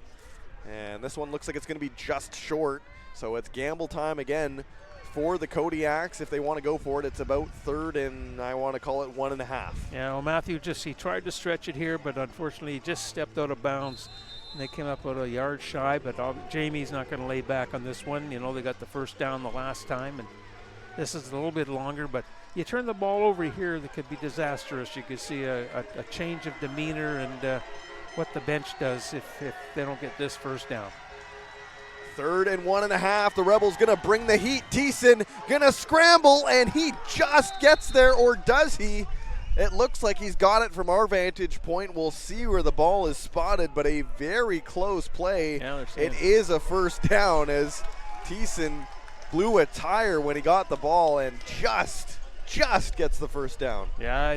And this one looks like it's going to be just short. So it's gamble time again for the Kodiaks. If they want to go for it, it's about 3rd and I want to call it 1.5. Yeah, well, Matthew he tried to stretch it here, but unfortunately he just stepped out of bounds. And they came up about a yard shy, but Jamie's not going to lay back on this one. You know, they got the first down the last time, and this is a little bit longer, but you turn the ball over here, that could be disastrous. You could see a change of demeanor and what the bench does if they don't get this first down. 3rd and 1.5. The Rebels going to bring the heat. Thiessen going to scramble, and he just gets there, or does he? It looks like he's got it from our vantage point. We'll see where the ball is spotted, but a very close play. Yeah, it is a first down as Thiessen blew a tire when he got the ball and just gets the first down. Yeah,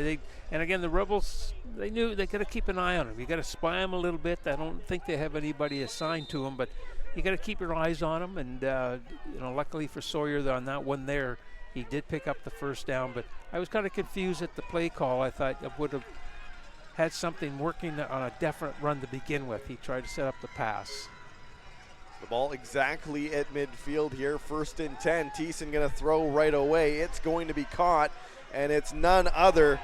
and again, the Rebels, they knew they got to keep an eye on him. You got to spy him a little bit. I don't think they have anybody assigned to him, but you got to keep your eyes on him. And luckily for Sawyer on that one there, he did pick up the first down, but I was kind of confused at the play call. I thought it would have had something working on a definite run to begin with. He tried to set up the pass. The ball exactly at midfield here. 1st and 10. Thiessen going to throw right away. It's going to be caught, and it's none other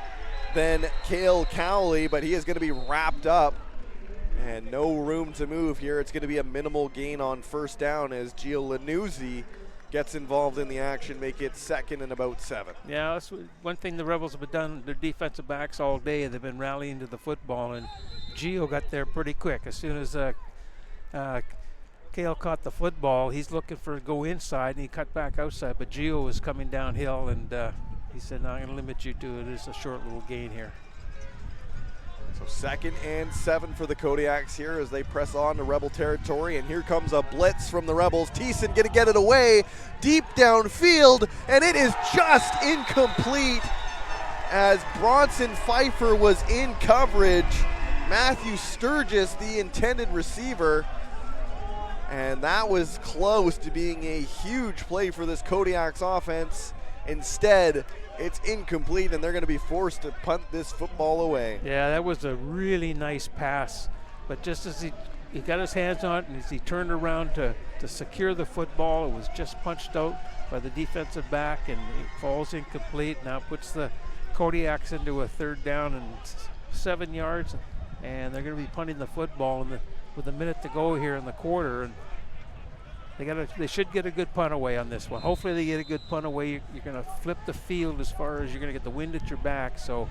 than Cale Cowley, but he is going to be wrapped up. And no room to move here. It's going to be a minimal gain on first down as Gio Lanuzzi gets involved in the action, make it 2nd and about 7. Yeah, that's one thing the Rebels have done, their defensive backs all day. They've been rallying to the football, and Gio got there pretty quick. As soon as Cale caught the football, he's looking for go inside, and he cut back outside, but Gio was coming downhill, and he said, no, I'm going to limit you to it. It's a short little gain here. So 2nd and 7 for the Kodiaks here as they press on to Rebel territory, and here comes a blitz from the Rebels. Thiessen going to get it away deep downfield, and it is just incomplete as Bronson Pfeiffer was in coverage. Matthew Sturgis, the intended receiver, and that was close to being a huge play for this Kodiaks offense. Instead, it's incomplete, and they're going to be forced to punt this football away. Yeah, that was a really nice pass, but just as he got his hands on it and as he turned around to secure the football, it was just punched out by the defensive back, and it falls incomplete. Now puts the Kodiaks into a 3rd down and 7 yards, and they're going to be punting the football with a minute to go here in the quarter. And they should get a good punt away on this one. Hopefully they get a good punt away. You're going to flip the field as far as you're going to get the wind at your back. So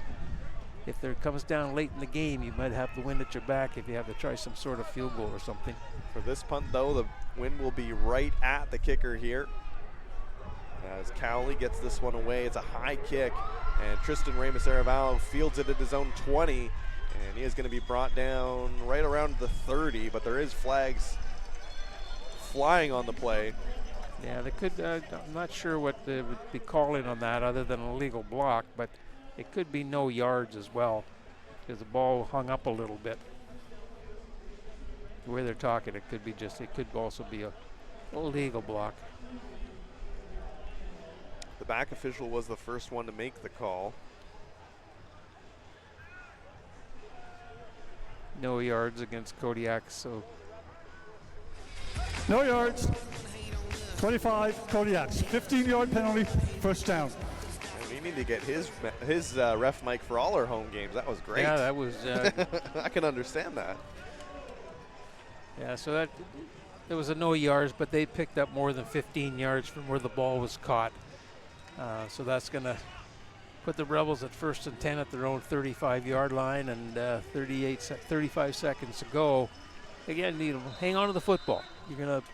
if there comes down late in the game, you might have the wind at your back if you have to try some sort of field goal or something. For this punt, though, the wind will be right at the kicker here. As Cowley gets this one away, it's a high kick, and Tristan Ramos-Aravallo fields it at his own 20, and he is going to be brought down right around the 30, but there is flags flying on the play. Yeah, they could, I'm not sure what they would be calling on that other than a legal block, but it could be no yards as well, because the ball hung up a little bit. The way they're talking, it could also be a legal block. The back official was the first one to make the call. No yards against Kodiaks, so. No yards. 25 Kodiaks. 15-yard penalty, 1st down. We need to get his ref mic for all our home games. That was great. Yeah, that was. I can understand that. Yeah, so there was a no yards, but they picked up more than 15 yards from where the ball was caught. So that's going to put the Rebels at 1st and 10 at their own 35-yard line, and 35 seconds to go. Again, hang on to the football. You're going to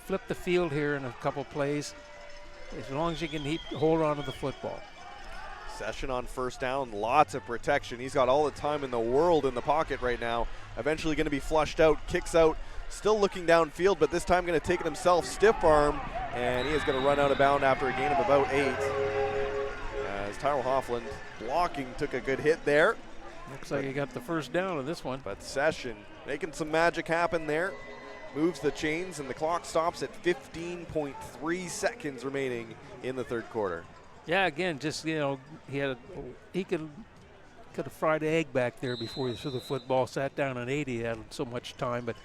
flip the field here in a couple plays, as long as you can hold on to the football. Session on 1st down, lots of protection. He's got all the time in the world in the pocket right now. Eventually going to be flushed out, kicks out, still looking downfield, but this time going to take it himself, stiff arm, and he is going to run out of bounds after a gain of about 8. As Tyrell Hoffland blocking took a good hit there. Looks like he got the 1st down on this one. But Session making some magic happen there. Moves the chains, and the clock stops at 15.3 seconds remaining in the 3rd quarter. Yeah, again, just, he could have fried egg back there before he threw the football, sat down on 80, he had so much time, but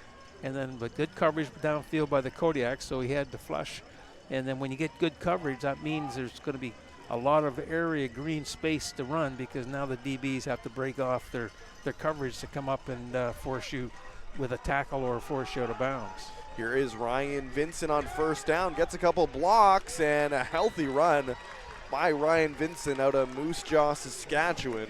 good coverage downfield by the Kodiaks, so he had to flush. And then when you get good coverage, that means there's going to be a lot of area green space to run, because now the DBs have to break off their coverage to come up and force you with a tackle or force you out of bounds. Here is Ryan Vincent on 1st down, gets a couple blocks and a healthy run by Ryan Vincent out of Moose Jaw, Saskatchewan.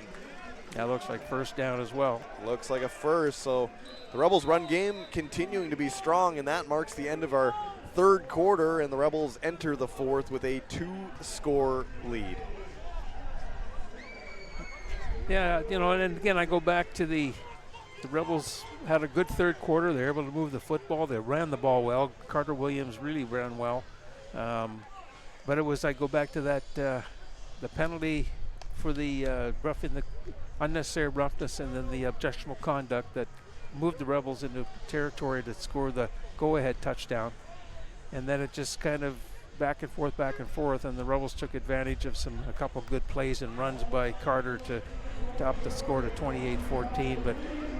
That looks like 1st down as well. Looks like a first, so the Rebels' run game continuing to be strong, and that marks the end of our 3rd quarter, and the Rebels enter the 4th with a 2-score lead. Yeah, and again, I go back to the Rebels had a good 3rd quarter. They were able to move the football. They ran the ball well. Carter Williams really ran well. But I go back to that, the penalty for the unnecessary roughness, and then the objectionable conduct that moved the Rebels into territory to score the go-ahead touchdown. And then it just kind of back and forth, and the Rebels took advantage of a couple good plays and runs by Carter to up the score to 28-14. But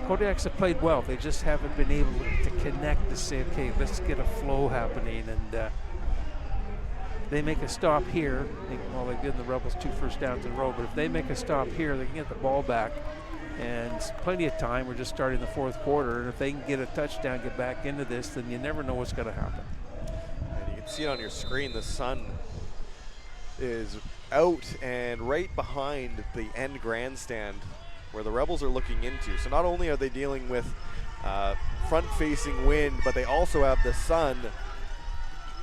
Kodiaks have played well. They just haven't been able to connect to say, okay, let's get a flow happening. And they make a stop here. They've given the Rebels 2 first downs in a row, but if they make a stop here, they can get the ball back. And it's plenty of time. We're just starting the 4th quarter, and if they can get a touchdown, get back into this, then you never know what's going to happen. And you can see it on your screen, the sun is out and right behind the end grandstand where the Rebels are looking into. So not only are they dealing with front-facing wind, but they also have the sun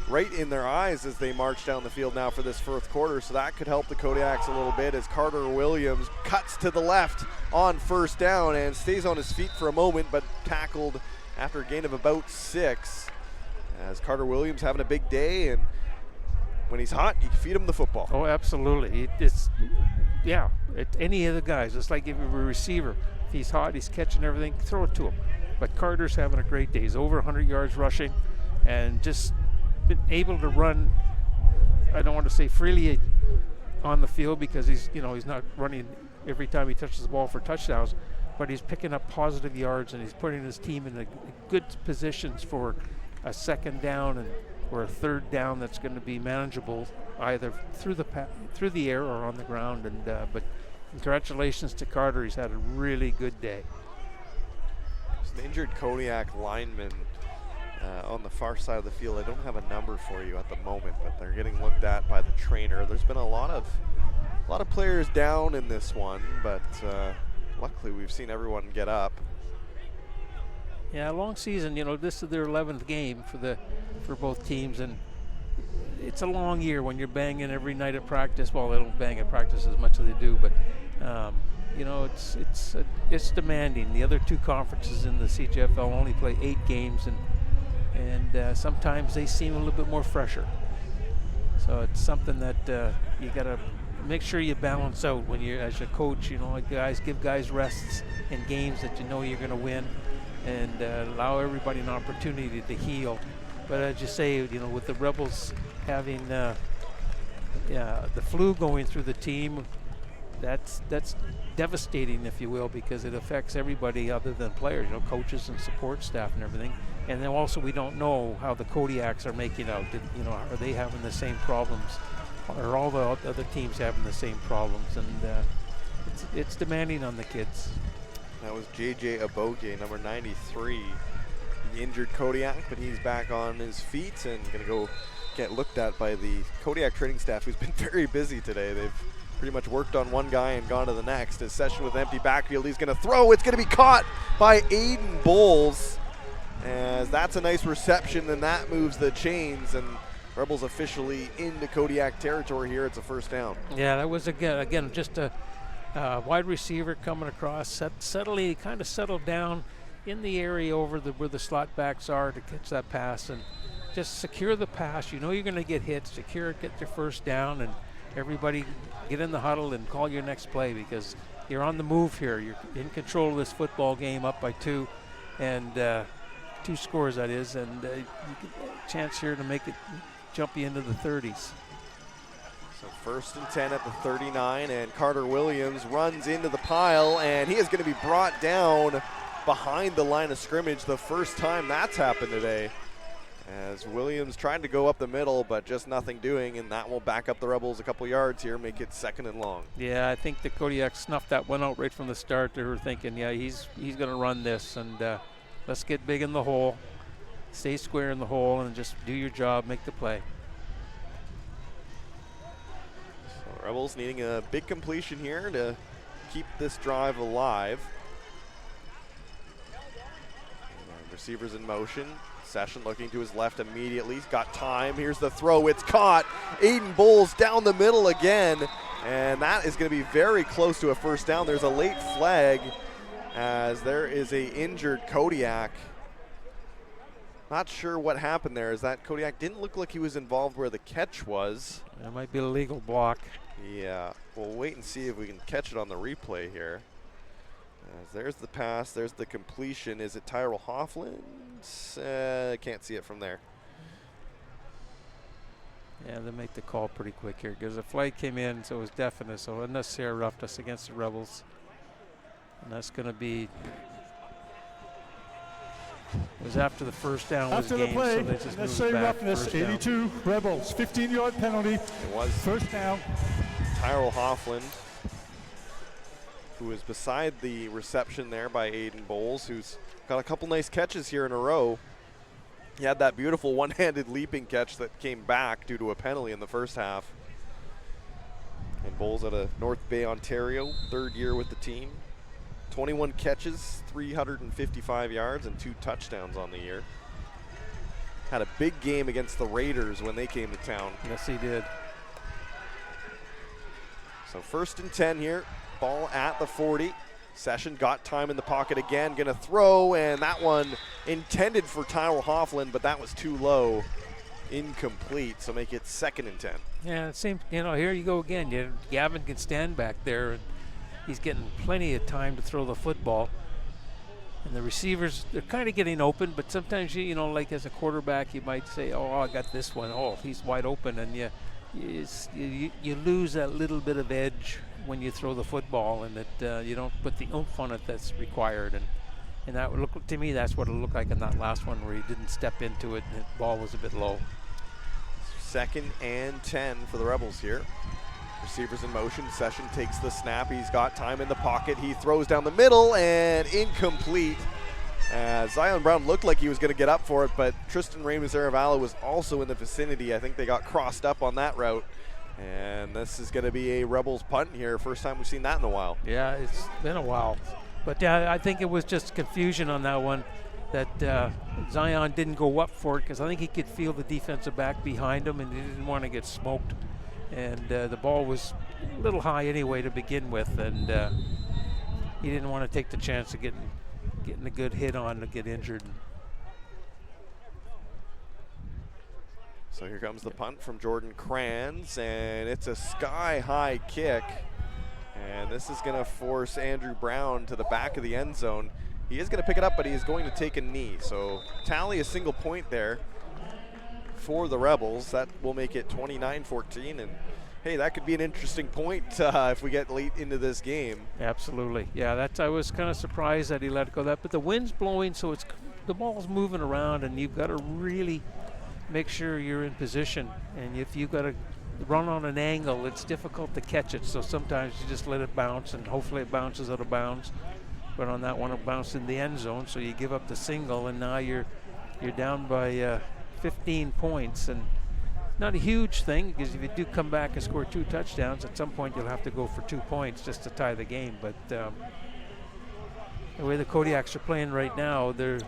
right in their eyes as they march down the field now for this 4th quarter. So that could help the Kodiaks a little bit as Carter Williams cuts to the left on 1st down and stays on his feet for a moment, but tackled after a gain of about 6. As Carter Williams having a big day, and when he's hot, you can feed him the football. Oh, absolutely. Any of the guys, it's like if you're a receiver. If he's hot, he's catching everything, throw it to him. But Carter's having a great day. He's over 100 yards rushing and just been able to run, I don't want to say freely on the field, because he's not running every time he touches the ball for touchdowns, but he's picking up positive yards, and he's putting his team in good positions for a 2nd down or a 3rd down that's going to be manageable either through the air or on the ground. And but congratulations to Carter. He's had a really good day. There's an injured Kodiak lineman on the far side of the field. I don't have a number for you at the moment, but they're getting looked at by the trainer. There's been a lot of players down in this one, but luckily we've seen everyone get up. Yeah, long season. This is their 11th game for both teams, and it's a long year when you're banging every night at practice. Well, they don't bang at practice as much as they do, but it's demanding. The other two conferences in the CJFL only play 8 games, and sometimes they seem a little bit more fresher. So it's something that you got to make sure you balance out when you, as a coach, give guys rests in games that you're going to win, and allow everybody an opportunity to heal. But as you say, with the Rebels having the flu going through the team, that's devastating, if you will, because it affects everybody other than players, coaches and support staff and everything. And then also we don't know how the Kodiaks are making out. Are they having the same problems? Are all the other teams having the same problems? And it's demanding on the kids. That was JJ Aboge, number 93, the injured Kodiak, but he's back on his feet and going to go get looked at by the Kodiak training staff, who's been very busy today. They've pretty much worked on one guy and gone to the next. His session with empty backfield, he's going to throw. It's going to be caught by Aiden Bowles, as that's a nice reception, and that moves the chains, and Rebels officially into Kodiak territory here. It's a first down. Yeah, that was again just a wide receiver coming across, subtly kind of settled down in the area over where the slot backs are to catch that pass, and just secure the pass. You're going to get hit, secure it, get your first down, and everybody get in the huddle and call your next play, because you're on the move here. You're in control of this football game, up by 2, and 2 scores, that is, and you get a chance here to make it jump you into the 30s. So 1st and 10 at the 39, and Carter Williams runs into the pile, and he is going to be brought down behind the line of scrimmage, the first time that's happened today, as Williams tried to go up the middle, but just nothing doing, and that will back up the Rebels a couple yards here, make it 2nd and long. Yeah, I think the Kodiaks snuffed that one out right from the start. They were thinking, yeah, he's going to run this, and let's get big in the hole, stay square in the hole, and just do your job, make the play. So Rebels needing a big completion here to keep this drive alive. And receivers in motion. Session looking to his left immediately. He's got time. Here's the throw. It's caught. Aiden Bowles down the middle again. And that is going to be very close to a first down. There's a late flag as there is a injured Kodiak. Not sure what happened there, as that Kodiak didn't look like he was involved where the catch was. That might be a legal block. Yeah, we'll wait and see if we can catch it on the replay here. There's the pass, there's the completion. Is it Tyrell Hoffland? Can't see it from there. Yeah, they make the call pretty quick here, because the flag came in, so it was definite, so unnecessary roughness against the Rebels. And that's going to be, it was after the first down was after the game, play, so they just let's moved say back. roughness, 82 Rebels, 15-yard penalty. It was first down. Tyrell Hoffland, who is beside the reception there by Aiden Bowles, who's got a couple nice catches here in a row. He had that beautiful one-handed leaping catch that came back due to a penalty in the first half. And Bowles out of North Bay, Ontario, 3rd year with the team. 21 catches, 355 yards, and 2 touchdowns on the year. Had a big game against the Raiders when they came to town. Yes, he did. So 1st and 10 here. Ball at the 40. Session got time in the pocket again. Going to throw, and that one intended for Tyrell Hoffland, but that was too low. Incomplete, so make it 2nd and 10. Yeah, it seems, here you go again. Gavin can stand back there, and he's getting plenty of time to throw the football. And the receivers, they're kind of getting open, but sometimes, like as a quarterback, you might say, oh, I got this one. Oh, he's wide open, and you lose that little bit of edge when you throw the football, and that you don't put the oomph on it that's required. And that would look, to me, that's what it looked like in that last one, where he didn't step into it and the ball was a bit low. 2nd and 10 for the Rebels here. Receivers in motion. Session takes the snap. He's got time in the pocket. He throws down the middle and incomplete. Zion Brown looked like he was going to get up for it, but Tristan Ramos-Aravallo was also in the vicinity. I think they got crossed up on that route. And this is going to be a Rebels punt here. First time we've seen that in a while. Yeah, it's been a while. But I think it was just confusion on that one, that Zion didn't go up for it because I think he could feel the defensive back behind him and he didn't want to get smoked. And the ball was a little high anyway to begin with, and he didn't want to take the chance of getting a good hit on to get injured. So here comes the punt from Jordan Kranz, and it's a sky-high kick. And this is going to force Andrew Brown to the back of the end zone. He is going to pick it up, but he is going to take a knee. So tally a single point there for the Rebels. That will make it 29-14. And hey, that could be an interesting point if we get late into this game. Absolutely. Yeah, I was kind of surprised that he let go of that. But the wind's blowing, so the ball's moving around, and you've got to really make sure you're in position. And if you've got to run on an angle, it's difficult to catch it. So sometimes you just let it bounce, and hopefully it bounces out of bounds. But on that one, it bounced in the end zone, so you give up the single, and now you're down by 15 points. And not a huge thing, because if you do come back and score 2 touchdowns, at some point you'll have to go for 2 points just to tie the game. But the way the Kodiaks are playing right now, they're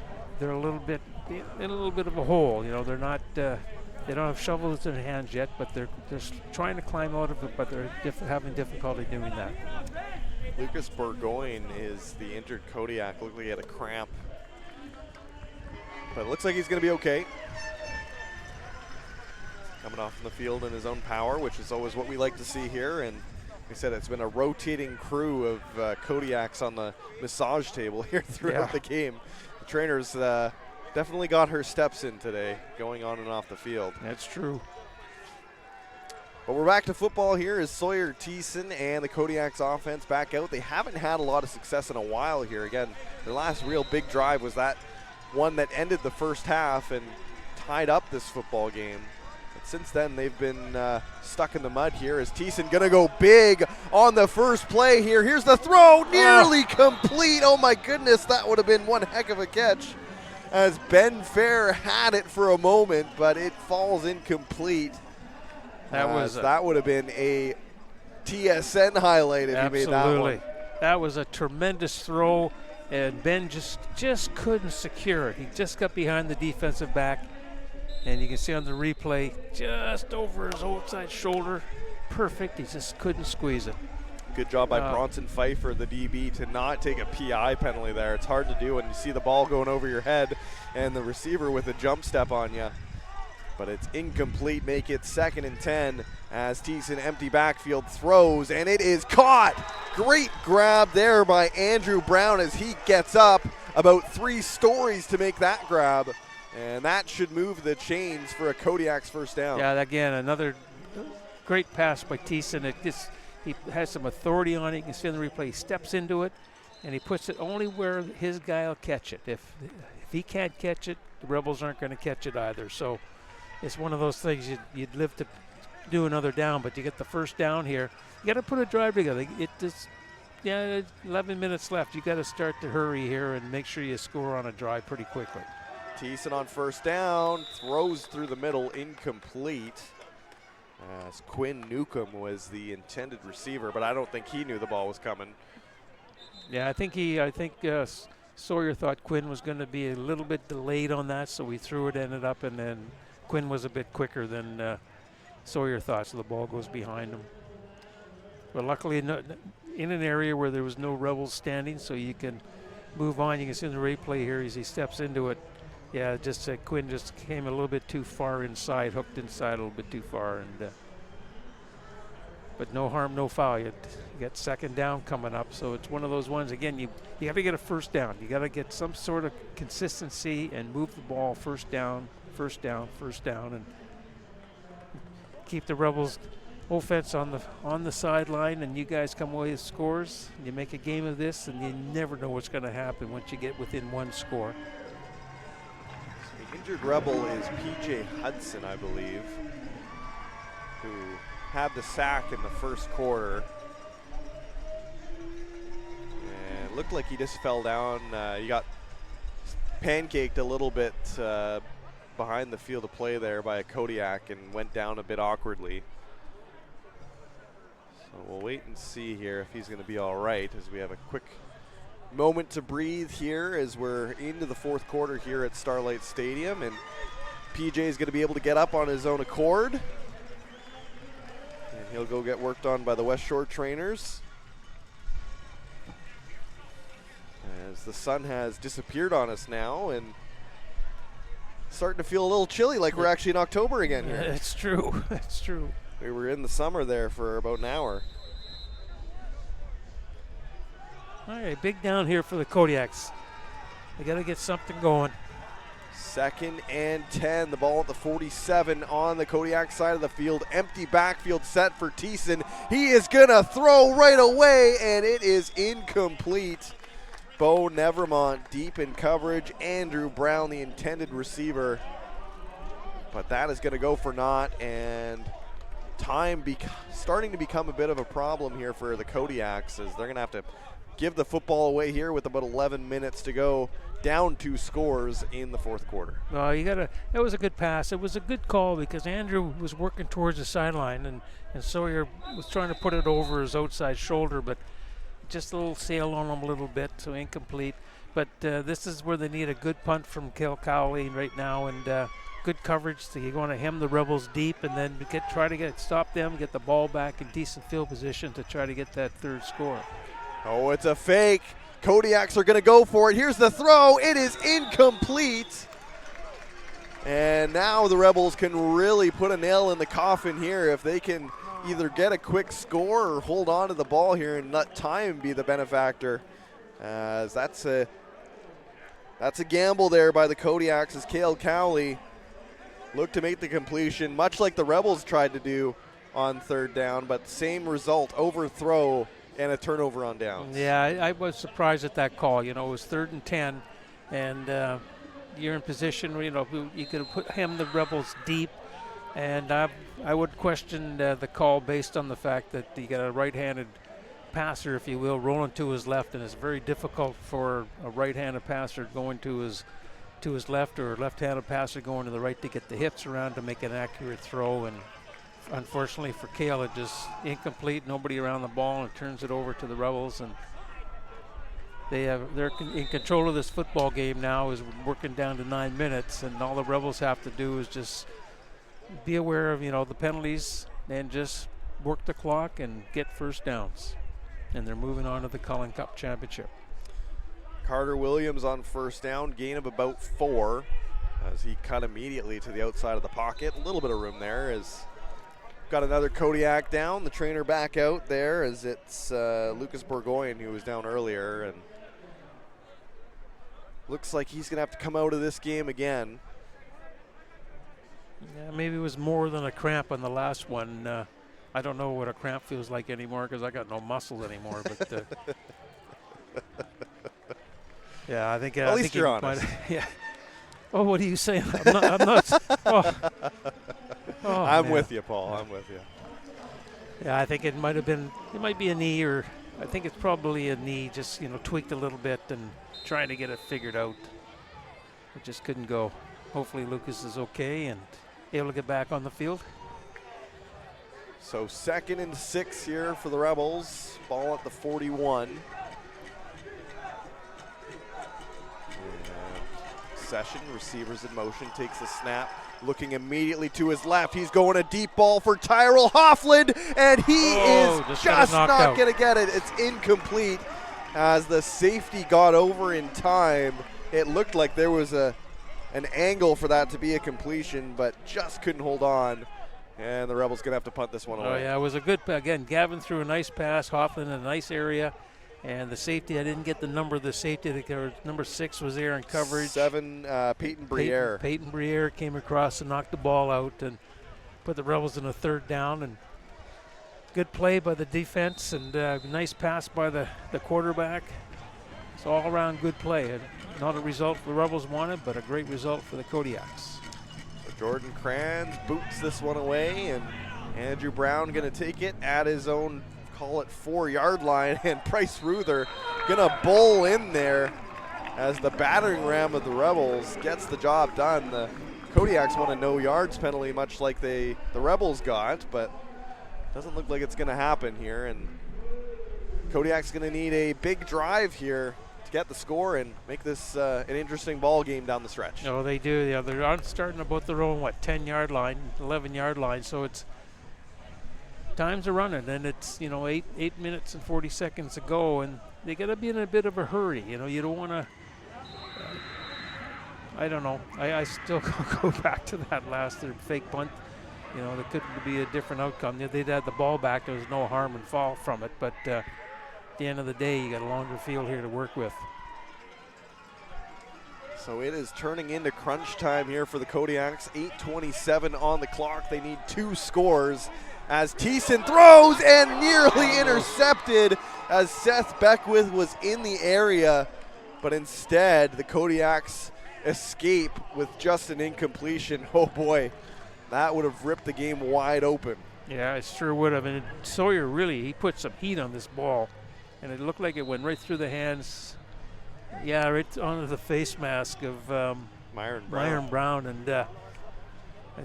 a little bit in a little bit of a hole. You know, they're not they don't have shovels in their hands yet, but they're trying to climb out of it, but they're having difficulty doing that. Lucas Burgoyne is the injured Kodiak. Looked like he had a cramp, but it looks like he's going to be okay. Coming off from the field in his own power, which is always what we like to see here. And like I said, it's been a rotating crew of Kodiaks on the massage table here throughout the game. The trainers definitely got her steps in today, going on and off the field. That's true. But we're back to football here as Sawyer Thiessen and the Kodiaks offense back out. They haven't had a lot of success in a while here. Again, their last real big drive was that one that ended the first half and tied up this football game. But since then, they've been stuck in the mud here as Thiessen gonna go big on the first play here. Here's the throw, nearly complete. Oh my goodness, that would have been one heck of a catch, as Ben Fair had it for a moment, but it falls incomplete. That would have been a TSN highlight if he made that one. That was a tremendous throw, and Ben just couldn't secure it. He just got behind the defensive back, and you can see on the replay, just over his outside shoulder. Perfect. He just couldn't squeeze it. Good job by Bronson Pfeiffer, the DB, to not take a PI penalty there. It's hard to do when you see the ball going over your head and the receiver with a jump step on you. But it's incomplete. Make it 2nd and 10 as Thiessen empty backfield throws, and it is caught. Great grab there by Andrew Brown as he gets up about 3 stories to make that grab, and that should move the chains for a Kodiak's first down. Yeah, again, another great pass by Thiessen. He has some authority on it. You can see on the replay, he steps into it, and he puts it only where his guy will catch it. If he can't catch it, the Rebels aren't going to catch it either. So it's one of those things you'd live to do another down, but you get the first down here. You got to put a drive together. 11 minutes left. You got to start to hurry here and make sure you score on a drive pretty quickly. Thiessen on first down, throws through the middle, incomplete. As Quinn Newcomb was the intended receiver, but I don't think he knew the ball was coming. Yeah, I think Sawyer thought Quinn was going to be a little bit delayed on that, so he threw it, ended up, and then Quinn was a bit quicker than Sawyer thought, so the ball goes behind him. But luckily, in an area where there was no Rebels standing, so you can move on. You can see in the replay here as he steps into it. Yeah, Quinn just came a little bit too far inside, hooked inside a little bit too far, and but no harm, no foul. You got 2nd down coming up, so it's one of those ones. Again, you got to get a first down. You got to get some sort of consistency and move the ball first down, and keep the Rebels offense on the sideline, and you guys come away with scores. And you make a game of this, and you never know what's going to happen once you get within 1 score. The injured Rebel is PJ Hudson, I believe, who had the sack in the first quarter. And it looked like he just fell down. He got pancaked a little bit behind the field of play there by a Kodiak and went down a bit awkwardly. So we'll wait and see here if he's going to be all right, as we have a quick moment to breathe here as we're into the fourth quarter here at Starlight Stadium, and PJ is going to be able to get up on his own accord, and he'll go get worked on by the Westshore trainers as the sun has disappeared on us now and starting to feel a little chilly, like we're actually in October again here. Yeah, it's true. It's true. We were in the summer there for about an hour. All right, big down here for the Kodiaks. They got to get something going. 2nd and 10, the ball at the 47 on the Kodiak side of the field. Empty backfield set for Thiessen. He is going to throw right away, and it is incomplete. Bo Nevermont deep in coverage. Andrew Brown, the intended receiver. But that is going to go for naught, and time starting to become a bit of a problem here for the Kodiaks, as they're going to have to give the football away here with about 11 minutes to go, down 2 scores in the fourth quarter. Well, it was a good pass. It was a good call because Andrew was working towards the sideline, and Sawyer was trying to put it over his outside shoulder, but just a little sail on him a little bit, so incomplete. But this is where they need a good punt from Kel Cowley right now, and good coverage. So you want to hem the Rebels deep and then try to stop them, get the ball back in decent field position to try to get that third score. Oh, it's a fake. Kodiaks are going to go for it. Here's the throw. It is incomplete. And now the Rebels can really put a nail in the coffin here if they can either get a quick score or hold on to the ball here and let time be the benefactor. As that's a gamble there by the Kodiaks as Cale Cowley looked to make the completion, much like the Rebels tried to do on third down, but same result, overthrow and a turnover on downs. Yeah, I was surprised at that call. You know, it was 3rd and 10, and you're in position, you could have hem the Rebels deep, and I would question the call based on the fact that you got a right-handed passer, if you will, rolling to his left, and it's very difficult for a right-handed passer going to his left or a left-handed passer going to the right to get the hips around to make an accurate throw. And unfortunately for Cale, it just incomplete, nobody around the ball, and turns it over to the Rebels, and they're in control of this football game now, is working down to 9 minutes, and all the Rebels have to do is just be aware of the penalties and just work the clock and get first downs, and they're moving on to the Cullen Cup Championship. Carter Williams on first down, gain of about 4 as he cut immediately to the outside of the pocket. A little bit of room there as got another Kodiak down. The trainer back out there as it's Lucas Bourgoin who was down earlier, and looks like he's going to have to come out of this game again. Yeah, maybe it was more than a cramp on the last one. I don't know what a cramp feels like anymore because I got no muscles anymore. But yeah, I think at least you're honest. Yeah. Oh, what are you saying? I'm not. I'm with you, Paul. I'm with you. Yeah, I think it might be a knee, or I think it's probably a knee, just tweaked a little bit and trying to get it figured out. It just couldn't go. Hopefully Lucas is okay and able to get back on the field. So 2nd and 6 here for the Rebels. Ball at the 41. Session, receivers in motion, takes the snap, looking immediately to his left. He's going a deep ball for Tyrell Hoffland, and he is just not going to get it. It's incomplete as the safety got over in time. It looked like there was an angle for that to be a completion, but just couldn't hold on. And the Rebels going to have to punt this one away. Oh, yeah, it was a good, again, Gavin threw a nice pass, Hoffman in a nice area. And the safety, I didn't get the number of the safety. Number 6 was there in coverage. 7, Peyton Briere. Peyton Briere came across and knocked the ball out and put the Rebels in a 3rd down. And good play by the defense and nice pass by the quarterback. It's all around good play. Not a result the Rebels wanted, but a great result for the Kodiaks. So Jordan Kranz boots this one away, and Andrew Brown gonna take it at his own, call it 4-yard line, and Bryce Ruther gonna bowl in there as the battering ram of the Rebels gets the job done. The Kodiaks want a no yards penalty, much like the Rebels got, but doesn't look like it's gonna happen here. And Kodiak's gonna need a big drive here to get the score and make this an interesting ball game down the stretch. No, they do. Yeah, they're starting about their own 10-yard line, 11-yard line. So it's times are running, and it's 8 minutes and 40 seconds to go, and they got to be in a bit of a hurry. You don't want to. I don't know. I still go back to that last fake punt. There could be a different outcome. They'd had the ball back. There was no harm and fall from it, but at the end of the day, you got a longer field here to work with. So it is turning into crunch time here for the Kodiaks. 8:27 on the clock. They need 2 scores as Thiessen throws and nearly intercepted as Seth Beckwith was in the area, but instead the Kodiaks escape with just an incompletion. Oh boy, that would have ripped the game wide open. Yeah, it sure would have. And Sawyer he put some heat on this ball, and it looked like it went right through the hands. Yeah, right onto the face mask of Myron Brown. And I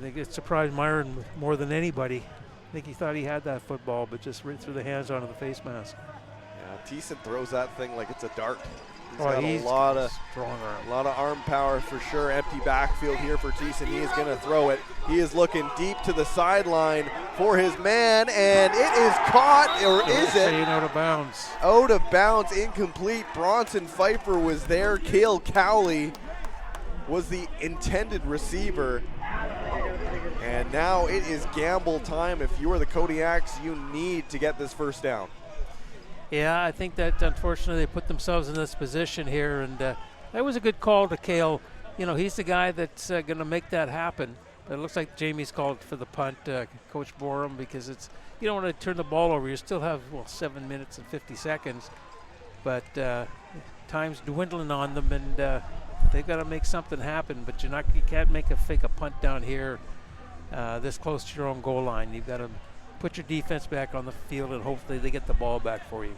think it surprised Myron more than anybody. I think he thought he had that football, but just right through the hands onto the face mask. Yeah, Thiessen throws that thing like it's a dart. He's got a strong arm. A lot of arm power for sure. Empty backfield here for Thiessen. He is going to throw it. He is looking deep to the sideline for his man, and it is caught, or is it? Out of bounds. Out of bounds, incomplete. Bronson Pfeiffer was there. Cale Cowley was the intended receiver. And now it is gamble time. If you are the Kodiaks, you need to get this first down. Yeah, I think that unfortunately they put themselves in this position here, and that was a good call to Cale. He's the guy that's going to make that happen. But it looks like Jamie's called for the punt, Coach Borum, because you don't want to turn the ball over. You still have 7 minutes and 50 seconds, but time's dwindling on them, and they've got to make something happen. But you can't fake a punt down here this close to your own goal line. You've got to put your defense back on the field, and hopefully they get the ball back for you.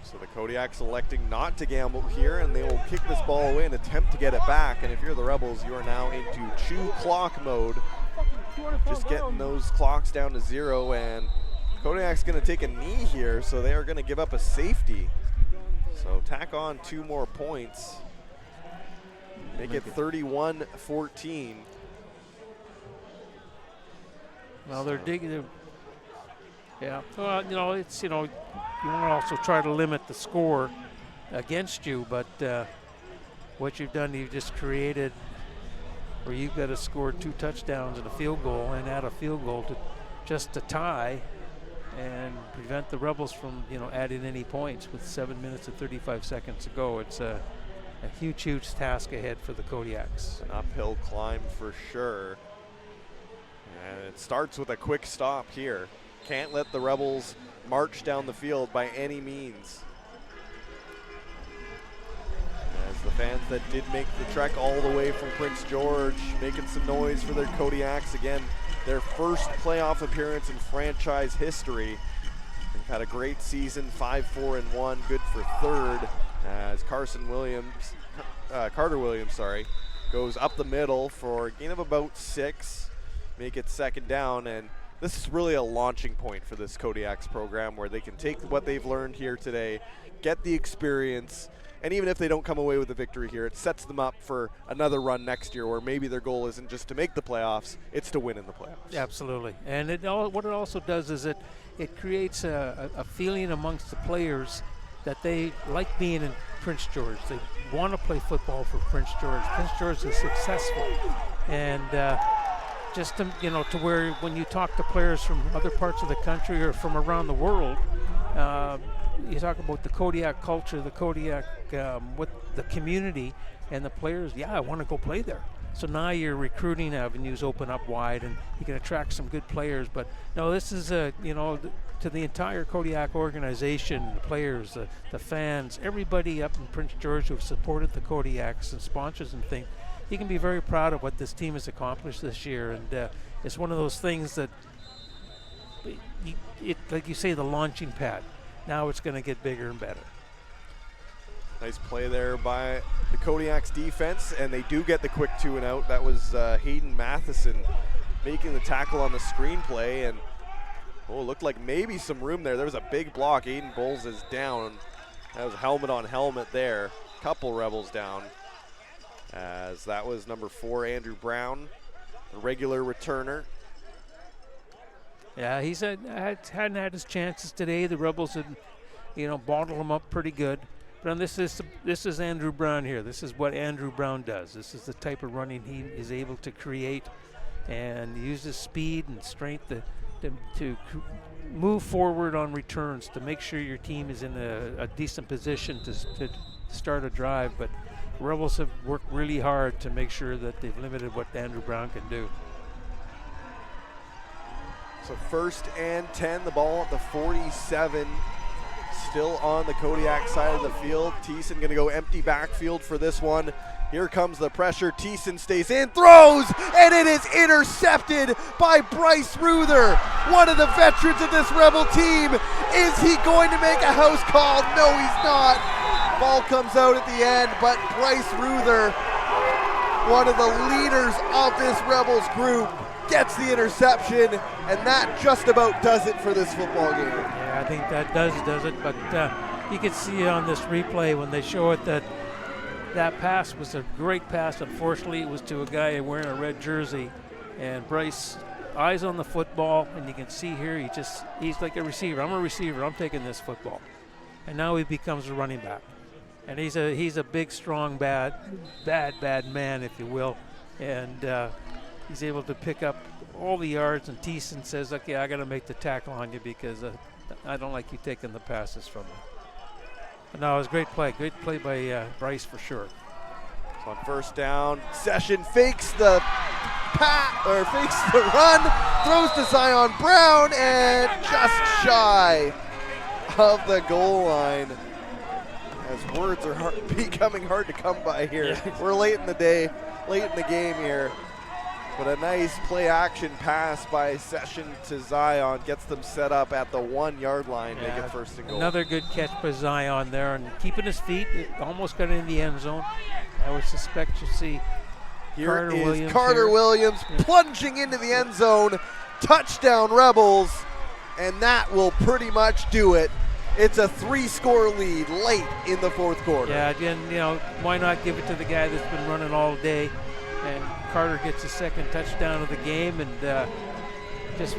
So the Kodiaks electing not to gamble here, and they will kick this ball away and attempt to get it back. And if you're the Rebels, you are now into chew clock mode. Just getting those clocks down to 0, and Kodiak's going to take a knee here, so they are going to give up a safety. So tack on 2 more points. Make it 31-14. Well, they're digging. Yeah. Well, it's you want to also try to limit the score against you, but what you've done, you've just created where you've got to score 2 touchdowns and a field goal, and add a field goal to tie, and prevent the Rebels from adding any points with 7 minutes and 35 seconds to go. It's a huge task ahead for the Kodiaks. An uphill climb for sure. And it starts with a quick stop here. Can't let the Rebels march down the field by any means. As the fans that did make the trek all the way from Prince George making some noise for their Kodiaks. Again, their first playoff appearance in franchise history. They've had a great season, 5-4-1, good for 3rd, as Carter Williams, goes up the middle for a gain of about 6. Make it 2nd down, and this is really a launching point for this Kodiaks program where they can take what they've learned here today, get the experience, and even if they don't come away with a victory here, it sets them up for another run next year where maybe their goal isn't just to make the playoffs, it's to win in the playoffs. Absolutely. And what it also does is it creates a feeling amongst the players that they like being in Prince George. They want to play football for Prince George. Prince George is successful. And just to where when you talk to players from other parts of the country or from around the world, you talk about the Kodiak culture, the Kodiak with the community and the players. Yeah, I want to go play there. So now your recruiting avenues open up wide, and you can attract some good players. But no, this is to the entire Kodiak organization, the players, the fans, everybody up in Prince George who have supported the Kodiaks and sponsors and things. You can be very proud of what this team has accomplished this year, and it's one of those things that, like you say, the launching pad. Now it's going to get bigger and better. Nice play there by the Kodiaks defense, and they do get the quick 2 and out. That was Hayden Matheson making the tackle on the screenplay, and it looked like maybe some room there. There was a big block. Aiden Bowles is down. That was helmet on helmet there. Couple Rebels down, as that was number 4, Andrew Brown, the regular returner. Yeah, hadn't had his chances today. The Rebels had, bottled him up pretty good. But this is Andrew Brown here. This is what Andrew Brown does. This is the type of running he is able to create, and uses speed and strength to move forward on returns to make sure your team is in a decent position to start a drive. But Rebels have worked really hard to make sure that they've limited what Andrew Brown can do. So 1st and 10, the ball at the 47. Still on the Kodiak side of the field. Thiessen going to go empty backfield for this one. Here comes the pressure. Thiessen stays in, throws, and it is intercepted by Bryce Ruther, one of the veterans of this Rebel team. Is he going to make a house call? No, he's not. Ball comes out at the end, but Bryce Ruther, one of the leaders of this Rebels group, gets the interception, and that just about does it for this football game. Yeah, I think that does it, but you can see on this replay when they show it that pass was a great pass. Unfortunately, it was to a guy wearing a red jersey, and Bryce, eyes on the football, and you can see here he's like a receiver. I'm a receiver, I'm taking this football. And now he becomes a running back. And he's a big, strong, bad man, if you will. And he's able to pick up all the yards, and Thiessen says, okay, I got to make the tackle on you because I don't like you taking the passes from me. But no, it was a great play by Bryce for sure. So on 1st down, Session fakes the run, throws to Zion Brown, and just shy of the goal line. As words are becoming hard to come by here. Yeah. We're late in the day, late in the game here. But a nice play action pass by Session to Zion gets them set up at the 1 yard line, make it 1st and goal. Another good catch by Zion there, and keeping his feet, it almost got in the end zone. I would suspect you'll see Carter Williams plunging into the end zone. Touchdown Rebels, and that will pretty much do it. It's a 3-score lead late in the 4th quarter. Yeah, again, why not give it to the guy that's been running all day? And Carter gets a 2nd touchdown of the game, and just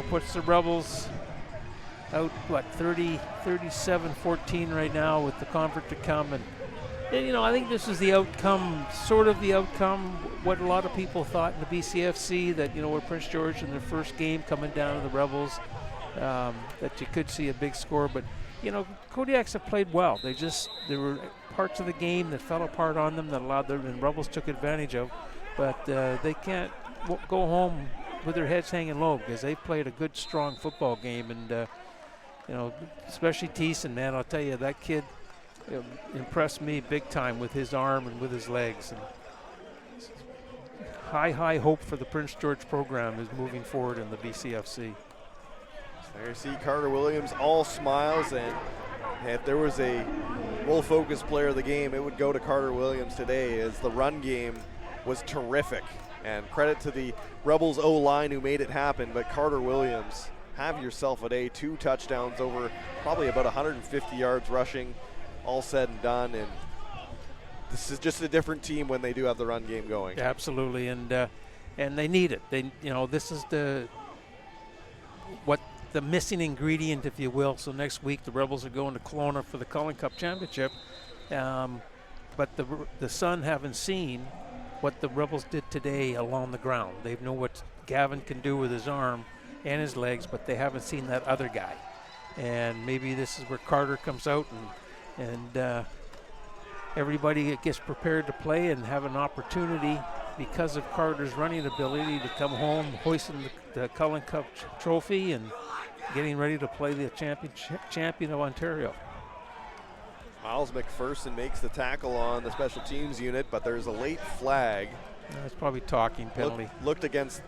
puts the Rebels out 37-14 right now with the convert to come. And I think this is the outcome, sort of the outcome, what a lot of people thought in the BCFC, that with Prince George in their first game coming down to the Rebels, that you could see a big score. But Kodiaks have played well. There were parts of the game that fell apart on them that allowed them, and Rebels took advantage of. But they can't go home with their heads hanging low because they've played a good, strong football game. And, especially Thiessen, man, I'll tell you, that kid impressed me big time with his arm and with his legs. And high hope for the Prince George program is moving forward in the BCFC. There you see Carter Williams, all smiles, and if there was a full-focus player of the game, it would go to Carter Williams today, as the run game was terrific. And credit to the Rebels O-line who made it happen, but Carter Williams, have yourself a day. 2 touchdowns over probably about 150 yards rushing, all said and done. And this is just a different team when they do have the run game going. Absolutely, and they need it. This is the missing ingredient, if you will. So next week the Rebels are going to Kelowna for the Cullen Cup Championship, but the Sun haven't seen what the Rebels did today along the ground. They know what Gavin can do with his arm and his legs, but they haven't seen that other guy. And maybe this is where Carter comes out and everybody gets prepared to play and have an opportunity because of Carter's running ability to come home hoisting the Cullen Cup trophy and getting ready to play the champion of Ontario. Miles McPherson makes the tackle on the special teams unit, but there's a late flag. That's probably talking penalty. Looked against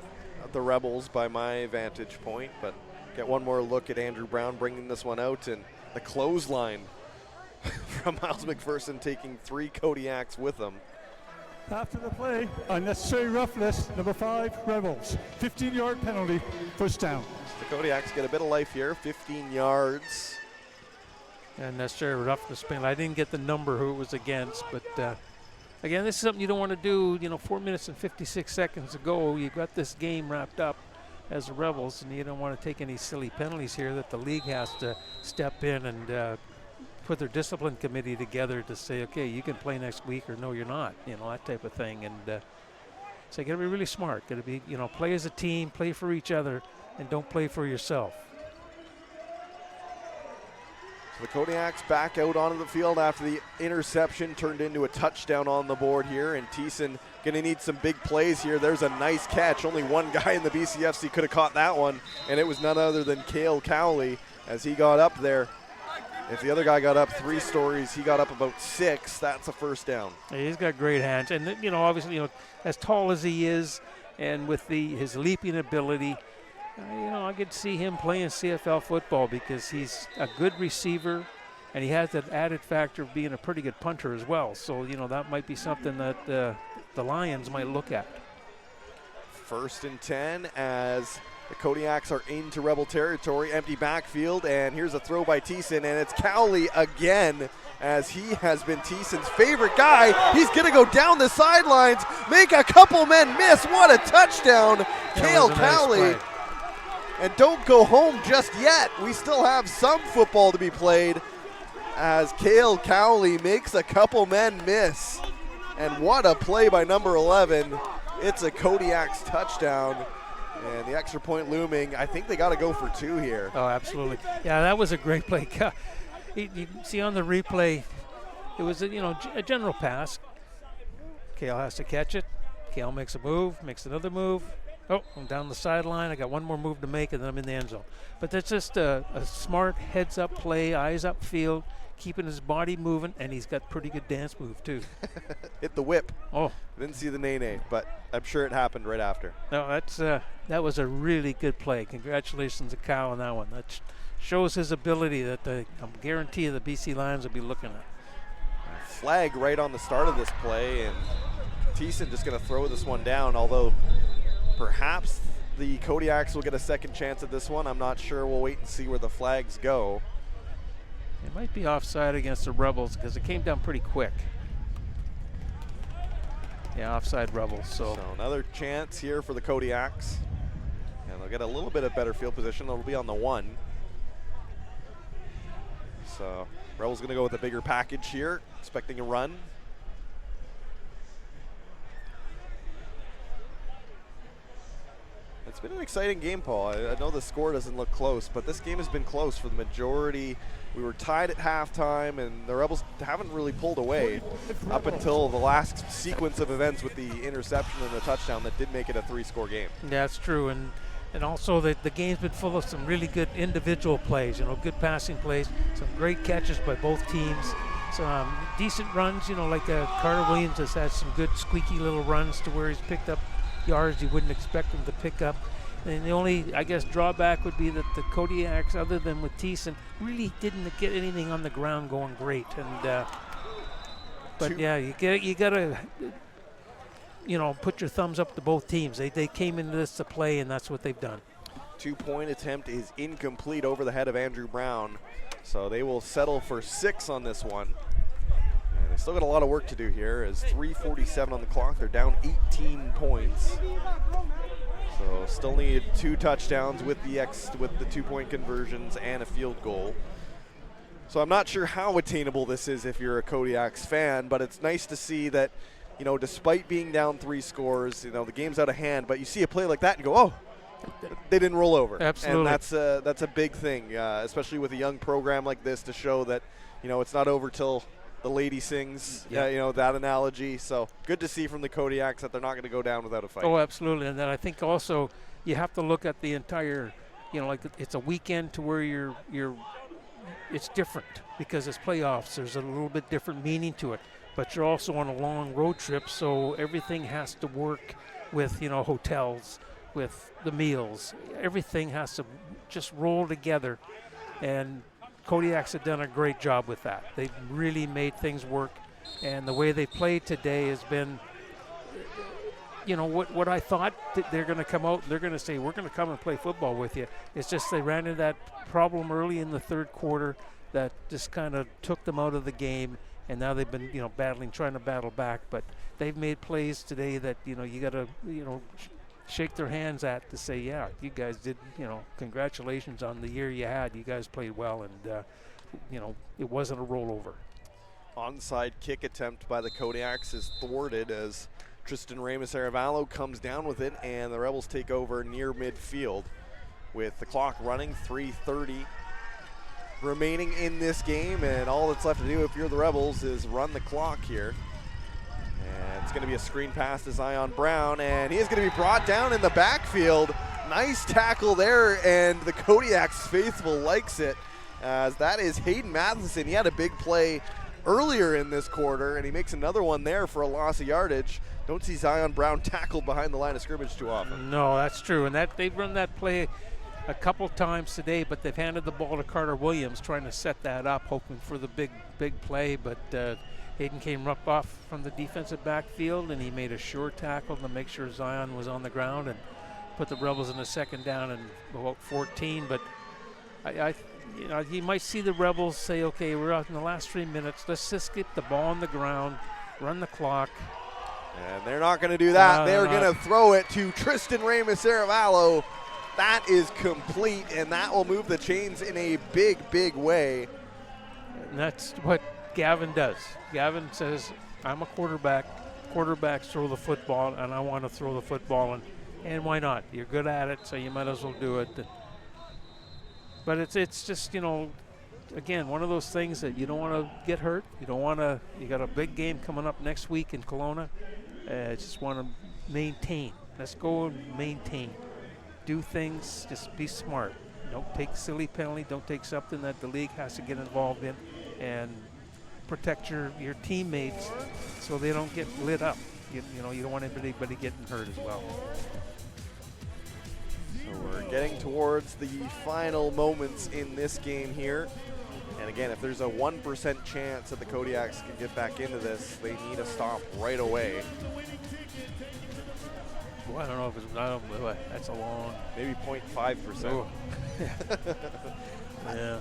the Rebels by my vantage point, but get one more look at Andrew Brown bringing this one out, and the clothesline from Miles McPherson taking 3 Kodiaks with him. After the play, unnecessary roughness, number 5, Revels. 15-yard penalty, first down. The Kodiaks get a bit of life here, 15 yards. And necessary roughness penalty. I didn't get the number who it was against, but again, this is something you don't want to do. 4 minutes and 56 seconds ago, you got this game wrapped up as the Rebels, and you don't want to take any silly penalties here that the league has to step in and put their discipline committee together to say, okay, you can play next week, or no, you're not. That type of thing. And so you got to be really smart. Got to be, play as a team, play for each other, and don't play for yourself. The Kodiaks back out onto the field after the interception turned into a touchdown on the board here, and Thiessen going to need some big plays here. There's a nice catch. Only one guy in the BCFC could have caught that one, and it was none other than Cale Cowley as he got up there. If the other guy got up 3 stories, he got up about 6. That's a first down. He's got great hands, and obviously, as tall as he is, and with his leaping ability, I could see him playing CFL football because he's a good receiver, and he has that added factor of being a pretty good punter as well. So, that might be something that the Lions might look at. 1st and 10 as the Kodiaks are into Rebel territory, empty backfield, and here's a throw by Thiessen, and it's Cowley again, as he has been Thiessen's favorite guy. He's going to go down the sidelines, make a couple men miss. What a touchdown, Cale Cowley. Nice, and don't go home just yet. We still have some football to be played as Cale Cowley makes a couple men miss. And what a play by number 11. It's a Kodiaks touchdown. And the extra point looming. I think they got to go for 2 here. Oh, absolutely. Yeah, that was a great play. You see on the replay, it was a general pass. Cale has to catch it. Cale makes a move, makes another move. Oh, I'm down the sideline. I got one more move to make, and then I'm in the end zone. But that's just a smart heads-up play, eyes upfield, keeping his body moving, and he's got pretty good dance move, too. Hit the whip. Oh. Didn't see the nay-nay, but I'm sure it happened right after. No, that was a really good play. Congratulations to Kyle on that one. That shows his ability that I guarantee the BC Lions will be looking at. Flag right on the start of this play, and Thiessen just going to throw this one down, although perhaps the Kodiaks will get a second chance at this one. I'm not sure. We'll wait and see where the flags go. It might be offside against the Rebels because it came down pretty quick. Yeah, offside Rebels. So another chance here for the Kodiaks. And they'll get a little bit of better field position. It'll be on the 1. So Rebels going to go with a bigger package here, expecting a run. It's been an exciting game, Paul. I know the score doesn't look close, but this game has been close for the majority. We were tied at halftime, and the Rebels haven't really pulled away up until the last sequence of events with the interception and the touchdown that did make it a 3-score game. Yeah, that's true, and also the game's been full of some really good individual plays, good passing plays, some great catches by both teams, some decent runs, like Carter Williams has had some good squeaky little runs to where he's picked up yards you wouldn't expect him to pick up. And the only, drawback would be that the Kodiaks, other than with Thiessen, really didn't get anything on the ground going great. And but yeah, you gotta put your thumbs up to both teams. They came into this to play, and that's what they've done. 2-point attempt is incomplete over the head of Andrew Brown, so they will settle for 6 on this one. They still got a lot of work to do here as 3:47 on the clock. They're down 18 points. So still need 2 touchdowns with the 2-point conversions and a field goal. So I'm not sure how attainable this is if you're a Kodiaks fan, but it's nice to see that, despite being down 3 scores, the game's out of hand, but you see a play like that and you go, oh, they didn't roll over. Absolutely. And that's a big thing, especially with a young program like this, to show that, it's not over till the lady sings, that analogy. So good to see from the Kodiaks that they're not going to go down without a fight. Oh, absolutely. And then I think also you have to look at the entire like it's a weekend to where it's different because it's playoffs. There's a little bit different meaning to it, but you're also on a long road trip, so everything has to work with, hotels, with the meals. Everything has to just roll together, and Kodiaks have done a great job with that. They've really made things work, and the way they played today has been, what I thought that they're going to come out, they're going to say, we're going to come and play football with you. It's just they ran into that problem early in the third quarter that just kind of took them out of the game, and now they've been, trying to battle back. But they've made plays today that, you got to, shake their hands at to say, yeah, you guys did, congratulations on the year you had. You guys played well, and, it wasn't a rollover. Onside kick attempt by the Kodiaks is thwarted as Tristan Ramos-Arevalo comes down with it, and the Rebels take over near midfield with the clock running, 3:30 remaining in this game, and all that's left to do if you're the Rebels is run the clock here. And it's going to be a screen pass to Zion Brown, and he is going to be brought down in the backfield. Nice tackle there, and the Kodiaks faithful likes it, as that is Hayden Matheson. He had a big play earlier in this quarter, and he makes another one there for a loss of yardage. Don't see Zion Brown tackled behind the line of scrimmage too often. No, that's true, and they've run that play a couple times today, but they've handed the ball to Carter Williams, trying to set that up, hoping for the big play, but Hayden came up off from the defensive backfield, and he made a sure tackle to make sure Zion was on the ground and put the Rebels in a second down and about 14. But you might see the Rebels say, okay, we're out in the last 3 minutes. Let's just get the ball on the ground, run the clock. And they're not going to do that. They're going to throw it to Tristan Ramos-Arevalo. That is complete, and that will move the chains in a big way. And that's what Gavin does. Gavin says, I'm a quarterback. Quarterbacks throw the football, and I want to throw the football, and why not? You're good at it, so you might as well do it. But it's just, again, one of those things that you don't want to get hurt. You got a big game coming up next week in Kelowna. Just want to maintain. Let's go and maintain. Do things, just be smart. Don't take silly penalty. Don't take something that the league has to get involved in, and protect your teammates so they don't get lit up. You don't want anybody getting hurt as well. So we're getting towards the final moments in this game here. And again, if there's a 1% chance that the Kodiaks can get back into this, they need a stop right away. Well, I don't know if it's, that's a long. Maybe 0.5%. Yeah,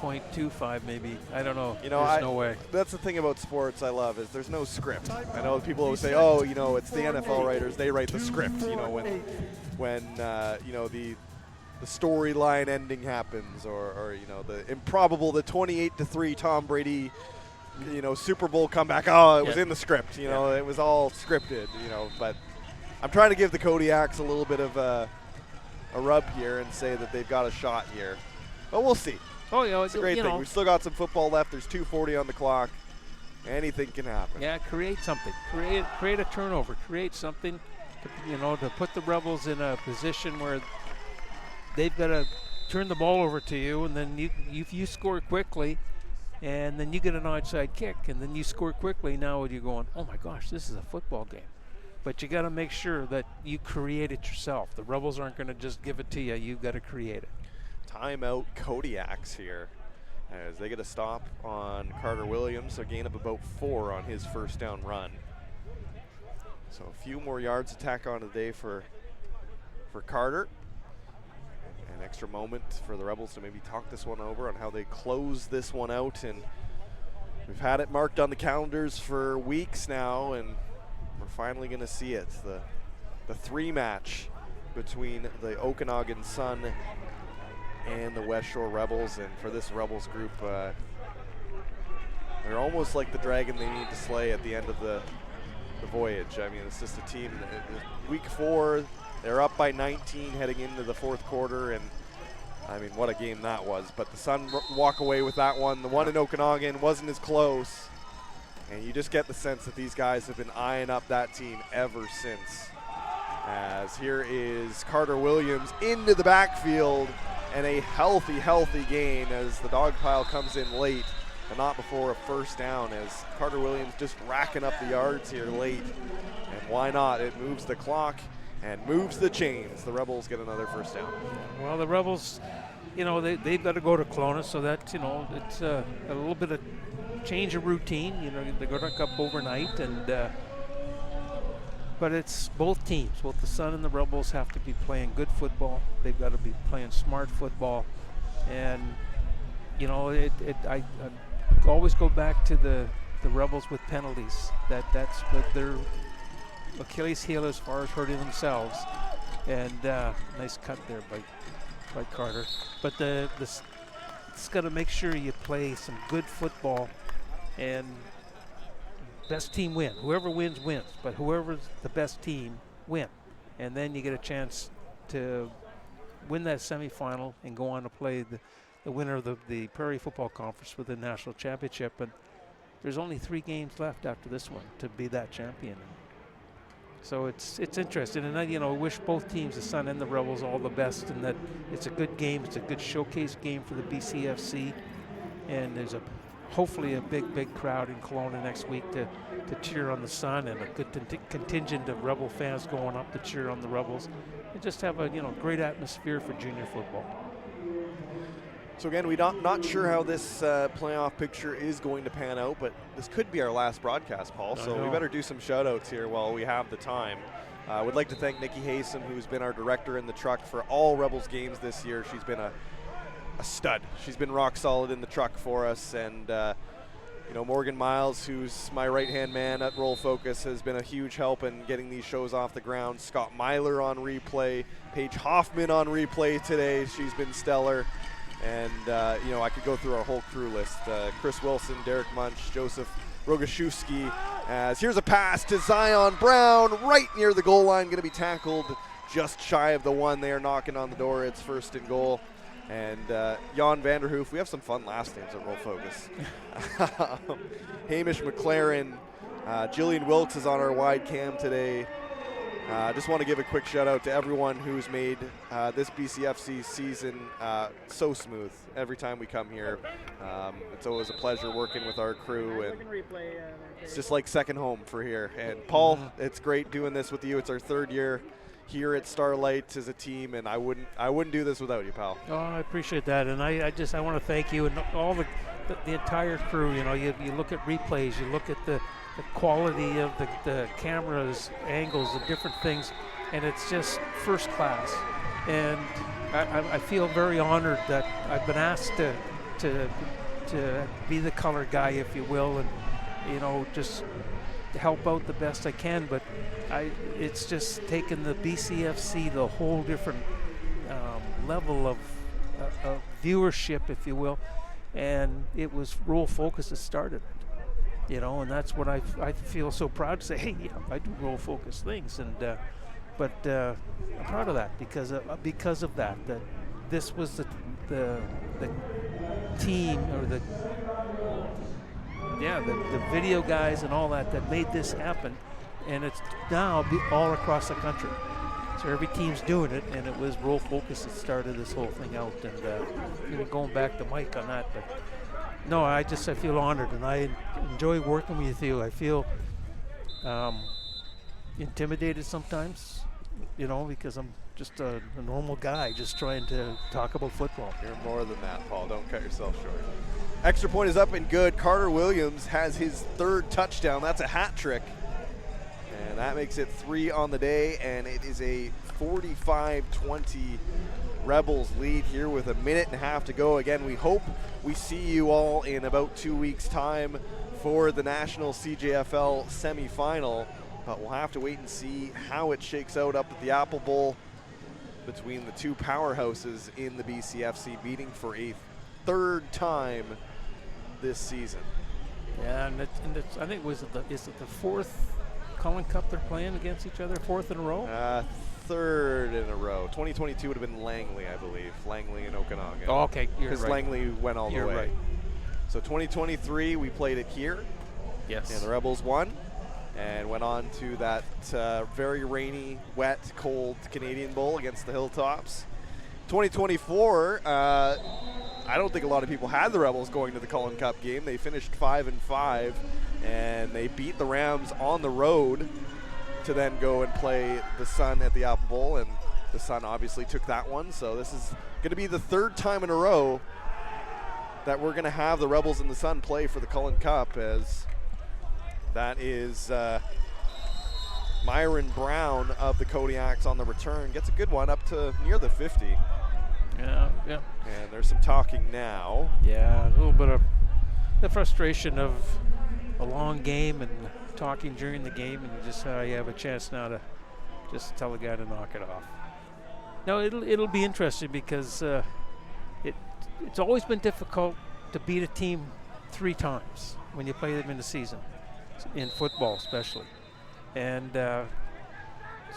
0.25 maybe. I don't know. There's no way. That's the thing about sports I love, is there's no script. I know people always say, oh, it's the NFL writers, they write the script, when the storyline ending happens, or the improbable, the 28-3 Tom Brady, Super Bowl comeback. Oh, it was in the script. It was all scripted. But I'm trying to give the Kodiaks a little bit of a rub here and say that they've got a shot here, but we'll see. Oh, it's a great thing. We've still got some football left. There's 2:40 on the clock. Anything can happen. Yeah, create something. Create a turnover. Create something. To put the Rebels in a position where they've got to turn the ball over to you, and then you score quickly, and then you get an onside kick, and then you score quickly. Now you're going, oh my gosh, this is a football game. But you got to make sure that you create it yourself. The Rebels aren't going to just give it to you. You've got to create it. Timeout Kodiaks here, as they get a stop on Carter Williams, a gain of about 4 on his first down run. So a few more yards to tack on today for Carter. An extra moment for the Rebels to maybe talk this one over on how they close this one out. And we've had it marked on the calendars for weeks now, and we're finally going to see it. The 3-match between the Okanagan Sun and the Westshore Rebels. And for this Rebels group, they're almost like the dragon they need to slay at the end of the voyage. I mean, it's just a team. Week 4, they're up by 19 heading into the fourth quarter, and I mean, what a game that was. But the Sun walk away with that one. The one in Okanagan wasn't as close, and you just get the sense that these guys have been eyeing up that team ever since. As here is Carter Williams into the backfield, and a healthy gain as the dog pile comes in late, but not before a first down, as Carter Williams just racking up the yards here late. And why not? It moves the clock and moves the chains. The Rebels get another first down. Well, the Rebels, you know, they've got to go to Kelowna, so that, you know, it's a little bit of change of routine. You know, they're going to come overnight, and but it's both teams, both the Sun and the Rebels, have to be playing good football. They've got to be playing smart football, and you know, I always go back to the Rebels with penalties. That's what their Achilles heel as far as hurting themselves. And nice cut there by Carter. But it's got to make sure you play some good football, and best team win. Whoever wins, wins. But whoever's the best team, win. And then you get a chance to win that semifinal and go on to play the winner of the Prairie Football Conference for the national championship. And there's only 3 games left after this one to be that champion. So it's interesting, and you know, wish both teams, the Sun and the Rebels, all the best, and that it's a good game. It's a good showcase game for the BCFC, and there's hopefully a big crowd in Kelowna next week to cheer on the Sun, and a good contingent of Rebel fans going up to cheer on the Rebels, and just have a, you know, great atmosphere for junior football. So again, we're not sure how this playoff picture is going to pan out, but this could be our last broadcast, Paul, so we better do some shout-outs here while we have the time. I would like to thank Nikki Haysom, who's been our director in the truck for all Rebels games this year. She's been a stud. She's been rock solid in the truck for us, and you know, Morgan Miles, who's my right-hand man at Roll Focus, has been a huge help in getting these shows off the ground. Scott Myler on replay, Paige Hoffman on replay today. She's been stellar. And, you know, I could go through our whole crew list. Chris Wilson, Derek Munch, Joseph Rogaszewski. As here's a pass to Zion Brown right near the goal line. Going to be tackled just shy of the one. They are knocking on the door. It's first and goal. And Jan Vanderhoof. We have some fun last names at Roll Focus. Hamish McLaren. Jillian Wilkes is on our wide cam today. I just want to give a quick shout out to everyone who's made this BCFC season so smooth every time we come here. It's always a pleasure working with our crew, and it's just like second home for here. And Paul, it's great doing this with you. It's our 3rd year here at Starlight as a team, and I wouldn't do this without you, pal. Oh, I appreciate that, and I want to thank you and all the entire crew. You know, you look at replays, you look at the quality of the cameras, angles, the different things, and it's just first class. And I feel very honored that I've been asked to be the color guy, if you will, and, you know, just help out the best I can. But it's just taken the BCFC the whole different level of viewership, if you will, and it was Roll Focus that started it. You know, and that's what I feel so proud to say, hey, yeah, I do Roll Focus things, and but I'm proud of that because of that this was the team, or the video guys and all that made this happen, and it's now all across the country. So every team's doing it, and it was Roll Focus that started this whole thing out, and even going back to Mike on that, but. No, I feel honored, and I enjoy working with you. I feel intimidated sometimes, you know, because I'm just a normal guy just trying to talk about football. You're more than that, Paul. Don't cut yourself short. Extra point is up and good. Carter Williams has his 3rd touchdown. That's a hat trick. And that makes it 3 on the day, and it is a 45-20 Rebels lead here with a minute and a half to go. Again, we hope we see you all in about 2 weeks' time for the National CJFL semifinal, but we'll have to wait and see how it shakes out up at the Apple Bowl between the 2 powerhouses in the BCFC, meeting for a 3rd time this season. Yeah, and I think is it the 4th Cullen Cup they're playing against each other, 4th in a row? 3rd in a row. 2022 would have been Langley, I believe. Langley and Okanagan. Oh, okay, you're right. Because Langley went all the way. Right. So 2023, we played it here. Yes. And the Rebels won and went on to that very rainy, wet, cold Canadian Bowl against the Hilltops. 2024, I don't think a lot of people had the Rebels going to the Cullen Cup game. They finished 5-5, and they beat the Rams on the road to then go and play the Sun at the Apple Bowl, and the Sun obviously took that one. So this is going to be the third time in a row that we're going to have the Rebels and the Sun play for the Cullen Cup, as that is Myron Brown of the Kodiaks on the return. Gets a good one up to near the 50. Yeah. And there's some talking now. Yeah, a little bit of the frustration of a long game and talking during the game, and just how you have a chance now to just tell a guy to knock it off. No, it'll be interesting because it's always been difficult to beat a team 3 times when you play them in the season, in football especially. And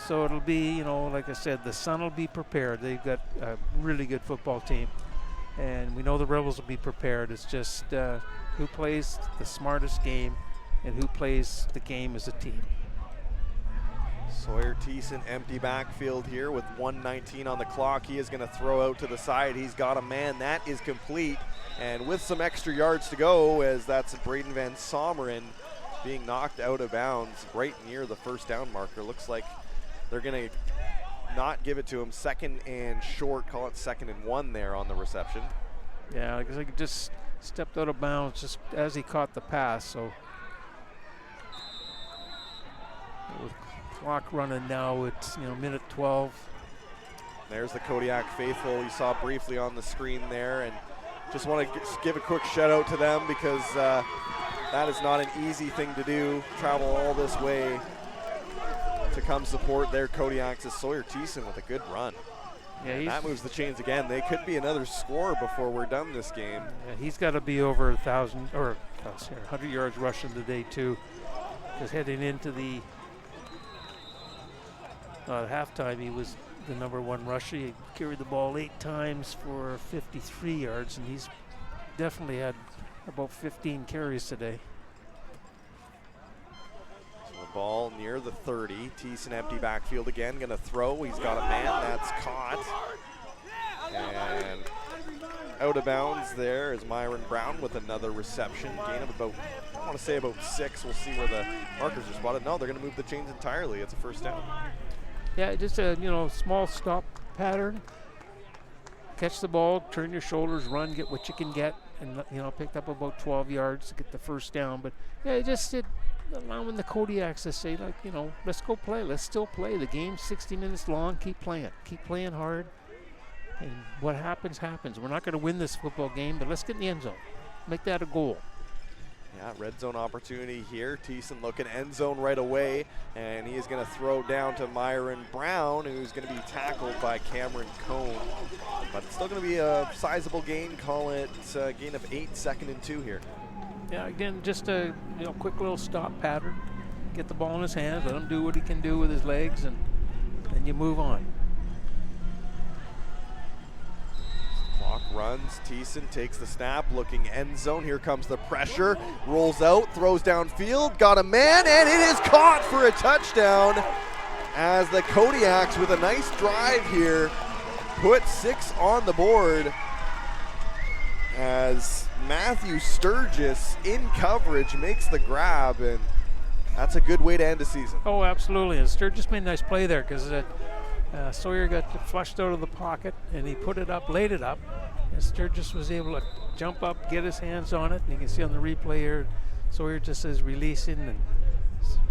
so it'll be, like I said, the Sun will be prepared. They've got a really good football team, and we know the Rebels will be prepared. It's just who plays the smartest game and who plays the game as a team. Sawyer Thiessen, empty backfield here with 1:19 on the clock. He is going to throw out to the side. He's got a man. That is complete. And with some extra yards to go, as that's Braden Van Someren being knocked out of bounds right near the first down marker. Looks like they're going to not give it to him. 2nd and short, call it 2nd and 1 there on the reception. Yeah, because he just stepped out of bounds just as he caught the pass. So with clock running now, it's minute 12. There's the Kodiak faithful you saw briefly on the screen there, and just want to give a quick shout out to them because that is not an easy thing to do. Travel all this way to come support their Kodiaks. As Sawyer Thiessen with a good run. Yeah, that moves the chains again. They could be another score before we're done this game. Yeah, he's got to be over 1,000 or 100 yards rushing today too, because heading into the halftime, he was the #1 rusher. He carried the ball 8 times for 53 yards, and he's definitely had about 15 carries today. So the ball near the 30. Thiessen empty backfield again, gonna throw. He's got a man, that's caught. And out of bounds there is Myron Brown with another reception. Gain of about, I want to say about 6. We'll see where the markers are spotted. No, they're gonna move the chains entirely. It's a first down. Yeah, just a small stop pattern. Catch the ball, turn your shoulders, run, get what you can get, and picked up about 12 yards to get the first down. But yeah, just allowing the Kodiaks to say, let's go play, let's still play. The game's 60 minutes long. Keep playing hard, and what happens happens. We're not going to win this football game, but let's get in the end zone, make that a goal. Yeah, red zone opportunity here. Thiessen looking end zone right away, and he is going to throw down to Myron Brown, who's going to be tackled by Cameron Cone. But it's still going to be a sizable gain. Call it a gain of 8, 2nd and 2 here. Yeah, again, just a quick little stop pattern. Get the ball in his hands, let him do what he can do with his legs, and then you move on. Clock runs. Thiessen takes the snap, looking end zone. Here comes the pressure. Rolls out, throws downfield, got a man, and it is caught for a touchdown. As the Kodiaks, with a nice drive here, put 6 on the board. As Matthew Sturgis in coverage makes the grab, and that's a good way to end the season. Oh, absolutely. And Sturgis made a nice play there because Sawyer got flushed out of the pocket, and he put it up, laid it up, and Sturgis was able to jump up, get his hands on it, and you can see on the replay here, Sawyer just is releasing, and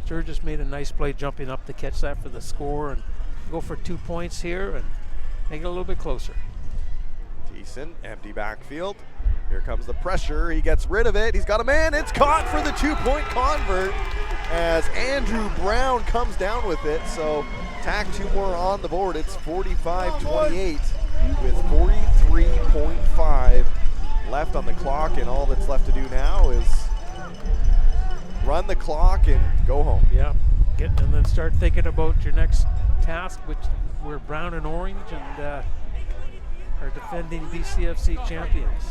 Sturgis made a nice play jumping up to catch that for the score and go for 2 points here and make it a little bit closer. Thiessen, empty backfield. Here comes the pressure. He gets rid of it. He's got a man. It's caught for the 2-point convert as Andrew Brown comes down with it. So tack 2 more on the board. It's 45-28 with 43.5 left on the clock, and all that's left to do now is run the clock and go home. Yeah, and then start thinking about your next task, which we're brown and orange and are defending BCFC champions.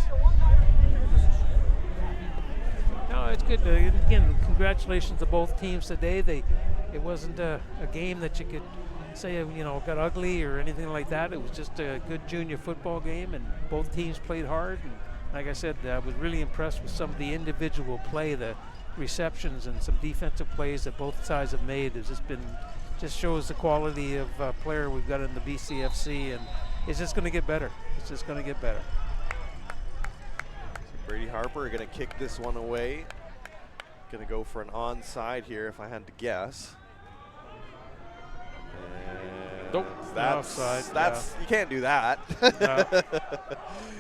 No, it's good. Again, congratulations to both teams today. They It wasn't a game that you could say, got ugly or anything like that. It was just a good junior football game, and both teams played hard. And like I said, I was really impressed with some of the individual play, the receptions and some defensive plays that both sides have made. It's just shows the quality of player we've got in the BCFC, and it's just going to get better. It's just going to get better. So Brady Harper going to kick this one away. Going to go for an onside here, if I had to guess. Nope, that's offside. You can't do that. No.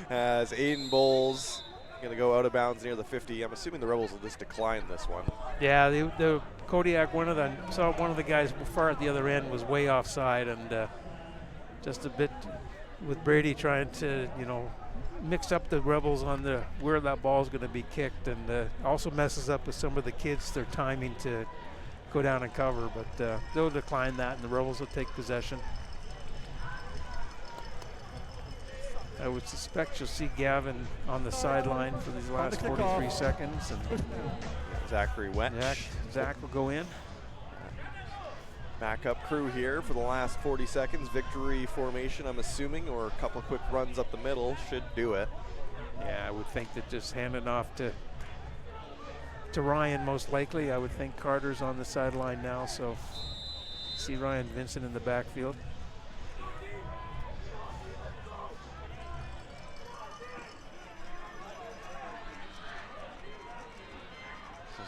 As Aiden Bowles going to go out of bounds near the 50. I'm assuming the Rebels will just decline this one. Yeah, the Kodiak, saw one of the guys far at the other end was way offside, and just a bit with Brady trying to, mix up the Rebels on where that ball is going to be kicked, and also messes up with some of the kids their timing to go down and cover, but they'll decline that, and the Rebels will take possession. I would suspect you'll see Gavin on the sideline for these last 43 seconds. And Zachary Wetch. Zach will go in. Backup crew here for the last 40 seconds. Victory formation, I'm assuming, or a couple quick runs up the middle should do it. Yeah, I would think that just handing off to Ryan most likely. I would think Carter's on the sideline now, so see Ryan Vincent in the backfield.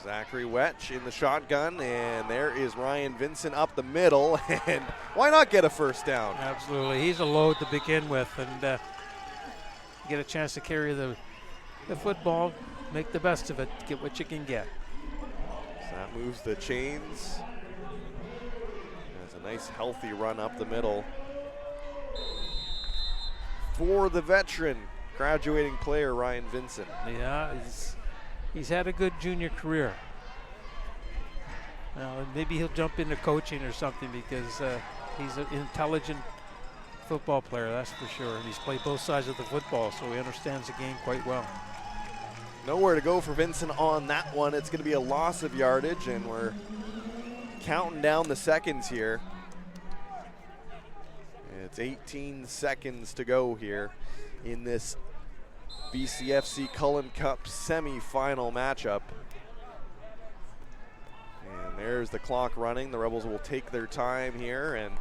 Zachary Wetch in the shotgun, and there is Ryan Vincent up the middle, and why not get a first down? Absolutely. He's a load to begin with, and get a chance to carry the football, make the best of it, get what you can get. So that moves the chains. That's a nice healthy run up the middle for the veteran graduating player Ryan Vincent. Yeah, he's had a good junior career. Now, maybe he'll jump into coaching or something, because he's an intelligent football player, that's for sure. And he's played both sides of the football, so he understands the game quite well. Nowhere to go for Vincent on that one. It's going to be a loss of yardage, and we're counting down the seconds here. It's 18 seconds to go here in this BCFC Cullen Cup semi-final matchup. And there's the clock running. The Rebels will take their time here and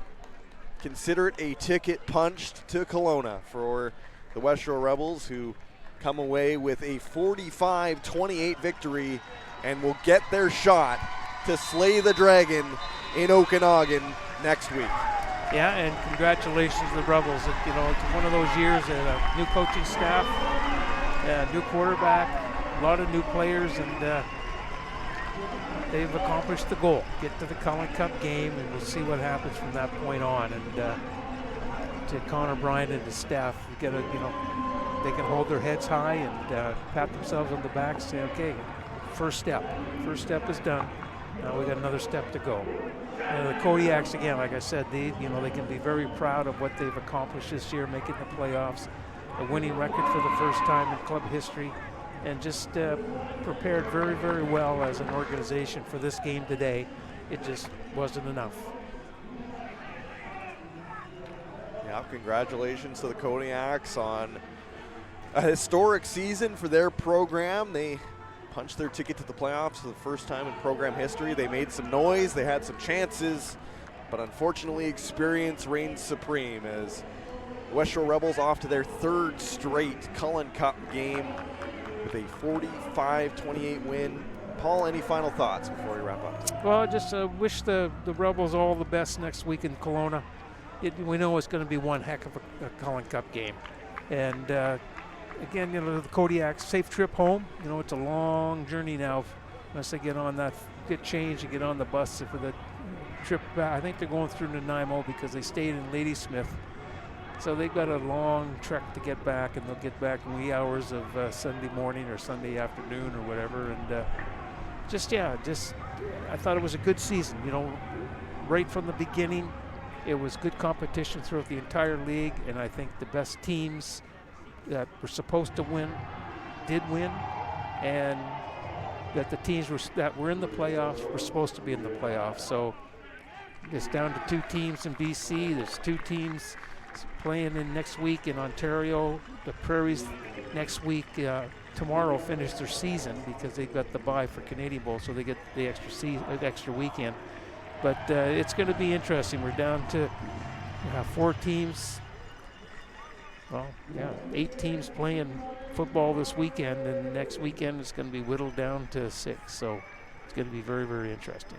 consider it a ticket punched to Kelowna for the Westshore Rebels, who come away with a 45-28 victory and will get their shot to slay the dragon in Okanagan next week. Yeah, and congratulations to the Rebels. It's one of those years, a new coaching staff, new quarterback, a lot of new players, and they've accomplished the goal. Get to the Cullen Cup game, and we'll see what happens from that point on. And to Connor Bryant and his staff, they can hold their heads high and pat themselves on the back, say, okay, first step is done. Now we got another step to go. And the Kodiaks, again, like I said, they can be very proud of what they've accomplished this year, making the playoffs, a winning record for the first time in club history, and just prepared very, very well as an organization for this game today. It just wasn't enough. Yeah, congratulations to the Kodiaks on a historic season for their program. They punched their ticket to the playoffs for the first time in program history. They made some noise, they had some chances, but unfortunately experience reigned supreme as Westshore Rebels off to their third straight Cullen Cup game with a 45-28 win. Paul, any final thoughts before we wrap up? Well, I just wish the Rebels all the best next week in Kelowna. We know it's going to be one heck of a Cullen Cup game. And again, the Kodiaks, safe trip home. It's a long journey now. Unless they get changed and get on the bus for the trip back. I think they're going through Nanaimo because they stayed in Ladysmith. So they've got a long trek to get back, and they'll get back in wee hours of Sunday morning or Sunday afternoon or whatever. And I thought it was a good season. Right from the beginning, it was good competition throughout the entire league, and I think the best teams that were supposed to win did win, and that the teams that were in the playoffs were supposed to be in the playoffs. So It's down to 2 teams in BC. There's 2 teams playing in next week in Ontario. The Prairies next week, tomorrow, finish their season because they've got the bye for Canadian Bowl, so they get the extra weekend. But it's going to be interesting. We're down to 4 teams. Well, yeah, 8 teams playing football this weekend, and next weekend it's going to be whittled down to 6. So it's going to be very, very interesting.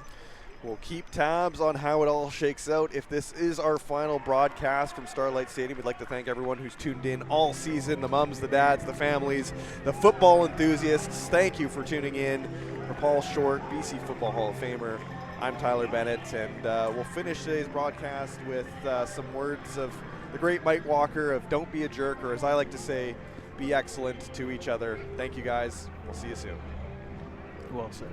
We'll keep tabs on how it all shakes out. If this is our final broadcast from Starlight Stadium, we'd like to thank everyone who's tuned in all season, the mums, the dads, the families, the football enthusiasts. Thank you for tuning in. For Paul Short, BC Football Hall of Famer, I'm Tyler Bennett, and we'll finish today's broadcast with some words of the great Mike Walker of don't be a jerk, or as I like to say, be excellent to each other. Thank you guys. We'll see you soon. Well said.